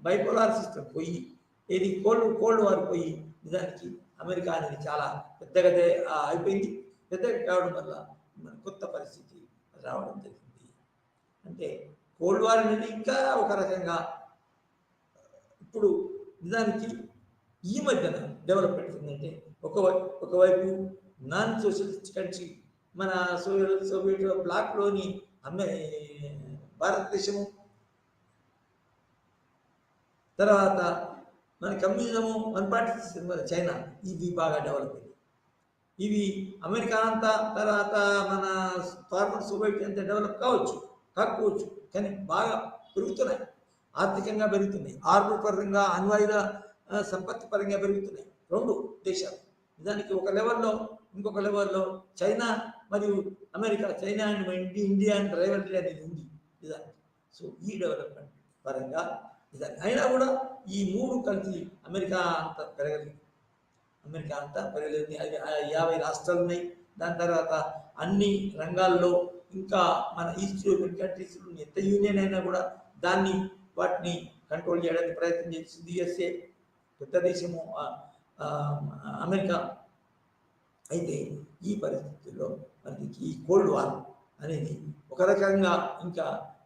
bipolar system పోయి ఏది కోల్డ్ వార్ పోయి నిజానికి అమెరికా అనేది చాలా పెద్దగా అయిపోయింది. పెద్దగా కావడం వల్ల మన కొత్త పరిస్థితి రావడం జరిగింది. అంటే కోల్డ్ వార్ అనేది ఇంకా ఒక రకంగా ఇప్పుడు నిజానికి ఈ మధ్యన డెవలప్మెంట్ ఏంటంటే ఒకవైపు నాన్ సోషలిస్ట్ కంట్రీ మన సోవియట్ బ్లాక్లోని భారతదేశము, తర్వాత మన కమ్యూనిజము, వన్ పార్టీ సిస్టమ్ వల్ల చైనా ఇవి బాగా డెవలప్ అయ్యాయి. ఇవి అమెరికా అంతా తర్వాత మన ఫార్మర్ సొసైటీ అంతా డెవలప్ కాకపోవచ్చు, కానీ బాగా పెరుగుతున్నాయి. ఆర్థికంగా పెరుగుతున్నాయి, ఆర్థిక పరంగా అణ్వాయుధ సంపత్తి పరంగా పెరుగుతున్నాయి రెండు దేశాలు. నిజానికి ఒక లెవెల్లో ఇంకొక లెవెల్లో చైనా మరియు America, China and India and rivalry అనేది ఉంది నిజానికి. సో ఈ డెవలప్మెంట్ పరంగా నిజానికి అయినా కూడా ఈ మూడు కలిసి అమెరికా అంతా పెరగలేదు. అది 50 రాష్ట్రాలు ఉన్నాయి. దాని తర్వాత అన్ని రంగాల్లో ఇంకా మన ఈస్ట్ యూరోపియన్ కంట్రీస్లో ఎంత యూనియన్ అయినా కూడా దాన్ని వాటిని కంట్రోల్ చేయడానికి ప్రయత్నం చేస్తుంది యుఎస్ఏ, పెద్ద దేశము ఆ, అమెరికా. అయితే ఈ పరిస్థితుల్లో మనకి ఈ కోల్డ్ వార్ అనేది ఒక రకంగా ఇంకా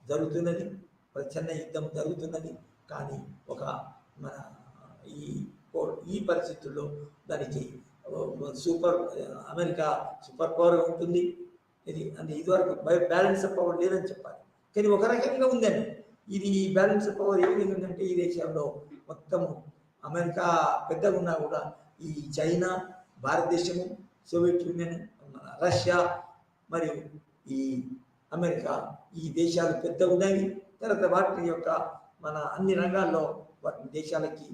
జరుగుతున్నది, ప్రచ్ఛన్న యుద్ధం జరుగుతున్నది. కానీ ఒక మన ఈ ఈ పరిస్థితుల్లో దానికి సూపర్ అమెరికా సూపర్ పవర్గా ఉంటుంది. ఇదివరకు బ్యాలెన్స్ ఆఫ్ పవర్ లేదని చెప్పాలి, కానీ ఒక రకంగా ఉందండి. ఇది బ్యాలెన్స్ ఆఫ్ పవర్ ఏ విధంగా ఉందంటే ఈ దేశంలో మొత్తము అమెరికా పెద్దగా ఉన్నా కూడా ఈ చైనా, భారతదేశము, సోవియట్ యూనియన్, రష్యా మరియు ఈ అమెరికా, ఈ దేశాలు పెద్దగా ఉన్నాయి. తర్వాత వాటి యొక్క మన అన్ని రంగాల్లో వాటి దేశాలకి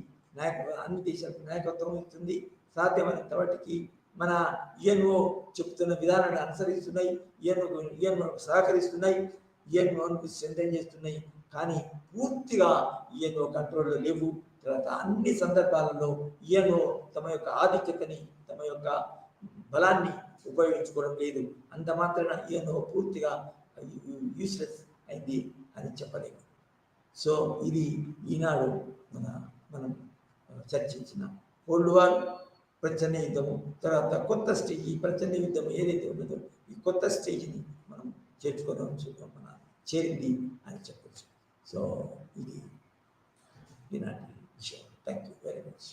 అన్ని దేశాలకు నాయకత్వం ఇస్తుంది. సాధ్యమైనంత వాటికి మన యుఎన్ఓ చెప్తున్న విధానాన్ని అనుసరిస్తున్నాయి, యుఎన్ఓ సహకరిస్తున్నాయి, యుఎన్ఓను స్ట్రెంథెన్ చేస్తున్నాయి. కానీ పూర్తిగా యుఎన్ఓ కంట్రోల్లో లేవు. తర్వాత అన్ని సందర్భాలలో యుఎన్ఓ తమ యొక్క ఆధిక్యతని, తమ యొక్క బలాన్ని ఉపయోగించుకోవడం లేదు. అంత మాత్రాన యుఎన్ఓ పూర్తిగా యూస్లెస్ అయింది అని చెప్పలేము. సో ఇది ఈనాడు మనం చర్చించిన కోల్డ్ వార్, ప్రచ్ఛన్న యుద్ధము, తర్వాత కొత్త స్టేజ్. ఈ ప్రచ్ఛన్న యుద్ధం ఏదైతే ఉన్నదో ఈ కొత్త స్టేజ్ని మనం చేరింది అని చెప్పచ్చు. సో ఇది ఈనాటి విషయం. Thank you very much.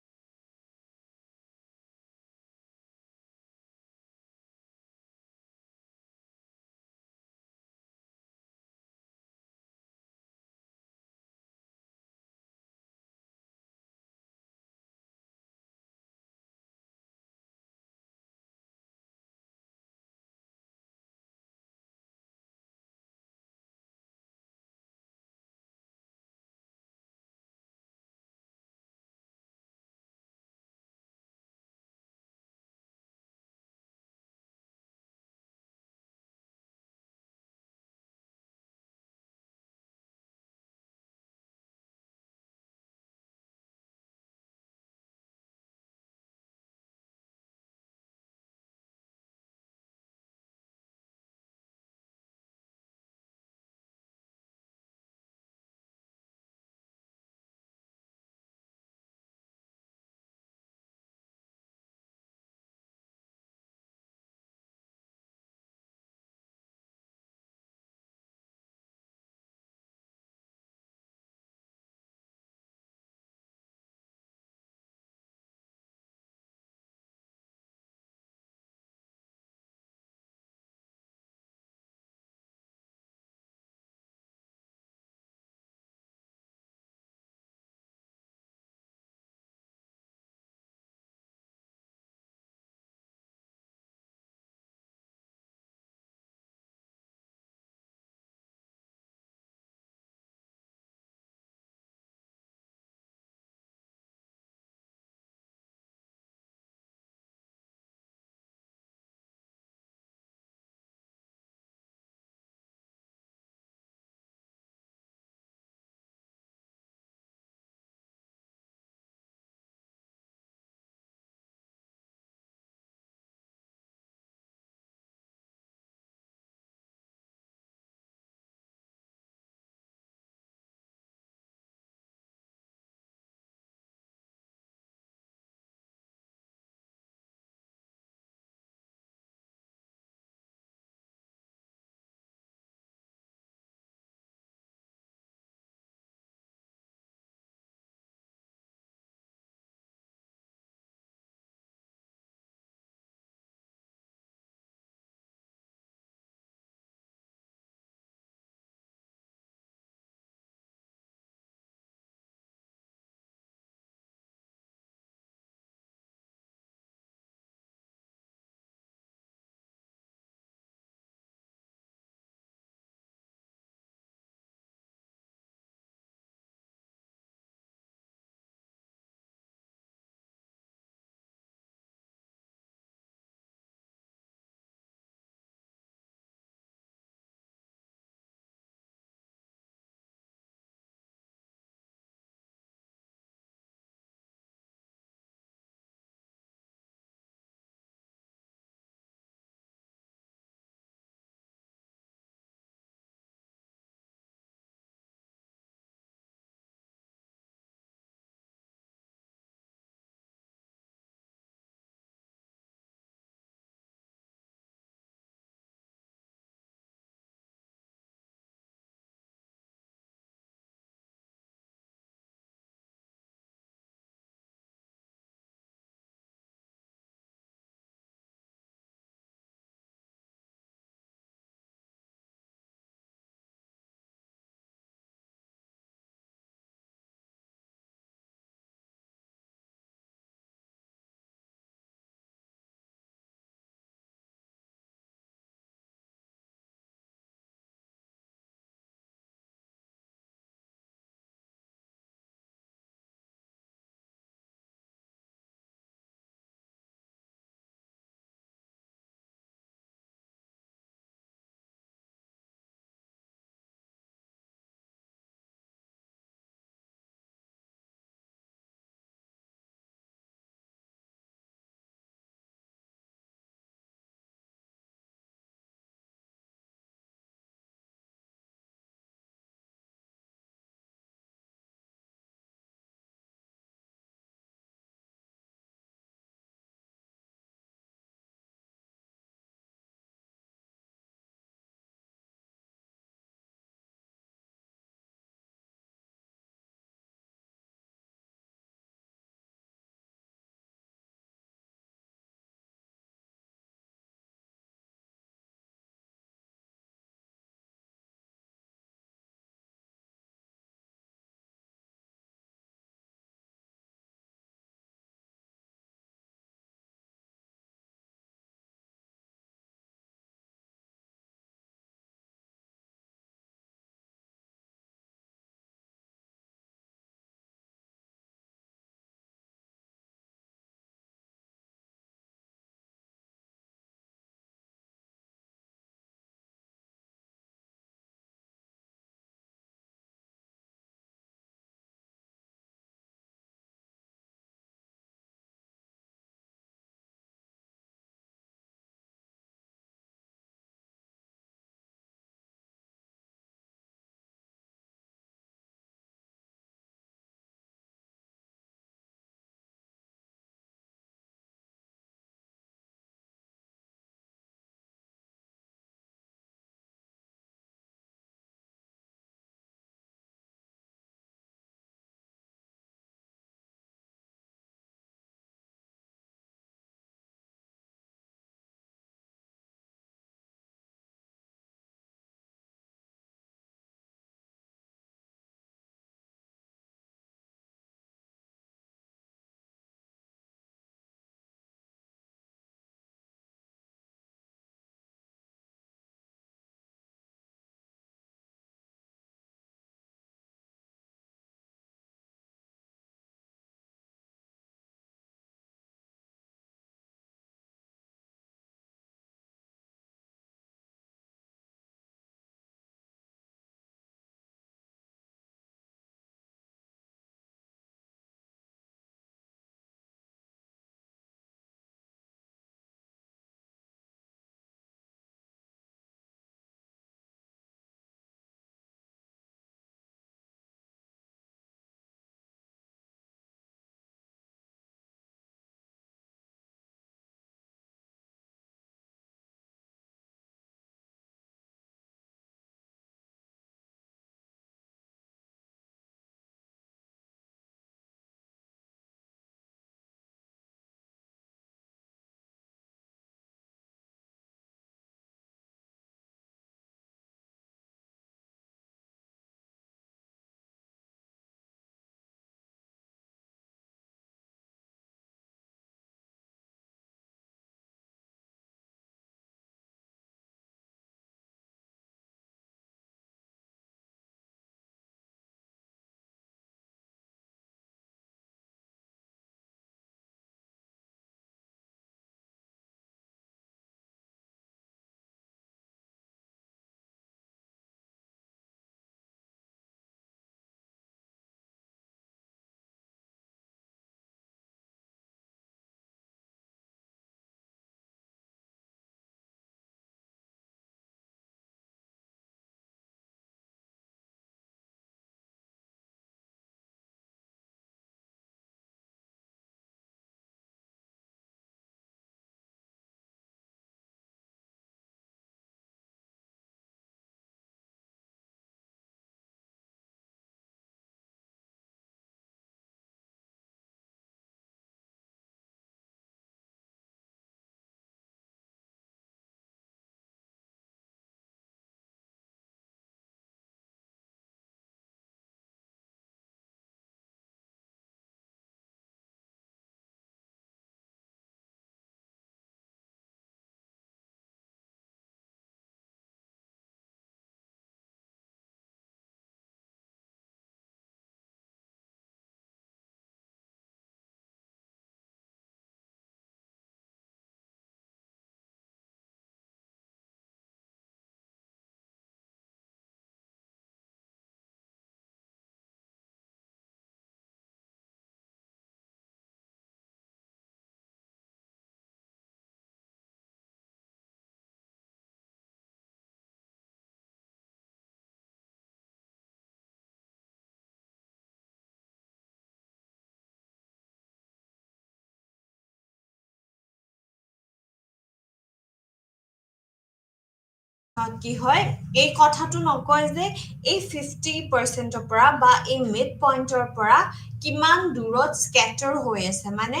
কি হয় এই কথাটো নকয় যে এই 50% পৰা বা এই মিড পইণ্টৰ পৰা কিমান দূৰত স্কেটাৰ হৈ আছে মানে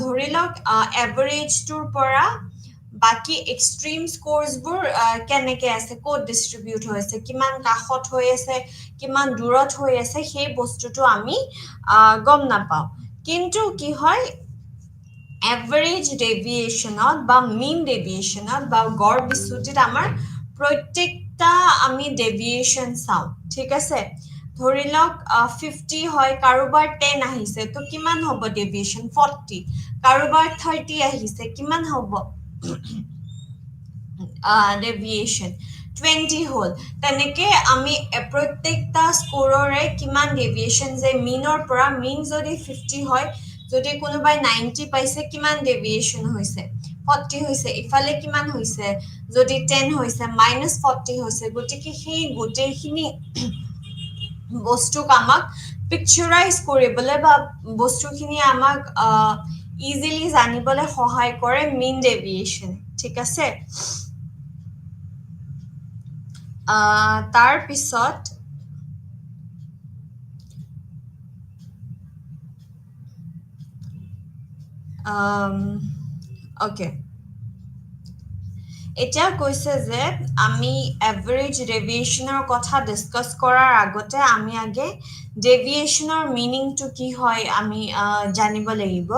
ধৰি লওক এভাৰেজটোৰ পৰা বাকি এক্সট্ৰিম স্কোৰ্সবোৰ কেনেকে আছে ক'ত ডিস্ট্ৰিবিউট হৈ আছে কিমান কাষত হৈ আছে কিমান দূৰত হৈ আছে সেই বস্তুটো আমি গম নাপাওঁ কিন্তু কি হয় এভাৰেজ ডেভিয়েশ্যনত বা মিন ডেভিয়েশ্যনত বা গড় বিচ্যুতিত আমাৰ প্ৰত্যেকটা আমি ডেভিয়েশ্যন চাওঁ ঠিক আছে ধৰি লওক 50 হয় কাৰোবাৰ 10 আহিছে তো কিমান হ'ব ডেভিয়েশ্যন 40 কাৰোবাৰ 30 আহিছে কিমান হ'ব ডেভিয়েশ্যন 20 হ'ল তেনেকে আমি প্ৰত্যেকটা স্কোৰৰে কিমান ডেভিয়েশ্যন যে মিনৰ পৰা মিন যদি 50 হয় যদি কোনোবাই 90 পাইছে কিমান ডেভিয়েশ্যন হৈছে 40 হৈছে ইফালে কিমান হৈছে যদি 10 হৈছে -40 হৈছে গতিকে সেই গোটেইখিনি বস্তুক আমাক পিকচাৰাইজ কৰিবলৈ বা বস্তুখিনি আমাক ইজিলি জানিবলৈ সহায় কৰে মিন ডেভিয়েশ্যন ঠিক আছে তাৰ পিছত ওকে এতিয়া কৈছে যে আমি এভাৰেজ ডেভিয়েশ্যনৰ কথা ডিসকাস কৰাৰ আগতে আমি আগে ডেভিয়েশ্যনৰ মিনিংটো কি হয় আমি জানিব লাগিব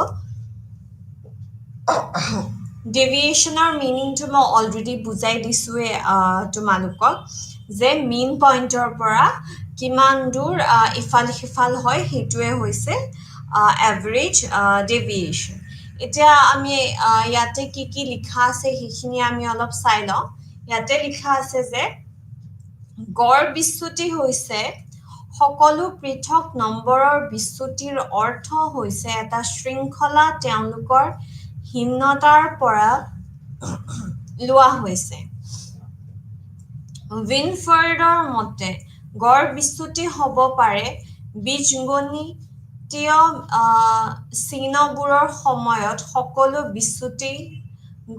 ডেভিয়েশ্যনৰ মিনিংটো মই অলৰেডি বুজাই দিছোৱে তোমালোকক যে মিন পইণ্টৰ পৰা কিমান দূৰ ইফাল সিফাল হয় সেইটোৱে হৈছে এভাৰেজ ডেভিয়েশ্যন এতিয়া আমি ইয়াতে কি লিখা আছে সেইখিনি আমি অলপ চাই লওঁ ইয়াতে লিখা আছে যে গড় বিচ্যুতি হৈছে সকলো পৃথক নম্বৰৰ বিচ্যুতিৰ অৰ্থ হৈছে এটা শৃংখলা তেওঁলোকৰ হীনতাৰ পৰা লোৱা হৈছে উইনফৰ্ডৰ মতে গড় বিচ্যুতি হ'ব পাৰে বীজগণিতীয় চিহ্নবোৰৰ সময়ত সকলো বিচ্যুতি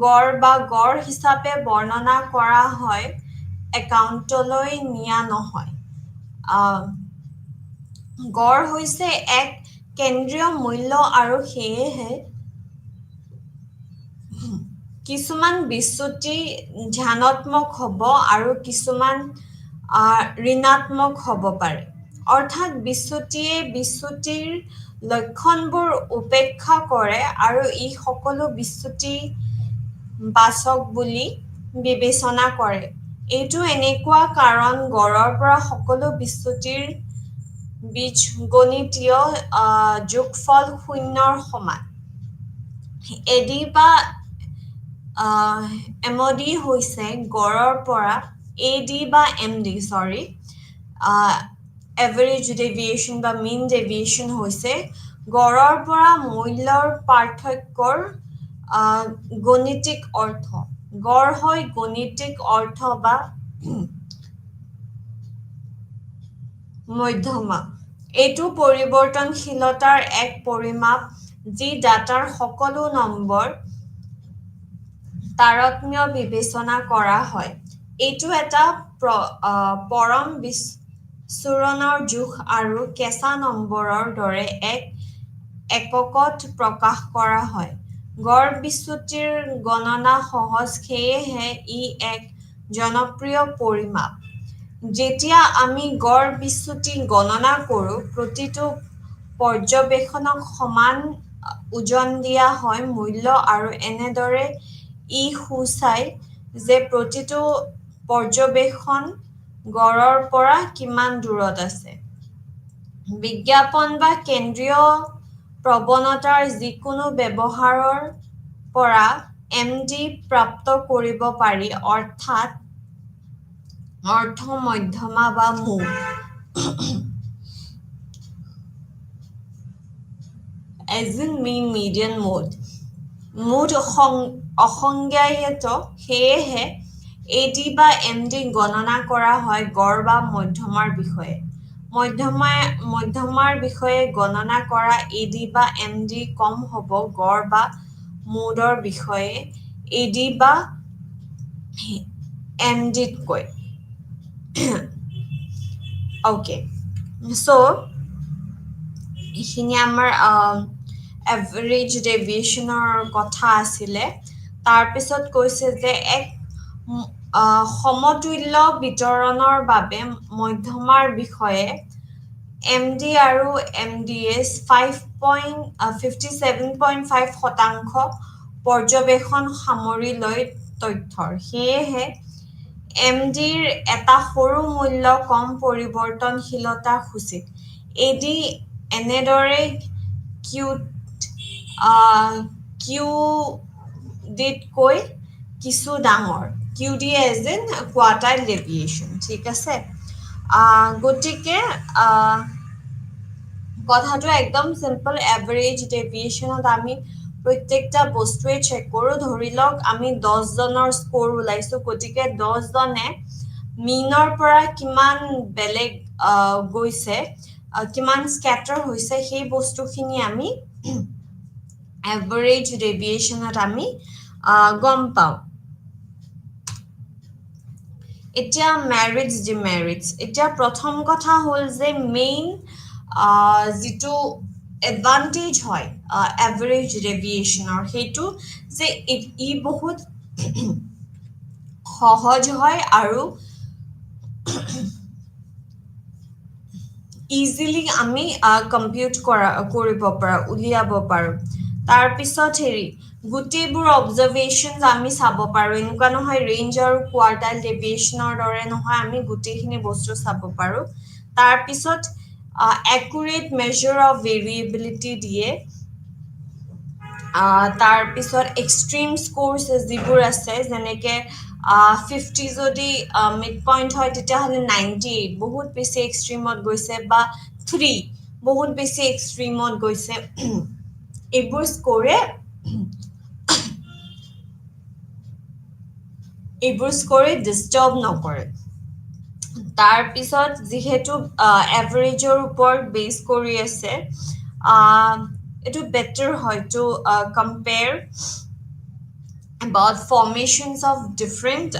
গড় বা গড় হিচাপে বৰ্ণনা কৰা হয় একাউণ্টলৈ নিয়া নহয় গড় হৈছে এক কেন্দ্ৰীয় মূল্য আৰু সেয়েহে কিছুমান বিচ্যুতি ধনাত্মক হ'ব আৰু কিছুমান ঋণাত্মক হ'ব পাৰে অৰ্থাৎ বিচ্যুতিয়ে বিচ্যুতিৰ লক্ষণবোৰ উপেক্ষা কৰে আৰু ই সকলো বিচ্যুতি বাচক বুলি বিবেচনা কৰে এইটো এনেকুৱা কাৰণ গড়ৰ পৰা সকলো বিচ্যুতিৰ বীজগণিতীয় যোগফল শূন্যৰ সমান এডি বা এমডি হৈছে গড়ৰ পৰা এডি বা এমডি সৰি এভাৰেজ ডেভিয়েশ্যন বা মিন ডেভিয়েশ্যন হৈছে গড়ৰ পৰা মূল্যৰ পাৰ্থক্যৰ গণিতিক অৰ্থ গড় হয় গণিতিক অৰ্থ বা মধ্যমা এইটো পৰিৱৰ্তনশীলতাৰ এক পৰিমাপ যি ডাটাৰ সকলো নম্বৰ তাৰতম্য বিবেচনা কৰা হয় এইটো এটা পৰম বিচ্ছুৰণৰ জোখ আৰু কেঁচা নম্বৰৰ দৰে এক এককত প্ৰকাশ কৰা হয় গড় বিচ্যুতিৰ গণনা সহজ সেয়েহে ই এক জনপ্ৰিয় পৰিমাপ যেতিয়া আমি গড় বিচ্যুতি গণনা কৰোঁ প্ৰতিটো পৰ্যবেক্ষণক সমান ওজন দিয়া হয় মূল্য আৰু এনেদৰে ই সূচায় যে প্ৰতিটো পৰ্যবেক্ষণ গড়ৰ পৰা কিমান দূৰত আছে বিজ্ঞাপন বা কেন্দ্ৰীয় প্ৰৱণতাৰ যিকোনো ব্যৱহাৰৰ পৰা এমডি প্ৰাপ্ত কৰিব পাৰি অৰ্থ মধ্যমা বা মূল as in mean median mode মুঠ অসংজ্ঞায়িত সেয়েহে এডি বা এমডি গণনা কৰা হয় গড় বা মধ্যমাৰ বিষয়ে মধ্যমাৰ বিষয়ে গণনা কৰা এডি বা এমডি কম হ'ব গড় বা মুডৰ বিষয়ে এডি বা MD কৈ okay so এইখিনি আমাৰ এভাৰেজ ডেভিয়েশনৰ কথা আছিলে তাৰ পিছত কৈছে যে এক সমতুল্য বিতৰণৰ বাবে মধ্যমাৰ বিষয়ে MD আৰু MDS 57.5 শতাংশ পৰ্যবেক্ষণ সামৰি লৈ তথ্যৰ সেয়েহে MDৰ এটা সৰু মূল্য কম পৰিৱৰ্তনশীলতা সূচিত এডি এনেদৰে কিউডিতকৈ কিছু ডাঙৰ QD as in quartile deviation ঠিক আছে গতিকে কথাটো একদম সিম্পল এভাৰেজ ডেভিয়েশনত আমি প্ৰত্যেকটা বস্তুৱে চেক কৰো ধৰি লওক আমি 10 জনৰ স্কোৰ উলাইছো গতিকে 10 জনে মিনৰ পৰা কিমান বেলেগ গৈছে কিমান স্ক্যাটাৰ হৈছে সেই বস্তুখিনি আমি এভাৰেজ ডেভিয়েশনত আমি গম পাও এতিয়া মেৰিটস ডিমেৰিটস এতিয়া প্ৰথম কথা হ'ল যে মেইন যিটো এডভান্টেজ হয় এভাৰেজ ডেভিয়েশনৰ হেতু যে ই বহুত সহজ হয় আৰু ইজিলি আমি কম্পিউট কৰিব পাৰো উলিয়াব পাৰো তাৰ পিছত হেৰি গুটেবোৰ অবজাৰভেশনস আমি চাব পাৰো এনেকুৱা নহয় ৰেঞ্জ আৰু কোৱাৰ্টাইল ডেভিয়েশনৰ দৰে নহয় আমি গুটেখিনি বস্তু চাব পাৰো তাৰ পিছত accurate measure of variability দিয়ে তাৰ পিছত এক্সট্ৰিম স্কোৰস যিবোৰ আছে যেনেকে 50 যদি মিড পইণ্ট হয় তেতিয়া হলে 98 বহুত বেছি এক্সট্ৰিমত গৈছে বা 3 বহুত বেছি এক্সট্ৰিমত গৈছে এইবোৰ স্কোৰে ডিস্টার্ব নকৰে তাৰ পিছত যেহেতু এভাৰেজৰ ওপৰত বেস কৰি আছে এটো বেটাৰ হয় to compare about formations of different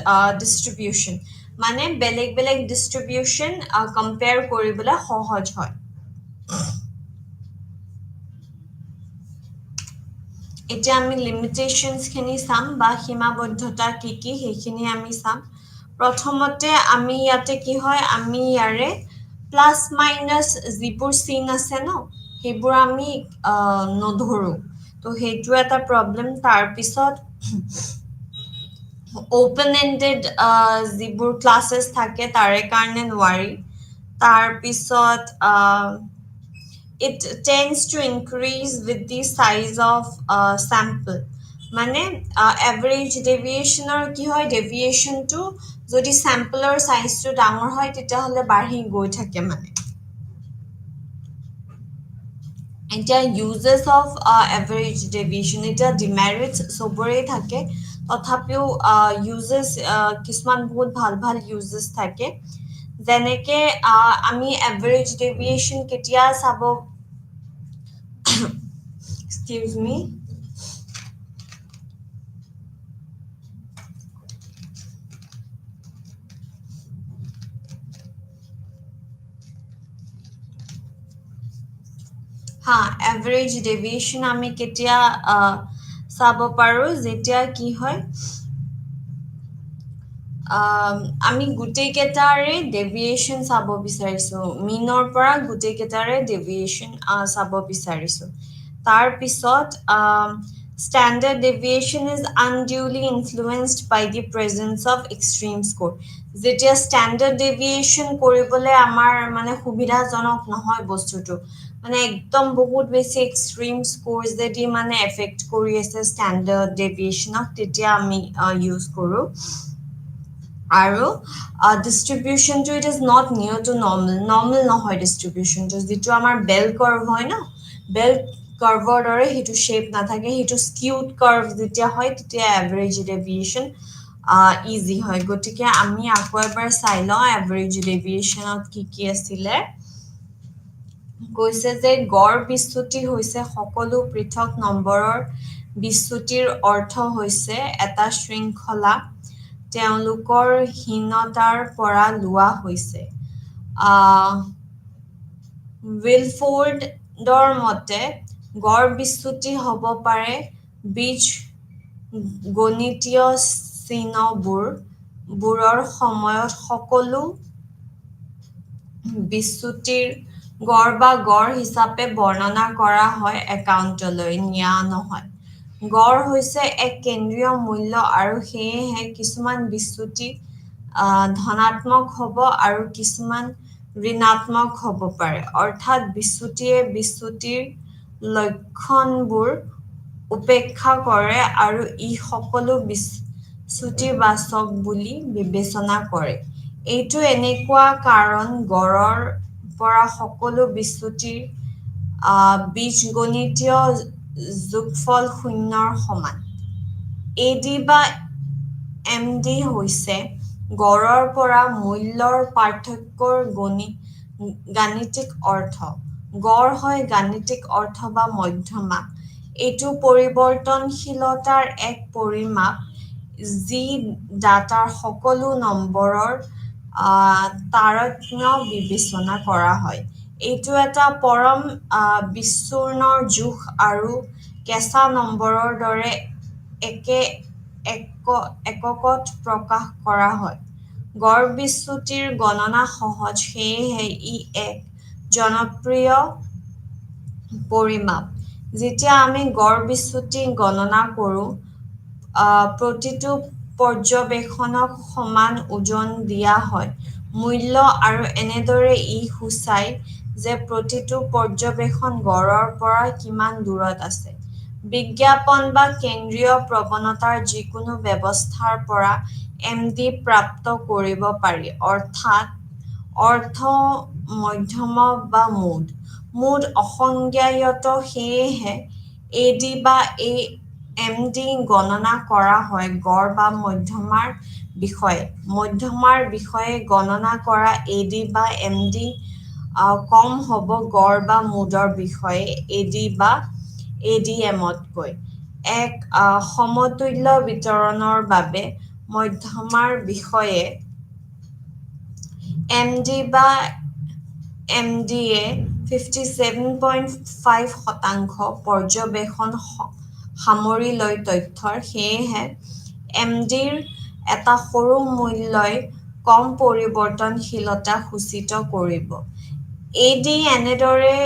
distribution মানে বেলেগ বেলেগ distribution compare কৰিবলৈ সহজ হয় এতিয়া আমি লিমিটেশনস খিনি চাম বা সীমাবদ্ধতা কি কি হেখিনি আমি চাম প্ৰথমতে আমি ইয়াতে কি হয় আমি ইয়াৰে প্লাস মাইনাস যিবোৰ সিন আছে ন হেবোৰ আমি নধৰো তো হেতু এটা প্ৰবলেম তাৰ পিছত open ended যিবোৰ ক্লাसेস থাকে তাৰে কাৰণে নোৱাৰি তাৰ পিছত it tends to increase with the size of sample মানে average deviation or কি হয় deviation to যদি sampleৰ size to ডাঙৰ হয় তেতিয়া হলে বাঢ়ি গৈ থাকে মানে এতিয়া uses of average deviation এটা demerits সবৰে থাকে তথাপিও uses কিছুমান বহুত ভাল ভাল uses থাকে যেনেকে আমি average deviation কেতিয়া চাব excuse me average deviation আমি কেতিয়া চাব পাৰো যেতিয়া কি হয় আমি গুটেই কেটাৰে ডেভিয়েশন চাব বিচাৰিছো মিনৰ পৰা গুটেই কেটাৰে ডেভিয়েশন চাব বিচাৰিছো তাৰ পিছত standard deviation is unduly influenced by the presence of extreme score যেতিয়া standard deviation কৰিবলে আমাৰ মানে সুবিধাজনক নহয় বস্তুটো মানে একদম বহুত বেছি extreme scores যদি মানে এফেক্ট কৰি আছে standard deviation তেতিয়া আমি ইউজ কৰো আৰু distribution to it is not near to normal নহয় distribution to যেটো আমাৰ bell curve হয় না bell curve দৰে হেতু shape নাথাকে হেতু skewed curve যেতিয়া হয় তেতিয়া average deviation easy হয় গতিকে আমি আকৌ এবাৰ চাই লওঁ average deviation কি কি আছিল কৈছে যে গড় বিচ্যুতি হৈছে সকলো পৃথক নম্বৰৰ বিচ্যুতিৰ অৰ্থ হৈছে এটা শৃংখলা তেওঁলোকৰ হীনতাৰ পৰা লোৱা হৈছে। উইলফোৰ্ডৰ মতে গড় বিচ্যুতি হ'ব পাৰে বীজগণিতীয় চিহ্নবোৰৰ সময়ত সকলো বিচ্যুতিৰ গড় বা গড় হিচাপে বৰ্ণনা কৰা হয় একাউণ্টলৈ নিয়া নহয়। গড় হৈছে এক কেন্দ্ৰীয় মূল্য আৰু সেয়েহে কিছুমান বিচ্যুতি ধনাত্মক হ'ব আৰু কিছুমান ঋণাত্মক হ'ব পাৰে। অৰ্থাৎ বিচ্যুতিয়ে বিচ্যুতিৰ লক্ষণবোৰ উপেক্ষা কৰে আৰু ই সকলো বিচ্যুতিবাচক বুলি বিবেচনা কৰে। এইটো এনেকুৱা কাৰণ গড়ৰ পৰা সকলো বিচ্যুতিৰ বীজগণিতীয় যোগফল শূন্যৰ সমান। এডি বা এমডি হৈছে গড়ৰ পৰা মূল্যৰ পাৰ্থক্যৰ গাণিতিক অৰ্থ। গড় হয় গাণিতিক অৰ্থ বা মধ্যমা। এইটো পৰিৱৰ্তনশীলতাৰ এক পৰিমাপ যি ডাটাৰ সকলো নম্বৰৰ তাৰতম্য বিবেচনা কৰা হয়। এইটো এটা পৰম বিচ্ছূৰ্ণ জোখ আৰু কেঁচা নম্বৰৰ দৰে এককত প্ৰকাশ কৰা হয়। গড় বিচ্যুতিৰ গণনা সহজ, সেয়েহে ই এক জনপ্ৰিয় পৰিমাপ। যেতিয়া আমি গড় বিচ্যুতি গণনা কৰোঁ, প্ৰতিটো পৰ্যবেক্ষণক সমান ওজন দিয়া হয় মূল্য আৰু এনেদৰে ই সূচায় যে প্ৰতিটো পৰ্যবেক্ষণ গড়ৰ পৰা কিমান দূৰত আছে। বিজ্ঞাপন বা কেন্দ্ৰীয় প্ৰৱণতাৰ যিকোনো ব্যৱস্থাৰ পৰা এমডি প্ৰাপ্ত কৰিব পাৰি, অৰ্থাৎ অৰ্থ মধ্যম বা মুড। মুড অসংজ্ঞায়িত, সেয়েহে এডি বা এমডি গণনা কৰা হয় গড় বা মধ্যমাৰ বিষয়ে। মধ্যমাৰ বিষয়ে গণনা কৰা এডি বা এমডি কম হ'ব গড় বা মুডৰ বিষয়ে এডি বা এডিএমতকৈ। এক সমতুল্য বিতৰণৰ বাবে মধ্যমাৰ বিষয়ে এমডি বা এমডিয়ে 57.5% পৰ্যবেক্ষণ সামৰি লয় তথ্যৰ, সেয়েহে এমডিৰ এটা সৰু মূল্যই কম পৰিৱৰ্তনশীলতা সূচিত কৰিব। এডি এনেদৰে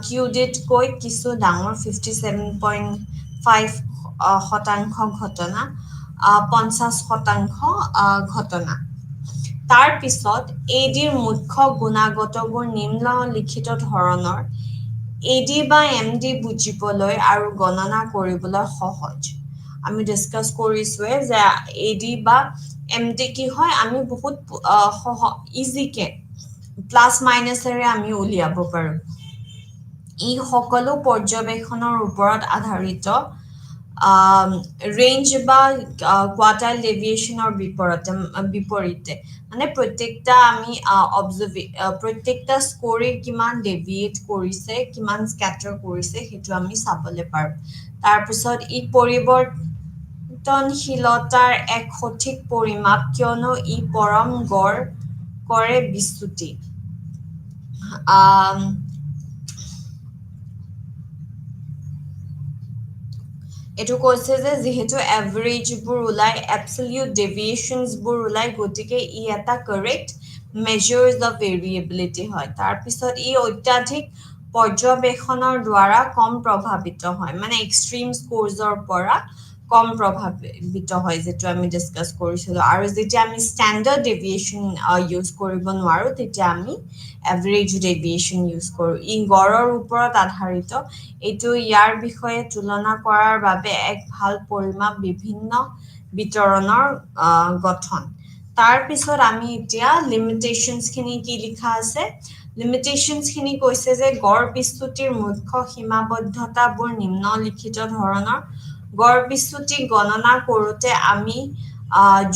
কিউডিতকৈ কিছু ডাঙৰ 57.5% ঘটনা, 50% ঘটনা। তাৰ পিছত এডিৰ মুখ্য গুণাগতবোৰ নিম্নলিখিত ধৰণৰ। এডি বা এমডি বুজিবলৈ আৰু গণনা কৰিবলৈ সহজ। আমি ডিছকাছ কৰিছোৱে যে এডি বা এমডি কি হয়, আমি বহুত ইজিকে প্লাছ মাইনাছেৰে আমি উলিয়াব পাৰোঁ। ই সকলো পৰ্যবেক্ষণৰ ওপৰত আধাৰিত ৰেঞ্জ বা কোৱাৰ্টাইল ডেভিয়েশ্যনৰ বিপৰীতে। মানে প্ৰত্যেকটা স্ক'ৰে কিমান ডেভিয়েট কৰিছে, কিমান স্কেটাৰ কৰিছে, সেইটো আমি চাবলৈ পাৰোঁ। তাৰপিছত ই পৰিৱৰ্তনশীলতাৰ এক সঠিক পৰিমাপ, কিয়নো ই পৰম গড় কৰে বিচ্যুতি। এইটো কৈছে যে যিহেতু এভাৰেজবোৰ ওলাই, এবছলিউট ডেভিয়েশ্যনছবোৰ ওলাই, গতিকে ই এটা কাৰেক্ট মেজাৰ্ছ অফ ভেৰিয়েবিলিটি হয়। তাৰপিছত ই অত্যাধিক পৰ্যবেক্ষণৰ দ্বাৰা কম প্ৰভাৱিত হয়, মানে এক্সট্ৰিম স্ক'ৰ্ছৰ পৰা কম প্ৰভাৱিত হয়, যিটো আমি ডিছকাছ কৰিছিলোঁ। আৰু যেতিয়া আমি ষ্টেণ্ডাৰ্ড ডেভিয়েশ্যন ইউজ কৰিব নোৱাৰোঁ, তেতিয়া আমি এভাৰেজ ডেভিয়েশ্যন ইউজ কৰোঁ। ই গড়ৰ ওপৰত আধাৰিত। এইটো ইয়াৰ বিষয়ে তুলনা কৰাৰ বাবে এক ভাল পৰিমাপ বিভিন্ন বিতৰণৰ গঠন। তাৰ পিছত আমি এতিয়া লিমিটেশ্যনছখিনি কি লিখা আছে। লিমিটেশ্যনছখিনি কৈছে যে গড় বিচ্যুতিৰ মুখ্য সীমাবদ্ধতাবোৰ নিম্নলিখিত ধৰণৰ। গড় বিচ্যুতি গণনা কৰোঁতে আমি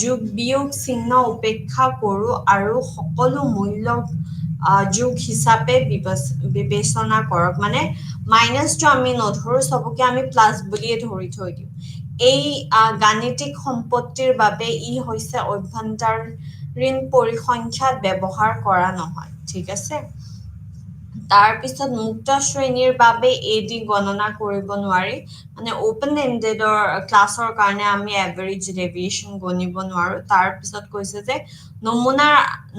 যোগ বিয়োগ চিহ্ন উপেক্ষা কৰোঁ আৰু সকলো মূল্যক যোগ হিচাপে বিবেচনা কৰক। মানে মাইনাছটো আমি নধৰোঁ, চবকে আমি প্লাছ বুলিয়ে ধৰি থৈ দিওঁ। এই গাণিতিক সম্পত্তিৰ বাবে ই হৈছে অভ্যন্তৰীণ পৰিসংখ্যাত ব্যৱহাৰ কৰা নহয় ঠিক আছে তাৰ পিছত মুক্ত শ্ৰেণীৰ বাবে এডি গণনা কৰিব নোৱাৰি মানে ওপেন এন্ডেডৰ ক্লাছৰ কাৰণে আমি এভাৰেজ ডেভিয়েশন গণিব নোৱাৰো তাৰ পিছত কৈছে যে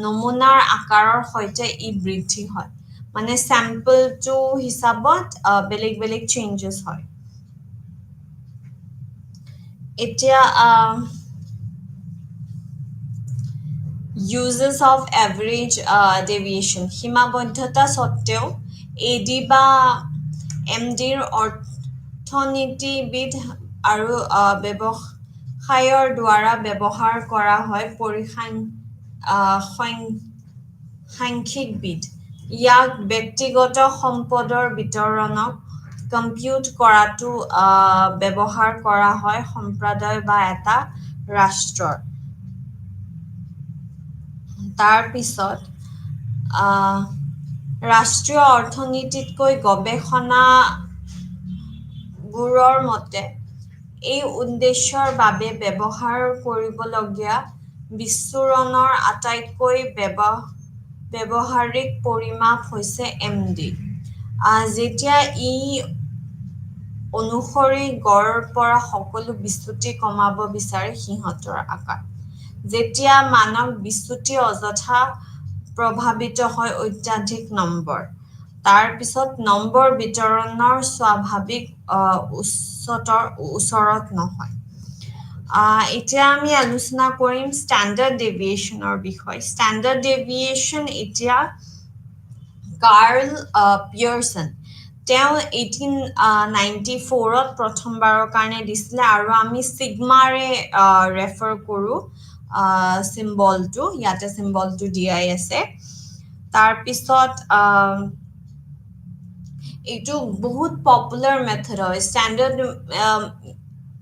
নমুনাৰ আকাৰৰ সৈতে ই বৃদ্ধি হয় মানে স্যাম্পলটো হিচাপত বেলেগ বেলেগ চেঞ্জেস হয় এতিয়া uses of average deviation সীমাবদ্ধতা সত্ত্বেও এডি বা এমডিৰ অৰ্থনীতিবিদ আৰু ব্যৱসায়ৰ দ্বাৰা ব্যৱহাৰ কৰা হয় সাংখ্যিকবিদ ইয়াক ব্যক্তিগত সম্পদৰ বিতৰণক কম্পিউট কৰাটো ব্যৱহাৰ কৰা হয় সম্প্ৰদায় বা এটা ৰাষ্ট্ৰৰ তাৰ পিছত ৰাষ্ট্ৰীয় অৰ্থনীতিতকৈ গৱেষণাবোৰৰ মতে এই উদ্দেশ্যৰ বাবে ব্যৱহাৰ কৰিবলগীয়া বিচ্ছুৰণৰ আটাইতকৈ ব্যৱহাৰিক পৰিমাপ হৈছে এমডি যেতিয়া ই অনুসৰি গড়ৰ পৰা সকলো বিচ্যুতি কমাব বিচাৰে সিহঁতৰ আকাৰ যেতিয়া মানক বিচ্যুতি অযথা প্ৰভাৱিত হয় অত্যাধিক নম্বৰ তাৰ পিছত নম্বৰ বিতৰণৰ স্বাভাৱিক ওচৰত নহয় এতিয়া আমি আলোচনা কৰিম স্ট্যান্ডার্ড ডেভিয়েশনৰ বিষয় স্ট্যান্ডার্ড ডেভিয়েশন এতিয়া কাৰ্ল পিয়াৰছন তেওঁ 1894ত প্ৰথমবাৰৰ কাৰণে দিছিলে আৰু আমি সিগমাৰে ৰেফাৰ কৰো সিম্বলটো ইয়াতে সিম্বলটো দিয়াই আছে তাৰ পিছত এইটো বহুত পপুলাৰ মেথড হয়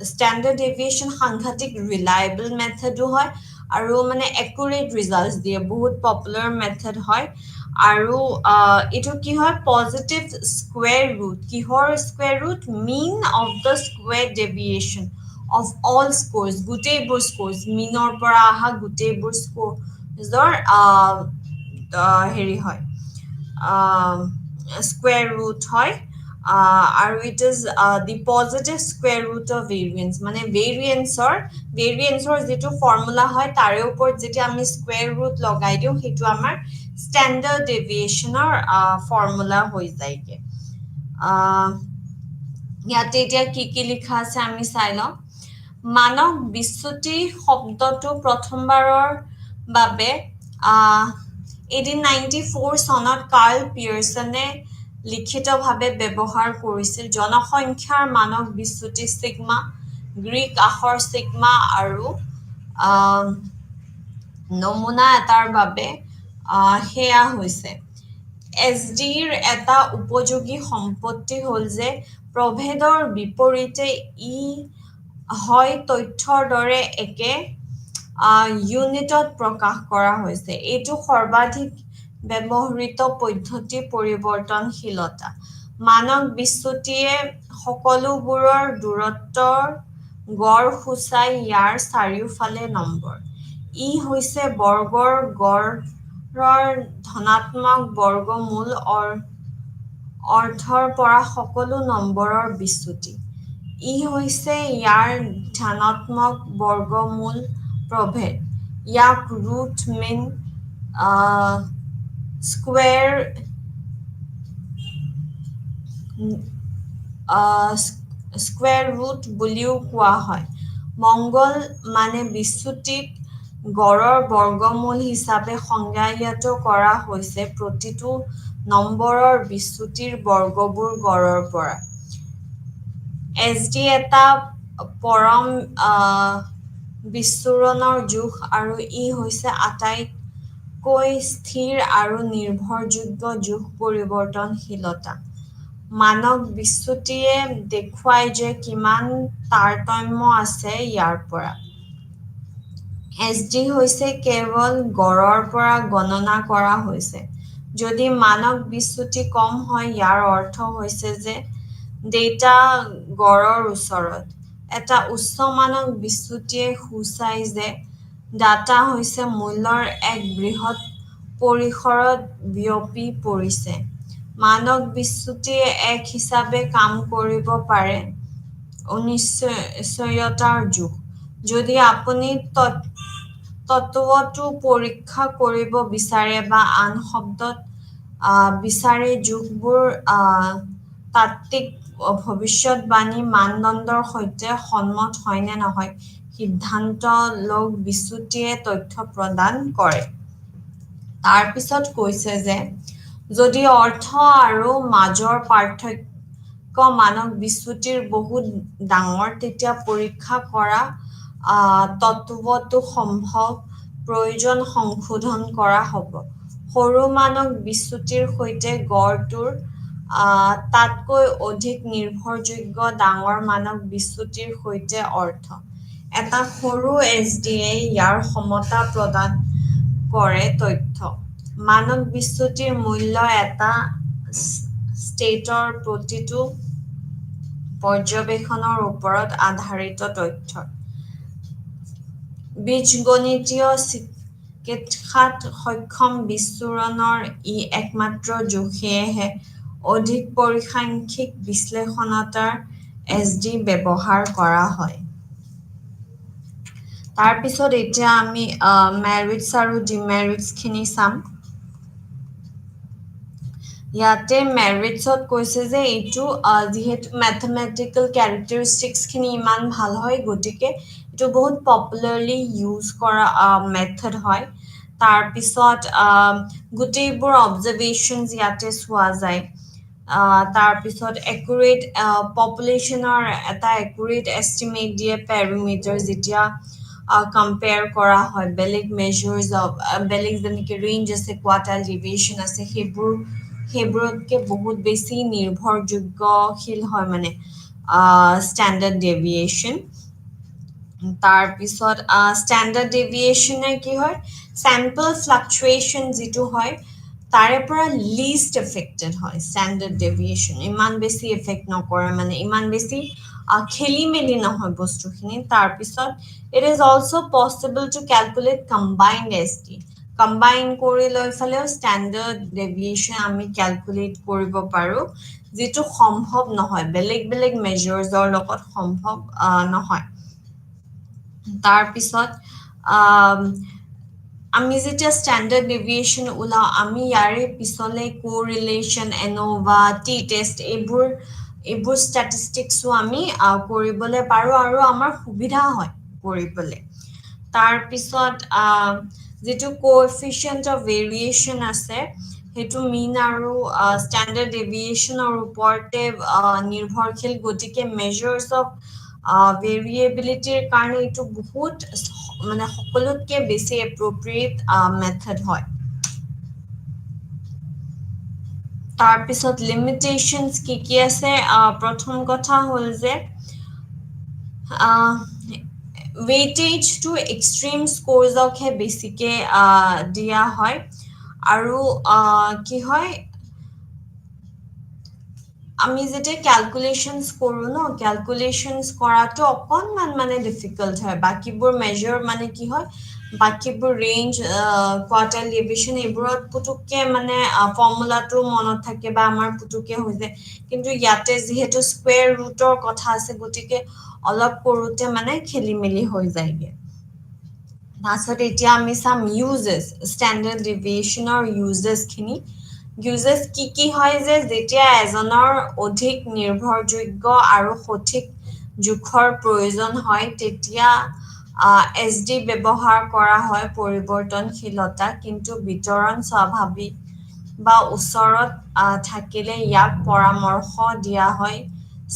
স্ট্যান্ডার্ড ডেভিয়েশন সাংঘাতিক ৰিলায়েবল মেথডো হয় আৰু মানে একুৰেট ৰিজাল্টস দিয়ে বহুত পপুলাৰ মেথড হয় আৰু এইটো কি হয় পজিটিভ স্কয়াৰ ৰুট কিহৰ square root mean of the square deviation of all scores গুটেইবোৰ scores মিনৰ পৰা আহা গুটেইবোৰ স্কোৰজৰ হেৰি হয় স্কয়াৰ ৰুট হয় আৰু it is the positive square root of variance মানে ভেৰিয়েন্সৰ যেটো ফৰ্মুলা হয় তাৰে ওপৰত যেতিয়া আমি স্কয়াৰ ৰুট লগাই দিও হেতু আমাৰ স্ট্যান্ডার্ড ডেভিয়েশনৰ ফৰ্মুলা হৈ যায়গে ইয়াতে এতিয়া কি লিখা আছে আমি চাই লওঁ মানক বিচ্যুতি শব্দটো প্ৰথমবাৰৰ বাবে 1894 চনত কাৰ্ল পিয়াৰছনে লিখিতভাৱে ব্যৱহাৰ কৰিছিল জনসংখ্যাৰ মানক বিচ্যুতি সিগমা গ্ৰীক আখৰ সিগমা আৰু নমুনা এটাৰ বাবে হেয়া হৈছে এছডিৰ এটা উপযোগী সম্পত্তি হ'ল যে প্ৰভেদৰ বিপৰীতে ই হয় তথ্যৰ দৰে একে ইউনিটত প্ৰকাশ কৰা হৈছে এইটো সৰ্বাধিক ব্যৱহৃত পদ্ধতি পৰিৱৰ্তনশীলতা মানক বিচ্যুতিয়ে সকলোবোৰৰ দূৰত্বৰ গড় সূচাই ইয়াৰ চাৰিওফালে নম্বৰ ই হৈছে বৰ্গৰ গড়ৰ ধনাত্মক বৰ্গমূল অৰ্থৰ পৰা সকলো নম্বৰৰ বিচ্যুতি ই হৈছে ইয়াৰ ধনাত্মক বৰ্গমূল প্ৰভেদ ইয়াক ৰুট মিন স্কয়াৰ ৰুট বুলিও কোৱা হয় মংগল মানে বিচ্যুতিক গড়ৰ বৰ্গমূল হিচাপে সংজ্ঞায়িত কৰা হৈছে প্ৰতিটো নম্বৰৰ বিচ্যুতিৰ বৰ্গবোৰ গড়ৰ পৰা এছডি এটা পৰম বিচ্ছুৰণৰ জোখ আৰু ই হৈছে আটাইতকৈ স্থিৰ আৰু নিৰ্ভৰযোগ্য জোখ পৰিৱৰ্তনশীলতা মানক বিচ্যুতিয়ে দেখুৱায় যে কিমান তাৰতম্য আছে ইয়াৰ পৰা এছডি হৈছে কেৱল গড়ৰ পৰা গণনা কৰা হৈছে যদি মানক বিচ্যুতি কম হয় ইয়াৰ অৰ্থ হৈছে যে ডেটা গড়ৰ ওচৰত এটা উচ্চ মানক বিচ্যুতিয়ে সূচায় যে ডাটা হৈছে মূল্যৰ এক বৃহৎ পৰিসৰত বিয়পি পৰিছে। মানক বিচ্যুতিয়ে এক হিচাপে কাম কৰিব পাৰে অনিশ্চয়তাৰ যুগ। যদি আপুনি তত্ত্বটো পৰীক্ষা কৰিব বিচাৰে বা আন শব্দত বিচাৰে যুগবোৰ তাত্ত্বিক ভৱিষ্যৎবাণী মানদণ্ডৰ সৈতে সন্মত হয় নে নহয় সিদ্ধান্ত লওক বিচ্যুতিয়ে তথ্য প্ৰদান কৰে। তাৰপিছত কৈছে যে যদি অৰ্থ আৰু মাজৰ পাৰ্থক্য মানক বিচ্যুতিৰ বহুত ডাঙৰ তেতিয়া পৰীক্ষা কৰা তত্ত্বটো সম্ভৱ প্ৰয়োজন সংশোধন কৰা হ'ব। সৰু মানক বিচ্যুতিৰ সৈতে গড়টোৰ তাতকৈ অধিক নিৰ্ভৰযোগ্য ডাঙৰ মানক বিচ্যুতিৰ সৈতে অৰ্থ। এটা সৰু এছডিয়ে ইয়াৰ সমতা প্ৰদান কৰে তথ্য। মানক বিচ্যুতিৰ মূল্য এটা ষ্টেটৰ প্ৰতিটো পৰ্যবেক্ষণৰ ওপৰত আধাৰিত তথ্য। বীজগণিতীয় চিকিৎসাত সক্ষম বিচ্ছুৰণৰ ই একমাত্ৰ জোখ, সেয়েহে অধিক পৰিসাংখ্যিক বিশ্লেষণতাৰ এছডি ব্যৱহাৰ কৰা হয়। তাৰপিছত এতিয়া আমি মেৰিটছ আৰু ডিমেৰিটছখিনি চাম। ইয়াতে মেৰিটছত কৈছে যে এইটো যিহেতু মেথমেটিকেল কেৰেক্টাৰিষ্টিক্সখিনি ইমান ভাল হয় গতিকে এইটো বহুত পপুলাৰলি ইউজ কৰা মেথড হয়। তাৰপিছত গোটেইবোৰ অবজাৰভেশ্যনছ ইয়াতে চোৱা যায়। তাৰপিছত একুৰেট পপুলেশ্যনৰ এটা একুৰেট এষ্টিমেট দিয়ে পেৰিমিটাৰ যেতিয়া কম্পেয়াৰ কৰা হয় বেলেগ মেজাৰ্ছ বেলেগ যেনেকৈ ৰেঞ্জ আছে কোৱাৰ্টাইল ডেভিয়েশ্যন আছে সেইবোৰতকৈ বহুত বেছি নিৰ্ভৰযোগ্যশীল হয় মানে ষ্টেণ্ডাৰ্ড ডেভিয়েশ্যন। তাৰপিছত ষ্টেণ্ডাৰ্ড ডেভিয়েশ্যনে কি হয় চেম্পল ফ্লাকচুৱেশ্যন যিটো হয় তাৰে পৰা লিষ্ট এফেক্টেড হয় ষ্টেণ্ডাৰ্ড ডেভিয়েশ্যন। ইমান বেছি এফেক্ট নকৰে মানে ইমান বেছি খেলি মেলি নহয় বস্তুখিনি। তাৰপিছত it is also' possible to calculate combined SD. Combine কৰি লৈ ফালেও ষ্টেণ্ডাৰ্ড ডেভিয়েশ্যন আমি কেলকুলেট কৰিব পাৰোঁ যিটো সম্ভৱ নহয় বেলেগ বেলেগ মেজাৰ্ছৰ লগত সম্ভৱ নহয়। তাৰপিছত আমি যেতিয়া ষ্টেণ্ডাৰ্ড ডেভিয়েশ্যন ওলাওঁ আমি ইয়াৰে পিছলৈ কোৰিলেশ্যন এন'ভা টি টেষ্ট এইবোৰ ষ্টেটিষ্টিক্সো আমি কৰিবলৈ পাৰোঁ আৰু আমাৰ সুবিধা হয় কৰিবলৈ। তাৰপিছত যিটো কোএফিচিয়েণ্ট অফ ভেৰিয়েশ্যন আছে সেইটো মিন আৰু ষ্টেণ্ডাৰ্ড ডেভিয়েশ্যনৰ ওপৰতে নিৰ্ভৰশীল গতিকে মেজাৰ্ছ অফ ভেৰিয়েবিলিটিৰ কাৰণে এইটো বহুত মানে সকলোতকৈ বেছি এপ্ৰপ্ৰিয়েট মেথড হয়। তাৰপিছত লিমিটেশ্যনছ কি আছে প্ৰথম কথা হ'ল যে ৱেইটেজ টু এক্সট্ৰিম স্ক'ৰ্ছকহে বেছিকৈ দিয়া হয় আৰু কি হয় আমি যেতিয়া কেলকুলেশ্যনছ কৰোঁ ন কেলকুলেশ্যনছ কৰাটো অকণমান মানে ডিফিকাল্ট হয়। বাকীবোৰ মেজাৰ মানে কি হয় বাকীবোৰ ৰেঞ্জ কোৱাৰ্টাইল ডেভিয়েশ্যন এইবোৰত পুতুককৈ মানে ফৰ্মুলাটো মনত থাকে বা আমাৰ পুতুককৈ হৈ যায় কিন্তু ইয়াতে যিহেতু স্কুৱেৰ ৰুটৰ কথা আছে গতিকে অলপ কৰোঁতে মানে খেলি মেলি হৈ যায়গৈ। তাৰপিছত এতিয়া আমি চাম ইউজেছ ষ্টেণ্ডাৰ্ড ডেভিয়েশ্যনৰ ইউজেছখিনি। ইউজেছ কি হয় যে যেতিয়া এজনৰ অধিক নিৰ্ভৰযোগ্য আৰু সঠিক জোখৰ প্ৰয়োজন হয় তেতিয়া এছডি ব্যৱহাৰ কৰা হয় পৰিৱৰ্তনশীলতা কিন্তু বিতৰণ স্বাভাৱিক বা ওচৰত থাকিলে ইয়াক পৰামৰ্শ দিয়া হয়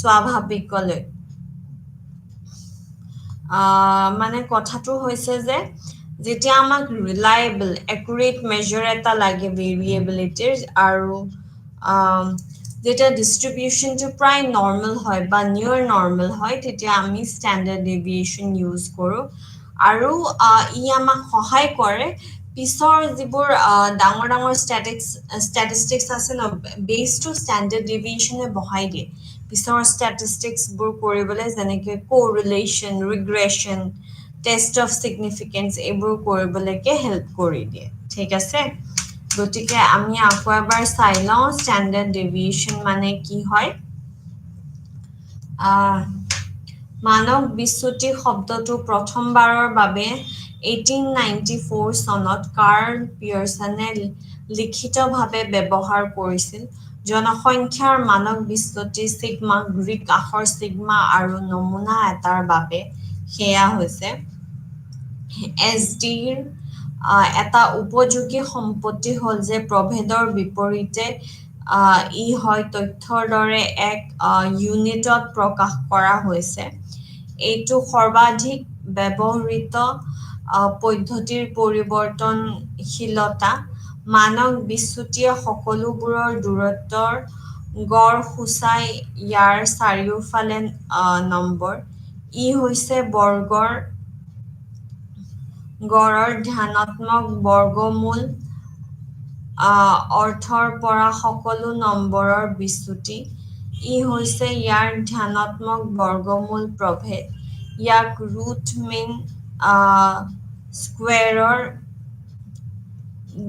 স্বাভাৱিকলৈ। মানে কথাটো হৈছে যে যেতিয়া আমাক ৰিলায়েবল একুৰেট মেজাৰ এটা লাগে ভেৰিয়েবিলিটিৰ আৰু যেতিয়া ডিষ্ট্ৰিবিউশ্যনটো প্ৰায় নৰ্মেল হয় বা নিয়ৰ নৰ্মেল হয় তেতিয়া আমি ষ্টেণ্ডাৰ্ড ডেভিয়েশ্যন ইউজ কৰোঁ আৰু ই আমাক সহায় কৰে পিছৰ যিবোৰ ডাঙৰ ডাঙৰ ষ্টেটিষ্টিক্স আছে ন বেছ টু ষ্টেণ্ডাৰ্ড ডিভিয়েশ্যনে বহাই দিয়ে পিছৰ ষ্টেটিষ্টিক্সবোৰ কৰিবলৈ যেনেকৈ কোৰিলেশ্যন ৰিগ্ৰেশ্যন টেষ্ট অফ ছিগনিফিকেঞ্চ এইবোৰ কৰিবলৈকে হেল্প কৰি দিয়ে ঠিক আছে গতিকে আমি আকৌ এবাৰ চাই লওঁ ষ্টেণ্ডাৰ্ড ডিভিয়েশ্যন মানে কি হয় মানৱ বিচ্যুতি শব্দটো প্ৰথমবাৰৰ বাবে 1894 চনত কাৰ্ল পিয়াৰছনে লিখিতভাৱে ব্যৱহাৰ কৰিছিল জনসংখ্যাৰ মানৱ বিচ্যুতি সিগমা গ্ৰীক আখৰ সিগমা আৰু নমুনা এটাৰ বাবে সেয়া হৈছে এছডিৰ এটা উপযোগী সম্পত্তি হ'ল যে প্ৰভেদৰ বিপৰীতে ই হয় তথ্যৰ দৰে এক ইউনিটত প্ৰকাশ কৰা হৈছে এইটো সৰ্বাধিক ব্যৱহৃত পদ্ধতিৰ পৰিৱৰ্তনশীলতা মানৱ বিচ্যুতিয়ে সকলোবোৰৰ দূৰত্বৰ গড় সূচাই ইয়াৰ চাৰিওফালে নম্বৰ ই হৈছে গড়ৰ ধনাত্মক বৰ্গমূল অৰ্থৰ পৰা সকলো নম্বৰৰ বিচ্যুতি ই হৈছে ইয়াৰ ধনাত্মক বৰ্গমূল প্ৰভেদ ইয়াক ৰুট মিন স্কুৱেৰৰ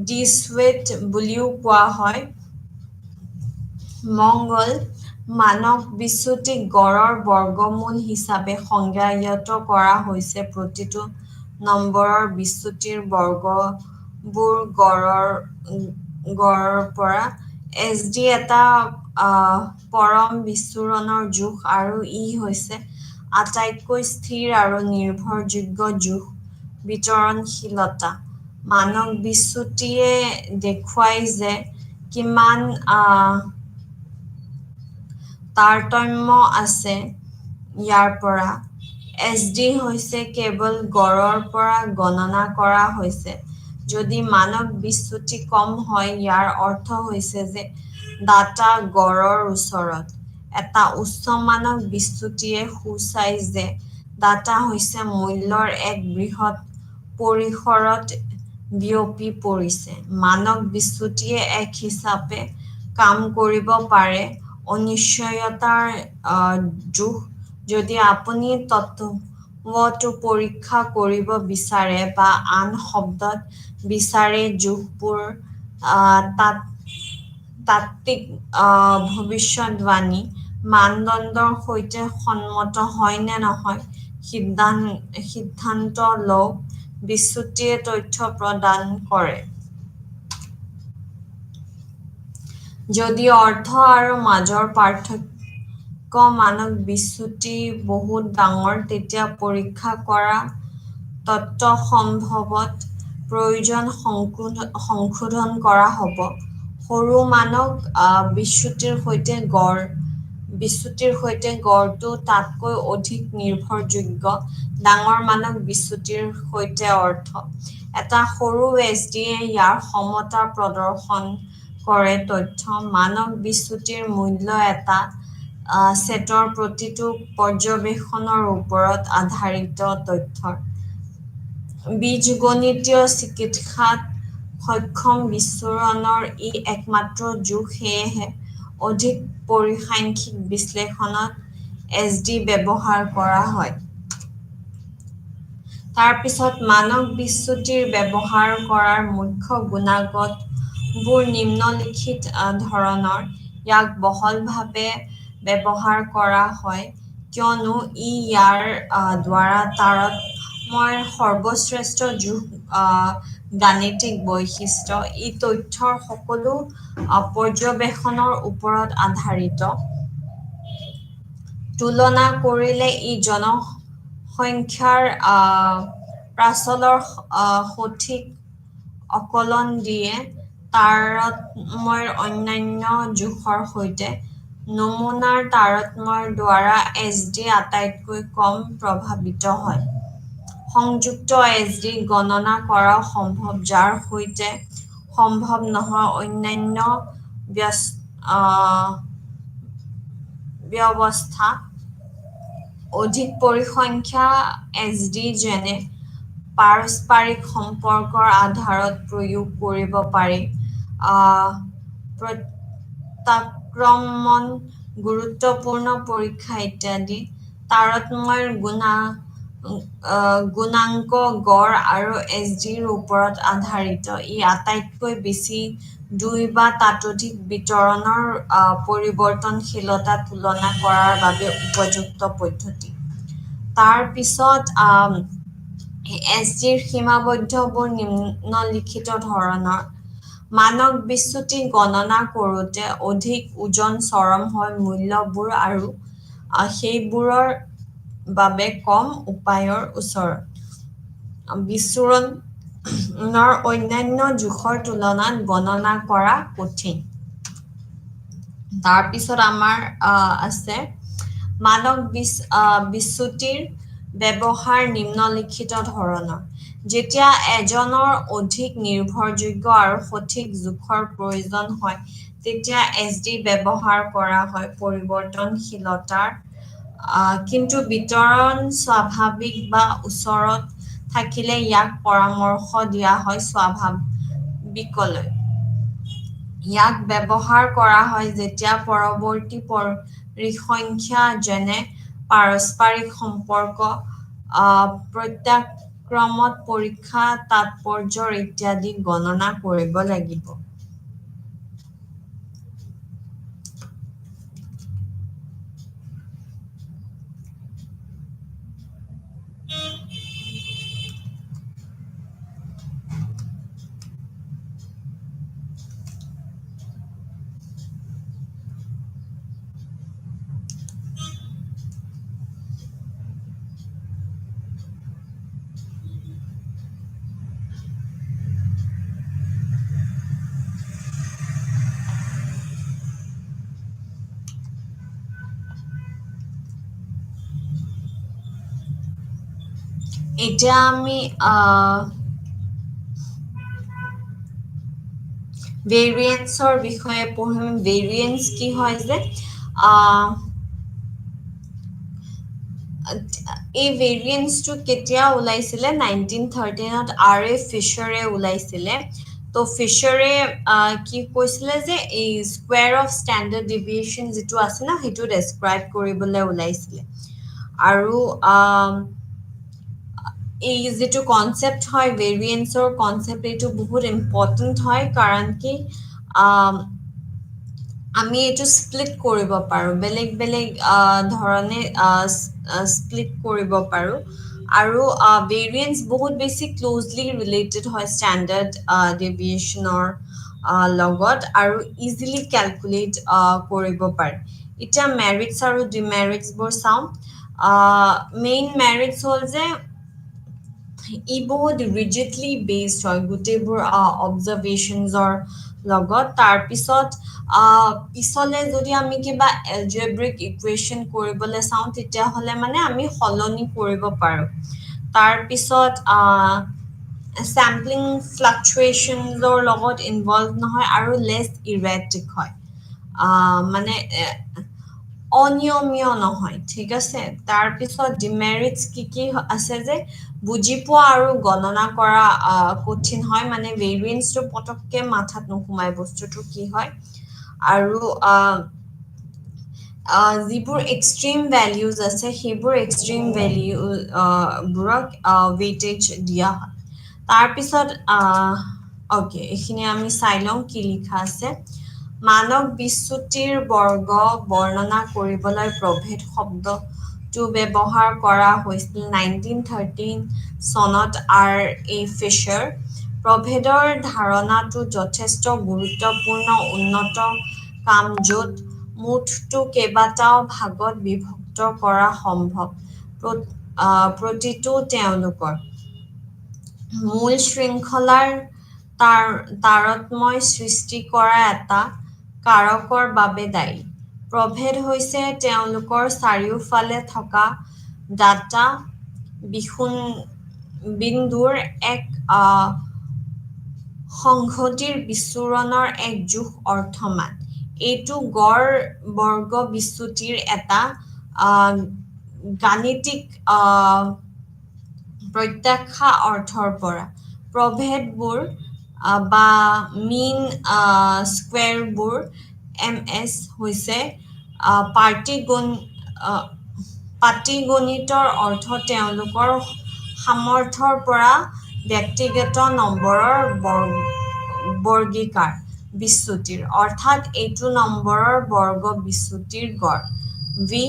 ডিস্কুৱেট বুলিও কোৱা হয় মংগল মানৱ বিচ্যুতিক গড়ৰ বৰ্গমূল হিচাপে সংজ্ঞায়িত কৰা হৈছে প্ৰতিটো নম্বৰৰ বিচ্যুতিৰ বৰ্গবোৰ গড়ৰ পৰা এছডি এটা পৰম বিচ্ছুৰণৰ জোখ আৰু ই হৈছে আটাইতকৈ স্থিৰ আৰু নিৰ্ভৰযোগ্য জোখ বিতৰণশীলতা মানৱ বিচ্যুতিয়ে দেখুৱাই যে কিমান তাৰতম্য আছে ইয়াৰ পৰা এছডি হৈছে কেৱল গড়ৰ পৰা গণনা কৰা হৈছে যদি মানৱ বিচ্যুতি কম হয় ইয়াৰ অৰ্থ হৈছে যে ডাটা গড়ৰ ওচৰত এটা উচ্চ মানৱ বিচ্যুতিয়ে সূচাই যে ডাটা হৈছে মূল্যৰ এক বৃহৎ পৰিসৰত বিয়পি পৰিছে মানৱ বিচ্যুতিয়ে এক হিচাপে কাম কৰিব পাৰে অনিশ্চয়তাৰ জোখ যদি আপুনি তত্ত্বটো পৰীক্ষা কৰিব বিচাৰে বা আন শব্দত বিচাৰে জোখবোৰ তাত্ত্বিক ভৱিষ্যদ্বাণী মানদণ্ডৰ সৈতে সন্মত হয় নে নহয় সিদ্ধান্ত লওক বিচ্যুতিয়ে তথ্য প্ৰদান কৰে যদি অৰ্থ আৰু মাজৰ পাৰ্থক্য মানৱ বিচ্যুতি বহুত ডাঙৰ তেতিয়া পৰীক্ষা কৰা তত্ত্বসম্ভৱত প্ৰয়োজন সংশোধন কৰা হ'ব সৰু মানৱ বিচ্যুতিৰ সৈতে গড়টো তাতকৈ অধিক নিৰ্ভৰযোগ্য ডাঙৰ মানৱ বিচ্যুতিৰ সৈতে অৰ্থ এটা সৰু এছডিয়ে ইয়াৰ সমতা প্ৰদৰ্শন কৰে তথ্য মানৱ বিচ্যুতিৰ মূল্য এটা ছেটৰ প্ৰতিটো পৰ্যবেক্ষণৰ ওপৰত আধাৰিত তথ্যৰ বীজগণিতীয় চিকিৎসাত সক্ষম বিচ্ছুৰণৰ ই একমাত্ৰ জোখ সেয়েহে অধিক পৰিসাংখ্যিক বিশ্লেষণত এছডি ব্যৱহাৰ কৰা হয় তাৰপিছত মানৱ বিচ্যুতিৰ ব্যৱহাৰ কৰাৰ মুখ্য গুণাগতবোৰ নিম্নলিখিত ধৰণৰ ইয়াক বহুলভাৱে ব্যৱহাৰ কৰা হয় কিয়নো ই ইয়াৰ দ্বাৰা তাৰতম্যৰ সৰ্বশ্ৰেষ্ঠ জোখ গাণিতিক বৈশিষ্ট্য ই তথ্যৰ সকলো পৰ্যবেক্ষণৰ ওপৰত আধাৰিত তুলনা কৰিলে ই জনসংখ্যাৰ প্ৰাচলৰ সঠিক আকলন দিয়ে তাৰতম্যৰ অন্যান্য জোখৰ সৈতে নমুনাৰ তাৰতম্যৰ দ্বাৰা এছডি আটাইতকৈ কম প্ৰভাৱিত হয় সংযুক্ত এছডি গণনা কৰাও সম্ভৱ যাৰ সৈতে সম্ভৱ নহয় অন্যান্য ব্যৱস্থা অধিক পৰিসংখ্যা এছডি যেনে পাৰস্পৰিক সম্পৰ্কৰ আধাৰত প্ৰয়োগ কৰিব পাৰি। আহ, প্ৰত্যাক্ৰমণ, গুৰুত্বপূৰ্ণ পৰীক্ষা ইত্যাদি। তাৰতম্যৰ গুণাংক গড় আৰু এছডিৰ ওপৰত আধাৰিত। ই আটাইতকৈ বেছি 2 বা ততোধিক বিতৰণৰ পৰিৱৰ্তনশীলতা তুলনা কৰাৰ বাবে উপযুক্ত পদ্ধতি। তাৰ পিছত এছডিৰ সীমাবদ্ধবোৰ নিম্নলিখিত ধৰণৰ। মানক বিচ্যুতি গণনা কৰোঁতে অধিক ওজন চৰম হয় মূল্যবোৰ আৰু সেইবোৰৰ বাবে কম উপায়ৰ ওচৰত। বিচূৰণৰ অন্যান্য জোখৰ তুলনাত গণনা কৰা কঠিন। তাৰপিছত আমাৰ আছে মানক বিচ্যুতিৰ ব্যৱহাৰ নিম্নলিখিত ধৰণৰ। যেতিয়া এজনৰ অধিক নিৰ্ভৰযোগ্য আৰু সঠিক জোখৰ প্ৰয়োজন হয় তেতিয়া এছডি ব্যৱহাৰ কৰা হয় পৰিৱৰ্তনশীলতাৰ কিন্তু বিতৰণ স্বাভাৱিক বা ওচৰত থাকিলে ইয়াক পৰামৰ্শ দিয়া হয় স্বাভাৱিকলৈ। ইয়াক ব্যৱহাৰ কৰা হয় যেতিয়া পৰৱৰ্তী পৰিসংখ্যা যেনে পাৰস্পৰিক সম্পৰ্ক, প্ৰত্যাক্ৰমণ পৰীক্ষা, তাৎপৰ্য ইত্যাদি গণনা কৰিব লাগিব। এতিয়া আমি ভেৰিয়েন্সৰ বিষয়ে পঢ়িম। ভেৰিয়েন্স কি হয় যে এই ভেৰিয়েন্সটো কেতিয়া ওলাইছিলে 1913ত আৰ.এ. ফিছাৰে ওলাইছিলে। তো ফিছাৰে কি কৈছিলে যে এই স্কুৱেৰ অফ ষ্টেণ্ডাৰ্ড ডিভিয়েশ্যন যিটো আছে না সেইটো ডেছক্ৰাইব কৰিবলৈ ওলাইছিলে। আৰু এই যিটো কনচেপ্ট হয় ভেৰিয়েন্সৰ কনচেপ্ট এইটো বহুত ইম্পৰ্টেণ্ট হয় কাৰণ কি আমি এইটো স্প্লিট কৰিব পাৰোঁ বেলেগ বেলেগ ধৰণে স্প্লিট কৰিব পাৰোঁ আৰু ভেৰিয়েন্স বহুত বেছি ক্ল'জলি ৰিলেটেড হয় ষ্টেণ্ডাৰ্ড ডেভিয়েশ্যনৰ লগত আৰু ইজিলি কেলকুলেট কৰিব পাৰে। এতিয়া মেৰিটছ আৰু ডিমেৰিটছবোৰ চাওঁ। মেইন মেৰিটছ হ'ল যে ই বহুত ৰিজিডলি বেছড হয় গোটেইবোৰ অবজাৰভেশ্যনছৰ লগত। তাৰপিছত পিছলে যদি আমি কিবা এলজেব্ৰিক ইকুৱেশ্যন কৰিবলৈ চাওঁ তেতিয়াহ'লে মানে আমি সলনি কৰিব পাৰোঁ। তাৰপিছত চেম্পলিং ফ্লাকচুৱেশ্যনছৰ লগত ইনভলভ নহয় আৰু লেছ ইৰেটিক হয় মানে অনিয়মীয় নহয়। ঠিক আছে। তাৰপিছত ডিমেৰিটছ কি আছে যে বুজি পোৱা আৰু গণনা কৰা কঠিন হয় মানে ভেৰিয়েন্সটো পটককৈ মাথাত নোসোমায় বস্তুটো কি হয়। আৰু যিবোৰ এক্সট্ৰিম ভেলিউজ আছে সেইবোৰ এক্সট্ৰিম ভেলিউবোৰক ৱেইটেজ দিয়া হয়। তাৰপিছত অ'কে এইখিনি আমি চাই লওঁ কি লিখা আছে। মানক বিচ্যুতিৰ বৰ্গ বৰ্ণনা কৰিবলৈ প্ৰভেদ শব্দটো ব্যৱহাৰ কৰা হৈছিল 1913 চনত আৰ.এ. ফিছাৰ। প্ৰভেদৰ ধাৰণাটো যথেষ্ট গুৰুত্বপূৰ্ণ উন্নত কাম য'ত মুঠটো কেইবাটাও ভাগত বিভক্ত কৰা সম্ভৱ। প্ৰতিটো তেওঁলোকৰ মূল শৃংখলাৰ তাৰতম্য সৃষ্টি কৰা এটা কাৰকৰ বাবে দায়ী। প্ৰভেদ হৈছে তেওঁলোকৰ চাৰিওফালে থকা ডাটা বিন্দুৰ এক সংহতিৰ বিচূৰণৰ এক জোখ অৰ্থমান। এইটো গড় বৰ্গ বিচ্যুতিৰ এটা গাণিতিক প্ৰত্যাখ্যা অৰ্থৰ পৰা প্ৰভেদবোৰ বা মিন স্কুৱেৰবোৰ MS হৈছে পাটিগণিতৰ অৰ্থ তেওঁলোকৰ সামৰ্থ্যৰ পৰা ব্যক্তিগত নম্বৰৰ বৰ্গীকাৰ বিচ্যুতিৰ অৰ্থাৎ এইটো নম্বৰৰ বৰ্গ বিচ্যুতিৰ গড় V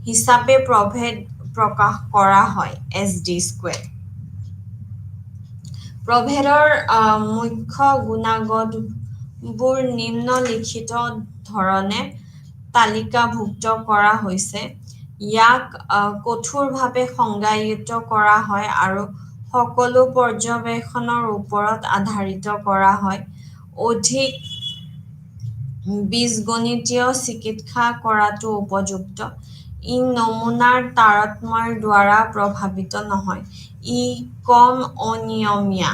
হিচাপে প্ৰভেদ প্ৰকাশ কৰা হয় SD স্কুৱেৰ প্ৰভেদৰ মুখ্য গুণাগতবোৰ নিম্নলিখিত ধৰণে তালিকাভুক্ত কৰা হৈছে ইয়াক কঠোৰভাৱে সংজ্ঞায়িত কৰা হয় আৰু সকলো পৰ্যবেক্ষণৰ ওপৰত আধাৰিত কৰা হয় অধিক বীজগণিতীয় চিকিৎসা কৰাটো উপযুক্ত ই নমুনাৰ তাৰতম্যৰ দ্বাৰা প্ৰভাৱিত নহয় ই কম অনিয়মীয়া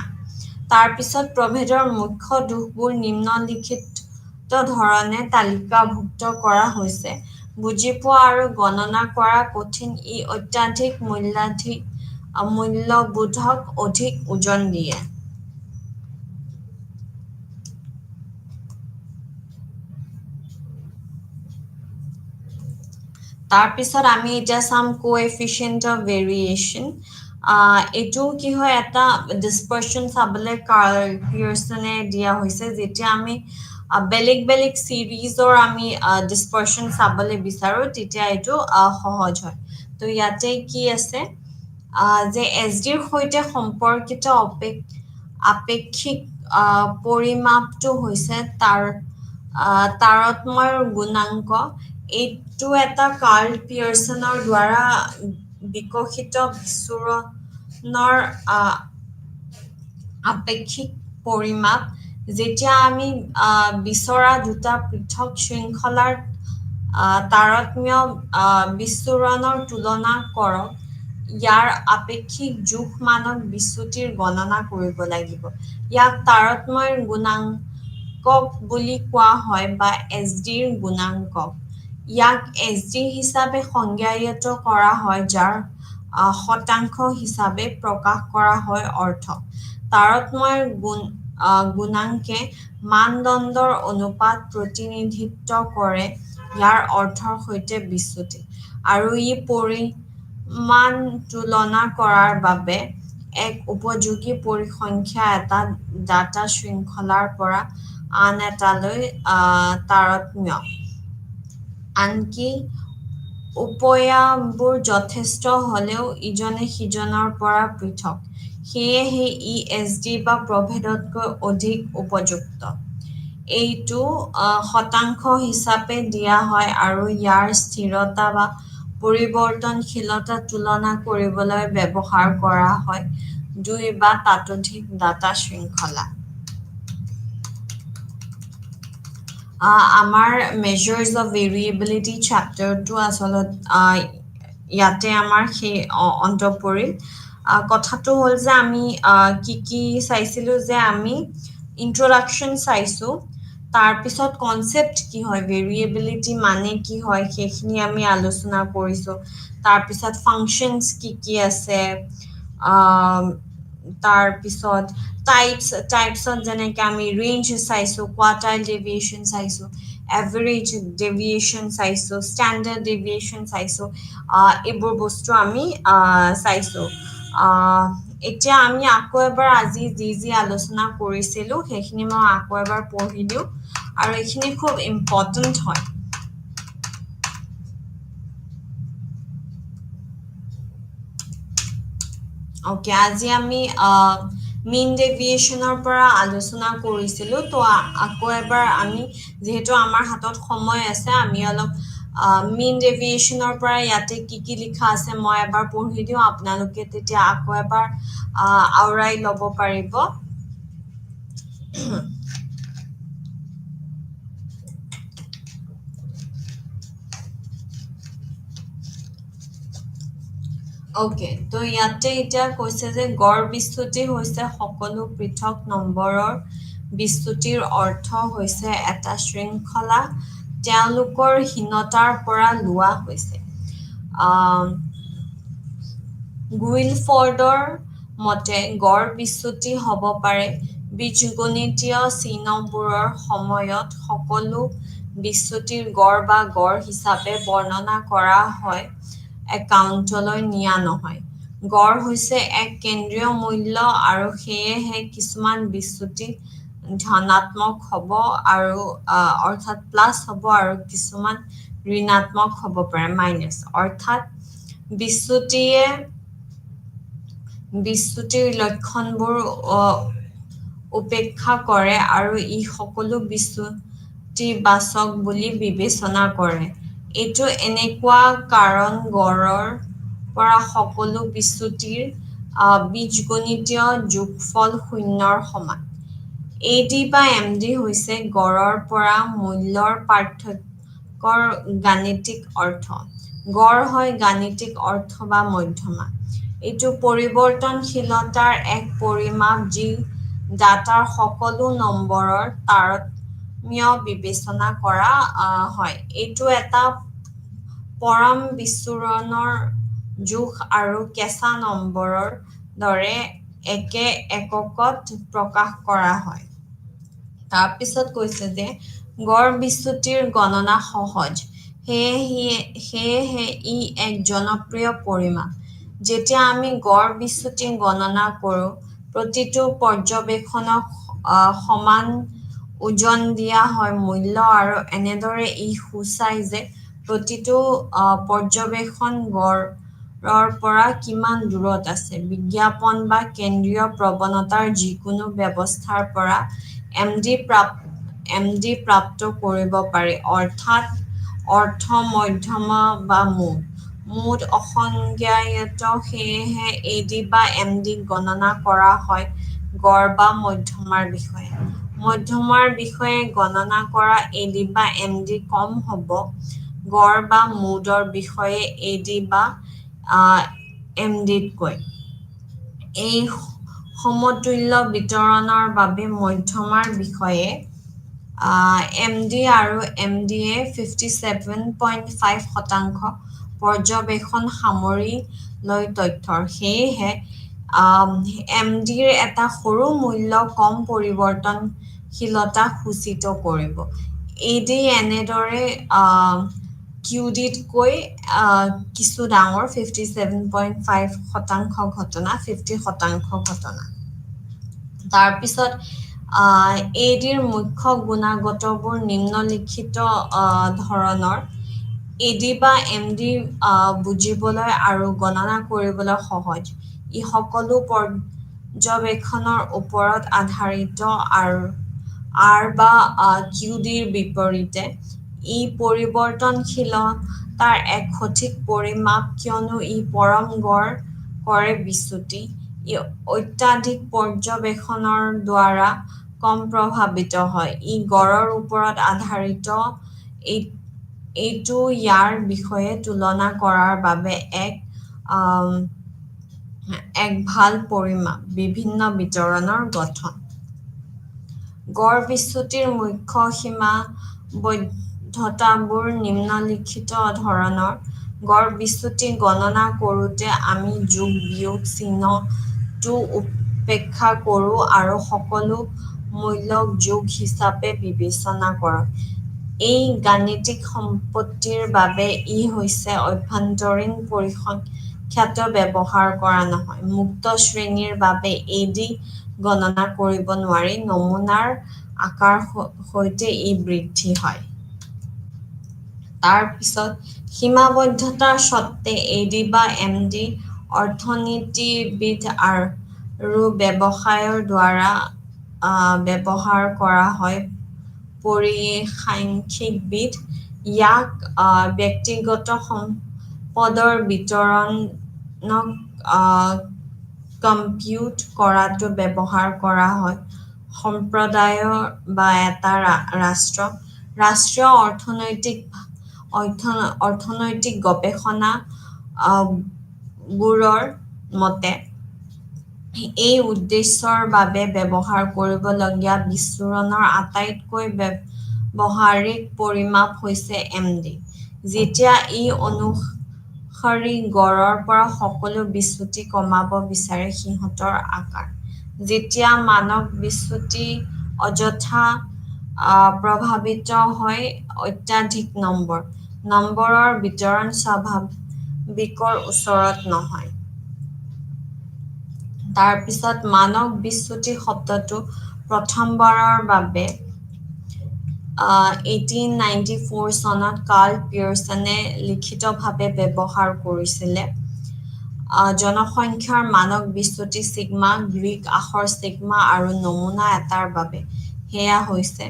তাৰপিছত প্ৰভেদৰ মুখ্য দোষবোৰ নিম্নলিখিত ধৰণে তালিকাভুক্ত কৰা হৈছে বুজি পোৱা আৰু গণনা কৰা কঠিন ই অত্যাধিক মূল্যবোধক অধিক ওজন দিয়ে তাৰপিছত আমি এতিয়া চাম কোএফিচিয়েন্ট অফ ভেৰিয়েচন এইটো কি হয় এটা ডিসপাৰশন চাবলে কাৰ্ল পিয়াৰছনে দিয়া হৈছে যেতিয়া আমি বেলেগ বেলেগ সিৰিজৰ আমি ডিসপাৰশন চাবলে বিচাৰো তেতিয়া এইটো সহজ হয় তো ইয়াতে কি আছে যে এছডিৰ সৈতে সম্পৰ্কিত আপেক্ষিক পৰিমাপটো হৈছে তাৰ তাৰতম্যৰ গুণাংক এইটো এটা কাৰ্ল পিয়াৰছনৰ দ্বাৰা বিকশিত বিচ্ছুৰণৰ আপেক্ষিক পৰিমাপ যেতিয়া আমি বিচৰা দুটা পৃথক শৃংখলাৰ তাৰতম্য বিচ্ছুৰণৰ তুলনা কৰক ইয়াৰ আপেক্ষিক জোখ মানক বিচ্যুতিৰ গণনা কৰিব লাগিব ইয়াক তাৰতম্যৰ গুণাংকক বুলি কোৱা হয় বা এছডিৰ গুণাংকক ইয়াক এছডি হিচাপে সংজ্ঞায়িত কৰা হয় যাৰ শতাংশ হিচাপে প্ৰকাশ কৰা হয় অৰ্থ তাৰতম্যৰ গুণাংকে মানদণ্ডৰ অনুপাত প্ৰতিনিধিত্ব কৰে ইয়াৰ অৰ্থৰ সৈতে বিচ্যুতি আৰু ই পৰিমাণ তুলনা কৰাৰ বাবে এক উপযোগী পৰিসংখ্যা এটা ডাটা শৃংখলাৰ পৰা আন এটালৈ তাৰতম্য আনকি উপায়বোৰ যথেষ্ট হলেও ইজনে সিজনৰ পৰা পৃথক সেয়েহে ই এছডি বা প্ৰভেদতকৈ অধিক উপযুক্ত এইটো শতাংশ হিচাপে দিয়া হয় আৰু ইয়াৰ স্থিৰতা বা পৰিৱৰ্তনশীলতা তুলনা কৰিবলৈ ব্যৱহাৰ কৰা হয় দুই বা ততোধিক ডাটা শৃংখলা আমাৰ মেজাৰ্স অফ ভেৰিয়েবিলিটি চেপ্টাৰটো আচলত ইয়াতে আমাৰ সেই অন্ত পৰিল কথাটো হ'ল যে আমি কি চাইছিলো যে আমি ইন্ট্ৰোডাকশন চাইছো তাৰপিছত কনসেপ্ট কি হয় ভেৰিয়েবিলিটি মানে কি হয় সেইখিনি আমি আলোচনা কৰিছো তাৰপিছত ফাংশনস কি আছে তাৰপিছত টাইপছত যেনেকৈ আমি ৰেঞ্জ চাইছো কোৱাৰ্টাইল ডেভিয়েশ্যন চাইছো এভাৰেজ ডেভিয়েশ্যন চাইছো ষ্টেণ্ডাৰ্ড ডেভিয়েশ্যন চাইছো এইবোৰ বস্তু আমি চাইছো এতিয়া আমি আকৌ এবাৰ আজি যি আলোচনা কৰিছিলো সেইখিনি মই আকৌ এবাৰ পঢ়ি দিও আৰু এইখিনি খুব ইম্পৰ্টেন্ট হয় ওকে আজি আমি মিন ডেভিয়েশনৰ পৰা আলোচনা কৰিছিলো তো আকৌ এবাৰ আমি যেহেতু আমাৰ হাতত সময় আছে আমি অলপ মিন ডেভিয়েশনৰ পৰা ইয়াতে কি লিখা আছে মই এবাৰ পঢ়ি দিও আপোনালোকে তেতিয়া আকৌ এবাৰ আউৰাই ল'ব পাৰিব ওকে তো ইয়াতে এটা কৈছে যে গড় বিচ্যুতি হৈছে সকলো পৃথক নম্বৰৰ বিচ্যুতিৰ অৰ্থ হৈছে এটা শৃংখলা তেওঁলোকৰ হীনতাৰ পৰা লোৱা হৈছে গুইলফৰ্ডৰ মতে গড় বিচ্যুতি হ'ব পাৰে বীজগণিতীয় চিহ্নবোৰৰ সময়ত সকলো বিচ্যুতিৰ গড় বা গড় হিচাপে বৰ্ণনা কৰা হয় একাউণ্টলৈ নিয়া নহয় গড় হৈছে এক কেন্দ্ৰীয় মূল্য আৰু সেয়েহে কিছুমান বিচ্যুতি ধনাত্মক হ'ব আৰু অৰ্থাৎ প্লাছ হ'ব আৰু কিছুমান ঋণাত্মক হ'ব পাৰে মাইনাছ অৰ্থাৎ বিচ্যুতিৰ লক্ষণবোৰ উপেক্ষা কৰে আৰু ই সকলো বিচ্যুতিবাচক বুলি বিবেচনা কৰে এইটো এনেকুৱা কাৰণ গড়ৰ পৰা সকলো বিচ্যুতিৰ বীজগণিতীয় যোগফল শূন্যৰ সমান AD বা MD হৈছে গড়ৰ পৰা মূল্যৰ পাৰ্থক্যৰ গাণিতিক অৰ্থ গড় হয় গাণিতিক অৰ্থ বা মধ্যমা এইটো পৰিৱৰ্তনশীলতাৰ এক পৰিমাপ যি ডাটাৰ সকলো নম্বৰৰ তাৰতম্য বিবেচনা কৰা হয় এইটো এটা পৰম বিচ্ছুৰণৰ জোখ আৰু কেঁচা নম্বৰৰ দৰে একে এককত প্ৰকাশ কৰা হয় তাৰপিছত কৈছে যে গড় বিচ্যুতিৰ গণনা সহজ সেয়েহে ই এক জনপ্ৰিয় পৰিমাপ যেতিয়া আমি গড় বিচ্যুতি গণনা কৰোঁ প্ৰতিটো পৰ্যবেক্ষণক সমান ওজন দিয়া হয় মূল্য আৰু এনেদৰে ই সূচায় যে প্ৰতিটো পৰ্যবেক্ষণ গড়ৰ পৰা কিমান দূৰত আছে বিজ্ঞাপন বা কেন্দ্ৰীয় প্ৰৱণতাৰ যিকোনো ব্যৱস্থাৰ পৰা MD প্ৰাপ্ত কৰিব পাৰি অৰ্থাৎ অৰ্থ মধ্যমা বা মুঠ অসংজ্ঞায়িত সেয়েহে AD বা MD গণনা কৰা হয় গড় বা মধ্যমাৰ বিষয়ে মধ্যমাৰ বিষয়ে গণনা কৰা AD বা MD কম হ'ব গড় বা মুডৰ বিষয়ে AD বা MDতকৈ এই সমতুল্য বিতৰণৰ বাবে মধ্যমাৰ বিষয়ে MD আৰু MDয়ে 57.5% পৰ্যবেক্ষণ সামৰি লৈ তথ্যৰ সেয়েহে MDৰ এটা সৰু মূল্য কম পৰিৱৰ্তনশীলতা সূচিত কৰিব AD এনেদৰে QDতকৈ কিছু ডাঙৰ 57.5% ঘটনা 50% ঘটনা তাৰপিছত ADৰ মুখ্য গুণাগতবোৰ নিম্নলিখিত ধৰণৰ AD বা MD বুজিবলৈ আৰু গণনা কৰিবলৈ সহজ ই সকলো পৰ্যবেক্ষণৰ ওপৰত আধাৰিত আৰু R বা QDৰ বিপৰীতে ই পৰিৱৰ্তনশীলতাৰ এক সঠিক পৰিমাপ কিয়নো ই পৰম গড় কৰে বিচ্যুতি ই অত্যাধিক পৰ্যবেক্ষণৰ দ্বাৰা কম প্ৰভাৱিত হয় ই গড়ৰ ওপৰত আধাৰিত এইটো ইয়াৰ বিষয়ে তুলনা কৰাৰ বাবে এক ভাল পৰিমাপ বিভিন্ন বিতৰণৰ গঠন গড় বিচ্যুতিৰ মুখ্য সীমাবদ্ধতাবোৰ নিম্নলিখিত ধৰণৰ গড় বিচ্যুতি গণনা কৰোঁতে আমি যোগ বিয়োগ চিহ্নটো উপেক্ষা কৰোঁ আৰু সকলো মূল্যক যোগ হিচাপে বিবেচনা কৰোঁ এই গাণিতিক সম্পত্তিৰ বাবে ই হৈছে অভ্যন্তৰীণ পৰিসংখ্যাত ব্যৱহাৰ কৰা নহয় মুক্ত শ্ৰেণীৰ বাবে AD গণনা কৰিব নোৱাৰি নমুনাৰ আকাৰ সৈতে ই বৃদ্ধি হয় তাৰ পিছত সীমাবদ্ধতাৰ স্বত্তে AD বা MD অৰ্থনীতিবিদ আৰু ব্যৱসায়ৰ দ্বাৰা ব্যৱহাৰ কৰা হয় পৰিসাংখ্যিকবিদ ইয়াক ব্যক্তিগত সম্পদৰ বিতৰণক কম্পিউট কৰাটো ব্যৱহাৰ কৰা হয় সম্প্ৰদায় বা এটা ৰাষ্ট্ৰীয় অৰ্থনৈতিক গৱেষণা বোৰৰ মতে এই উদ্দেশ্যৰ বাবে ব্যৱহাৰ কৰিবলগীয়া বিচ্ছুৰণৰ আটাইতকৈ ব্যৱহাৰিক পৰিমাপ হৈছে MD যেতিয়া ই শাৰী গড়ৰ পৰা সকলো বিচ্যুতি কমাব বিচাৰে সিহঁতৰ আকাৰ। যেতিয়া মানৱ বিচ্যুতি অযথা প্ৰভাৱিত হয় অত্যাধিক নম্বৰৰ বিতৰণ স্বাভাৱিকৰ ওচৰত নহয়। তাৰপিছত মানৱ বিচ্যুতি শব্দটো প্ৰথমবাৰৰ বাবে 1894 চনত কাৰ্ল পিয়াৰ্চনে লিখিতভাৱে ব্যৱহাৰ কৰিছিলে। জনসংখ্যাৰ মানক বিচ্যুতি চিগমা, গ্ৰীক আখৰ চিগমা আৰু নমুনা এটাৰ বাবে সেয়া হৈছে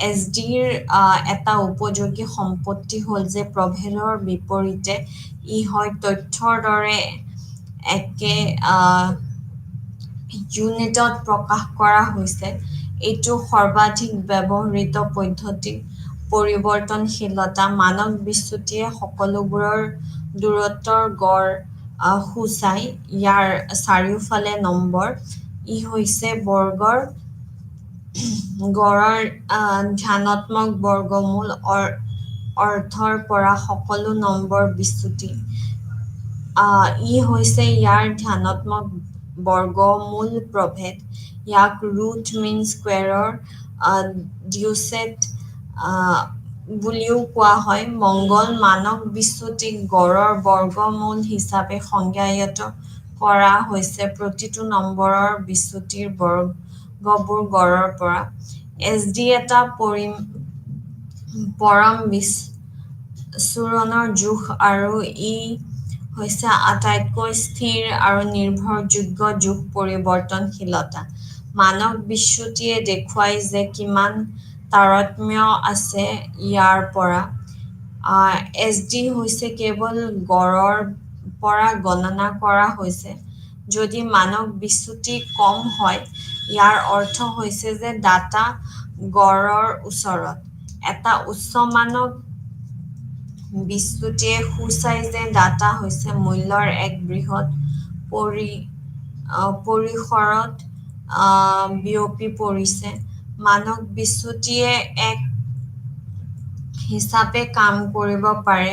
এছডিৰ এটা উপযোগী সম্পত্তি হ'ল যে প্ৰভেদৰ বিপৰীতে ই হয় তথ্যৰ দৰে একে ইউনিটত প্ৰকাশ কৰা হৈছে। এইটো সৰ্বাধিক ব্যৱহৃত পদ্ধতি। পৰিৱৰ্তনশীলতা মানক বিচ্যুতিয়ে সকলোবোৰৰ দূৰত্বৰ গড় সূচায়। ইয়াৰ চাৰিওফালে নম্বৰ। ই হৈছে বৰ্গৰ গড়ৰ ধনাত্মক বৰ্গমূল অৰ্থৰ পৰা সকলো নম্বৰ বিচ্যুতি। ই হৈছে ইয়াৰ ধনাত্মক বৰ্গমূল প্ৰভেদ। ইয়াক ৰুট মিন স্কোৱেৰৰ ডিউচেট বুলিও কোৱা হয়। মংগল মানক বিচ্যুতিক গড়ৰ বৰ্গমূল হিচাপে সংজ্ঞায়িত কৰা হৈছে প্ৰতিটো নম্বৰৰ বিচ্যুতিৰ বৰ্গবোৰ গড়ৰ পৰা। এছডি এটা পৰম বিচ্ছুৰণৰ জোখ আৰু ই হৈছে আটাইতকৈ স্থিৰ আৰু নিৰ্ভৰযোগ্য জোখ। পৰিৱৰ্তনশীলতা মানক বিচ্যুতিয়ে দেখুৱায় যে কিমান তাৰতম্য আছে ইয়াৰ পৰা। এছডি হৈছে কেৱল গড়ৰ পৰা গণনা কৰা হৈছে। যদি মানক বিচ্যুতি কম হয়, ইয়াৰ অৰ্থ হৈছে যে ডাটা গড়ৰ ওচৰত। এটা উচ্চ মানক বিচ্যুতিয়ে সূচায় যে ডাটা হৈছে মূল্যৰ এক বৃহৎ পৰিসৰত বিয়পি পৰিছে। মানক বিচ্যুতিয়ে এক হিচাপে কাম কৰিব পাৰে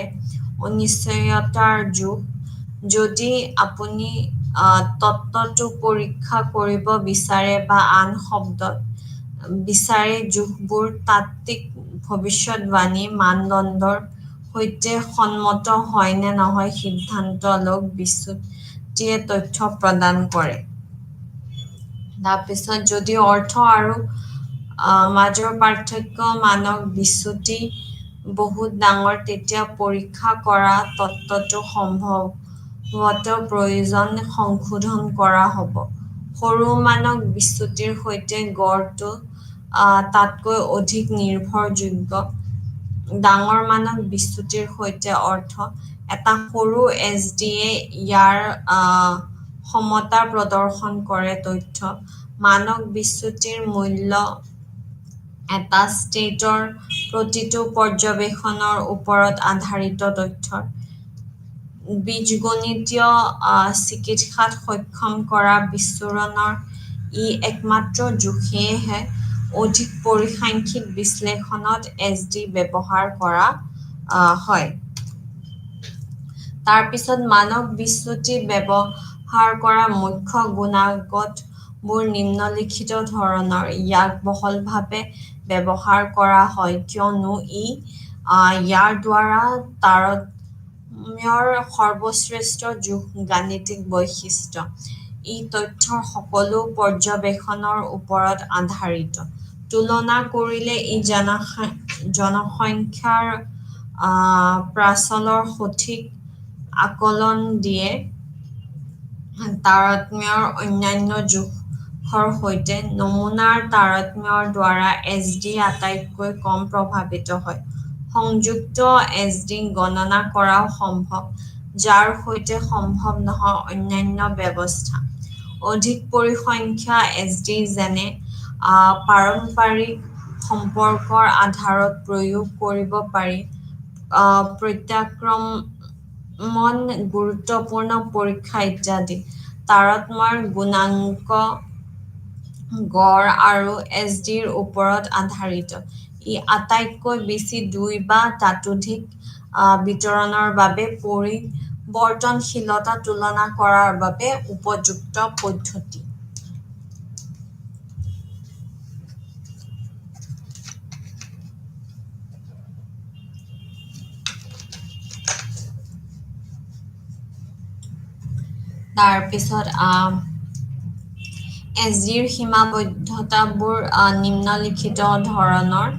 অনিশ্চয়তাৰ জোখ। যদি আপুনি তত্ত্বটো পৰীক্ষা কৰিব বিচাৰে বা আন শব্দত বিচাৰে জোখবোৰ তাত্ত্বিক ভৱিষ্যদ্বাণী মানদণ্ডৰ সৈতে সন্মত হয় নে নহয় সিদ্ধান্ত লওক। বিচ্যুতিয়ে তথ্য প্ৰদান কৰে। তাৰপিছত যদি অৰ্থ আৰু মাজৰ পাৰ্থক্য মানক বিচ্যুতি বহুত ডাঙৰ, তেতিয়া পৰীক্ষা কৰা তত্ত্বটো সম্ভৱতঃ প্ৰয়োজন সংশোধন কৰা হ'ব। সৰু মানক বিচ্যুতিৰ সৈতে গড়টো তাতকৈ অধিক নিৰ্ভৰযোগ্য। ডাঙৰ মানক বিচ্যুতিৰ সৈতে অৰ্থ। এটা সৰু এছডিয়ে ইয়াৰ সমতা প্ৰদৰ্শন কৰে। তথ্য মানক বিচ্যুতিৰ মূল্য এটা ষ্টেটৰ প্ৰতিটো পৰ্যবেক্ষণৰ ওপৰত আধাৰিত তথ্যৰ বীজগণিতীয় চিকিৎসাত সক্ষম কৰা বিচ্ছুৰণৰ ই একমাত্ৰ জোখ। সেয়েহে অধিক পৰিসাংখ্যিক বিশ্লেষণত এছডি ব্যৱহাৰ কৰা হয়। তাৰপিছত মানক বিচ্যুতি ব্যৱহাৰ কৰা মুখ্য গুণাগতবোৰ নিম্নলিখিত ধৰণৰ। ইয়াক বহুলভাৱে ব্যৱহাৰ কৰা হয় কিয়নো ই ইয়াৰ দ্বাৰা তাৰতম্যৰ সৰ্বশ্ৰেষ্ঠ জোখ। গাণিতিক বৈশিষ্ট্য ই তথ্যৰ সকলো পৰ্যবেক্ষণৰ ওপৰত আধাৰিত। তুলনা কৰিলে ই জনসংখ্যাৰ প্ৰাচলৰ সঠিক আকলন দিয়ে তাৰতম্যৰ অন্যান্য জোখৰ সৈতে। নমুনাৰ তাৰতম্যৰ দ্বাৰা এছডি আটাইতকৈ কম প্ৰভাৱিত হয়। সংযুক্ত এছডি গণনা কৰাও সম্ভৱ, যাৰ সৈতে সম্ভৱ নহয় অন্যান্য ব্যৱস্থা। অধিক পৰিসংখ্যা এছডি যেনে পাৰস্পৰিক সম্পৰ্কৰ আধাৰত প্ৰয়োগ কৰিব পাৰি। প্ৰত্যাক্ৰমণ, গুৰুত্বপূৰ্ণ পৰীক্ষা ইত্যাদি। তাৰতম্যৰ গুণাংক গড় আৰু এছডিৰ ওপৰত আধাৰিত। ই আটাইতকৈ বেছি 2 বা ততোধিক বিতৰণৰ বাবে বৰ্তনশীলতা তুলনা কৰাৰ বাবে উপযুক্ত পদ্ধতি। তাৰপিছত এছডিৰ সীমাবদ্ধতাবোৰ নিম্নলিখিত ধৰণৰ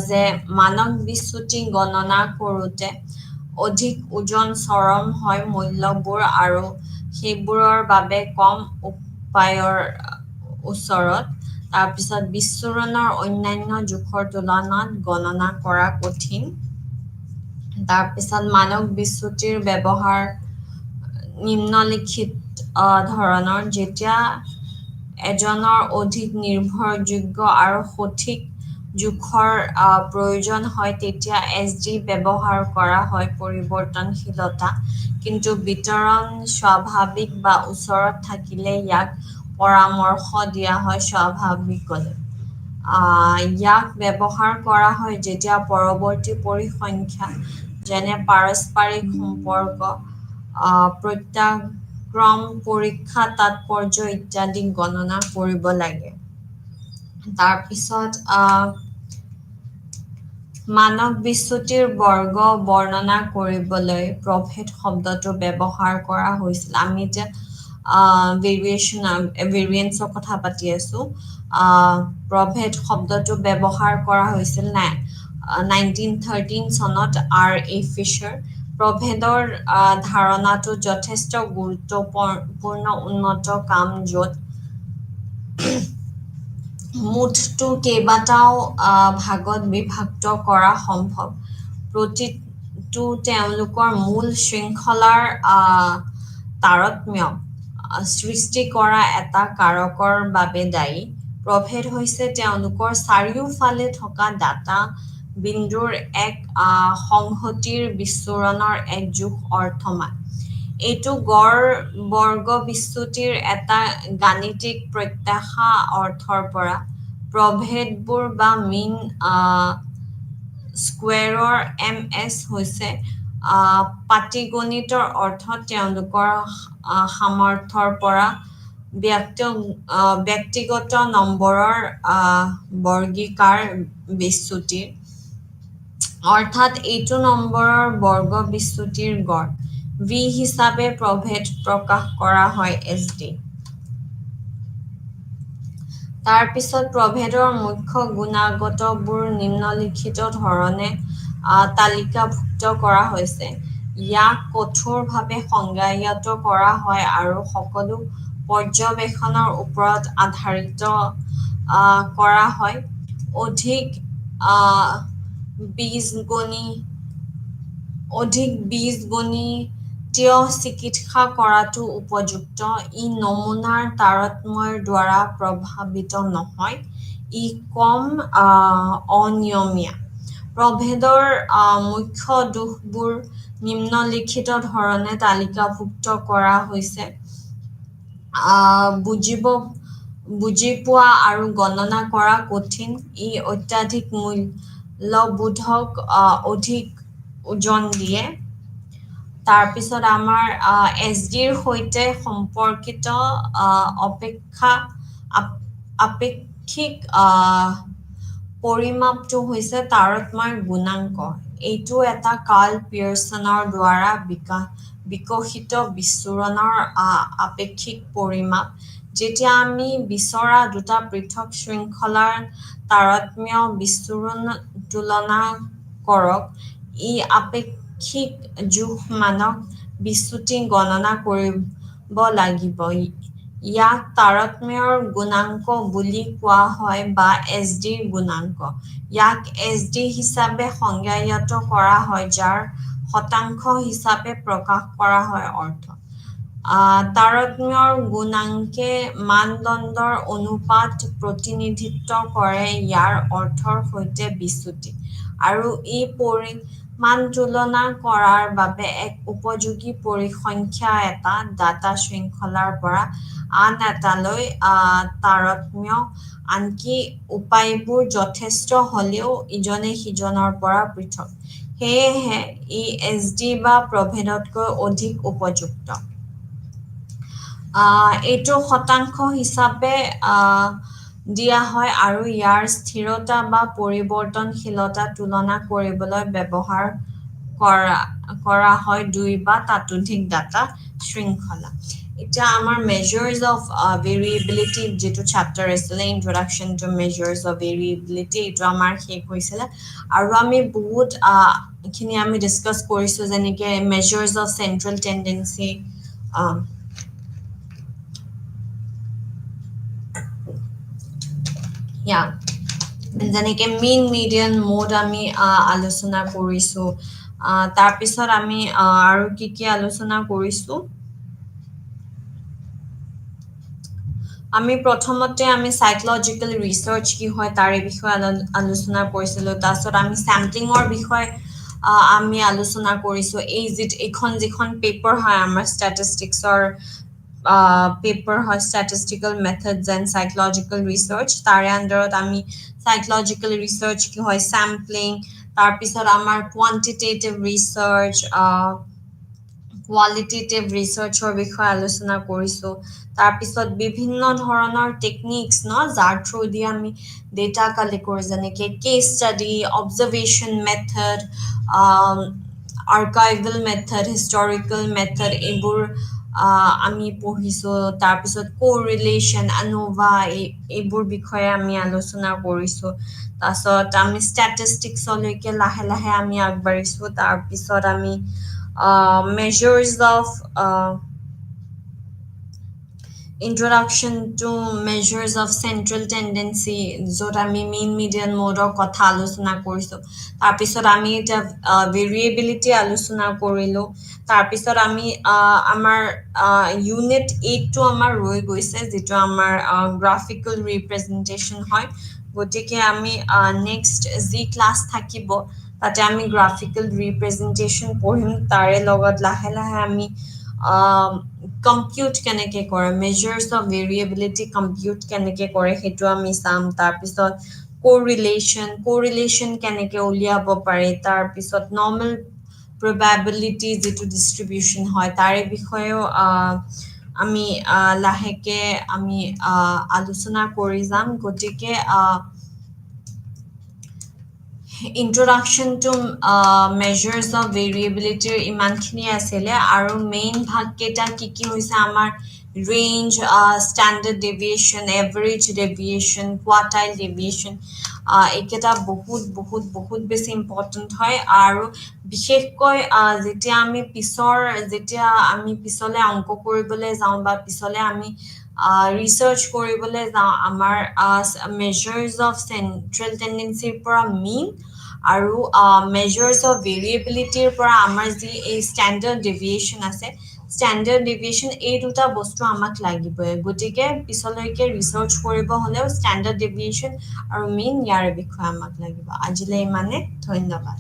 যে মানক বিচ্যুতি গণনা কৰোঁতে অধিক ওজন চৰম হয় মূল্যবোৰ আৰু সেইবোৰৰ বাবে কম উপায়ৰ ওচৰত। তাৰপিছত বিচ্ছুৰণৰ অন্যান্য জোখৰ তুলনাত গণনা কৰা কঠিন। তাৰপিছত মানক বিচ্যুতিৰ ব্যৱহাৰ নিম্নলিখিত ধৰণৰ যেতিয়া এজনৰ অধিক নিৰ্ভৰযোগ্য আৰু সঠিক জোখৰ প্ৰয়োজন হয় তেতিয়া এছডি ব্যৱহাৰ কৰা হয় পৰিৱৰ্তনশীলতা, কিন্তু বিতৰণ স্বাভাৱিক বা ওচৰত থাকিলে ইয়াক পৰামৰ্শ দিয়া হয় স্বাভাৱিকলৈ। ইয়াক ব্যৱহাৰ কৰা হয় যেতিয়া পৰৱৰ্তী পৰিসংখ্যা যেনে পাৰস্পৰিক সম্পৰ্ক, প্ৰত্যাক্ৰম পৰীক্ষা তাৎপৰ্য ইত্যাদি গণনা কৰিব লাগে। তাৰপিছত মানক বিচ্যুতিৰ বৰ্গ বৰ্ণনা কৰিবলৈ প্ৰভেদ শব্দটো ব্যৱহাৰ কৰা হৈছিল। আমি এতিয়া ভেৰিয়েন্সৰ কথা পাতি আছো। প্ৰভেদ শব্দটো ব্যৱহাৰ কৰা হৈছিল 1913 চনত R.A. ফিছাৰ। প্ৰভেদৰ ধাৰণাটো যথেষ্ট গুৰুত্বপূৰ্ণ উন্নত কাম য'ত মুঠটো কেইবাটাও ভাগত বিভক্ত কৰা সম্ভৱ। প্ৰতিটো তেওঁলোকৰ মূল শৃংখলাৰ তাৰতম্য সৃষ্টি কৰা এটা কাৰকৰ বাবে দায়ী। প্ৰভেদ হৈছে তেওঁলোকৰ চাৰিওফালে থকা ডাটা বিন্দুৰ এক সংহতিৰ বিচ্ছুৰণৰ এক জোখ অৰ্থমান। এইটো গড় বৰ্গ বিচ্যুতিৰ এটা গাণিতিক প্ৰত্যাশা অৰ্থৰ পৰা। প্ৰভেদবোৰ বা মিন স্কুৱেৰৰ MS হৈছে পাটীগণিতৰ অৰ্থত তেওঁলোকৰ সামৰ্থ্যৰ পৰা ব্যক্তিগত নম্বৰৰ বৰ্গীকাৰ বিচ্যুতিৰ, অৰ্থাৎ এইটো নম্বৰৰ বৰ্গ বিচ্যুতিৰ গড়। V হিচাপে প্ৰভেদ প্ৰকাশ কৰা হয় এছডি। তাৰপিছত প্ৰভেদৰ মুখ্য গুণাগতবোৰ নিম্নলিখিত ধৰণে তালিকাভুক্ত কৰা হৈছে। ইয়াক কঠোৰভাৱে সংজ্ঞায়িত কৰা হয় আৰু সকলো পৰ্যবেক্ষণৰ ওপৰত আধাৰিত কৰা হয়। অধিক বীজগণিতীয় চিকিৎসা কৰাটো উপযুক্ত। ই নমুনাৰ তাৰতম্যৰ দ্বাৰা প্ৰভাৱিত নহয়, ই কম অনিয়মীয়া। প্ৰভেদৰ মুখ্য দোষবোৰ নিম্নলিখিত ধৰণে তালিকাভুক্ত কৰা হৈছে। বুজি পোৱা আৰু গণনা কৰা কঠিন। ই অত্যাধিক মূল্যবোধক অধিক ওজন দিয়ে। তাৰপিছত আমাৰ এছডিৰ সৈতে সম্পৰ্কিত আপেক্ষিক পৰিমাপটো হৈছে তাৰতম্যৰ গুণাংক। এইটো এটা কাৰ্ল পিয়াৰছনৰ দ্বাৰা বিকশিত বিচ্ছুৰণৰ আপেক্ষিক পৰিমাপ। যেতিয়া আমি বিচৰা দুটা পৃথক শৃংখলাৰ তাৰতম্য বিচ্ছুৰণ তুলনা কৰক, ই আপেক্ষিক জোখ মানক বিচ্যুতি গণনা কৰিব লাগিব। ইয়াক তাৰতম্যৰ গুণাংক বুলি কোৱা হয় বা এছডিৰ গুণাংক। ইয়াক এছডি হিচাপে সংজ্ঞায়িত কৰা হয় যাৰ শতাংশ হিচাপে প্ৰকাশ কৰা হয় অৰ্থ। তাৰতম্যৰ গুণাংকে মানদণ্ডৰ অনুপাত প্ৰতিনিধিত্ব কৰে ইয়াৰ অৰ্থৰ সৈতে বিচ্যুতি, আৰু ই পৰিমাণ তুলনা কৰাৰ বাবে এক উপযোগী পৰিসংখ্যা এটা ডাটা শৃংখলাৰ পৰা আন এটালৈ তাৰতম্য। আনকি উপায়বোৰ যথেষ্ট হ'লেও ইজনে সিজনৰ পৰা পৃথক। সেয়েহে ই এছডি বা প্ৰভেদতকৈ অধিক উপযুক্ত। এইটো শতাংশ হিচাপে দিয়া হয় আৰু ইয়াৰ স্থিৰতা বা পৰিৱৰ্তনশীলতা তুলনা কৰিবলৈ ব্যৱহাৰ কৰা হয় 2 বা তাতোধিক ডাটা শৃংখলা। এতিয়া আমাৰ মেজাৰ্স অফ ভেৰিয়েবিলিটি যেটো চেপ্টাৰ আছিলে ইন্ট্ৰডাকচন টু মেজাৰ্স অফ ভেৰিয়েবিলিটি এইটো আমাৰ শেষ হৈছিলে আৰু আমি বহুত খিনি আমি ডিসকাস কৰিছো যেনেকে মেজাৰ্স অফ চেন্ট্ৰেল টেন্ডেন্সি যেনেকে মিন মিডিয়ান মোড আমি আলোচনা কৰিছো তাৰ পিছত আমি আৰু কি আলোচনা কৰিছো আমি প্ৰথমতে আমি সাইকোলজিক্যাল ৰিসাৰ্চ কি হয় তাৰ বিষয়ে আলোচনা কৰিছিলো তাৰছত আমি স্যাম্পলিংৰ বিষয়ে আমি আলোচনা কৰিছো এই এখন যিখন পেপাৰ হয় আমাৰ ষ্টেটিষ্টিক্সৰ পেপাৰ হয় statistical methods and psychological research তাৰে আন্ডাৰত আমি psychological research কি হয় sampling তাৰ পিছত আমাৰ quantitative research qualitative researchৰ বিষয়ে আলোচনা কৰিছো তাৰ পিছত বিভিন্ন ধৰণৰ টেকনিক্স যাৰ থ্ৰু দি আমি ডেটা কালেক্ট কৰি যেনেকে case study observation method archival method historical method এইবোৰ আমি পঢ়িছো তাৰ পিছত কোৰিলেশন আনোভা এইবোৰ বিষয়ে আমি আলোচনা কৰিছো তাৰছত আমি ষ্টেটিষ্টিক্সলৈকে লাহে লাহে আমি আগবাঢ়িছো তাৰ পিছত আমি measures of introduction to measures of central tendency য'ত আমি mean median mode কথা আলোচনা কৰিছো তাৰ পিছত আমি এটা variability আলোচনা কৰিলো তাৰ পিছত আমি আমাৰ unit 8 টো আমাৰ ৰৈ গৈছে যেটো আমাৰ graphical representation হয় গতিকে আমি next যি ক্লাস থাকিব তাতে আমি গ্ৰাফিক্যাল ৰিপ্ৰেজেন্টেশন পঢ়িম তাৰে লগত লাহে লাহে আমি কম্পিউট কেনেকে কৰে মেজাৰ্স অফ ভেৰিয়েবিলিটি কম্পিউট কেনেকে কৰে হেতু আমি চাম তাৰ পিছত কোৰিলেশন কেনেকে উলিয়াব পাৰে তাৰ পিছত নৰ্মেল প্ৰবাবিলিটি যেটো ডিস্ট্ৰিবিউশন হয় তাৰে বিষয়েও আমি লাহেকে আমি আলোচনা কৰি যাম গতিকে introduction to measures of variability ইমানখিনি আছিলে আৰু মেইন ভাগ কেটা কি হৈছে আমাৰ range standard deviation average deviation quartile deviation এইকেটা বহুত বেছি ইম্পৰ্টেন্ট হয় আৰু বিশেষকৈ যেতিয়া আমি পিছলে অংক কৰিবলৈ যাওঁ বা পিছলে আমি research কৰিবলৈ যাওঁ আমাৰ measures of central tendency পৰা mean আৰু measures of variability পৰা আমাৰ যি এই standard deviation আছে standard deviation এই দুটা বস্তু আমাক লাগিবই গতিকে পিছলৈকে research কৰিব হলেও standard deviation আৰু mean ইয়াৰ বিষয়ে আমাক লাগিব আজিলৈ মানে ধন্যবাদ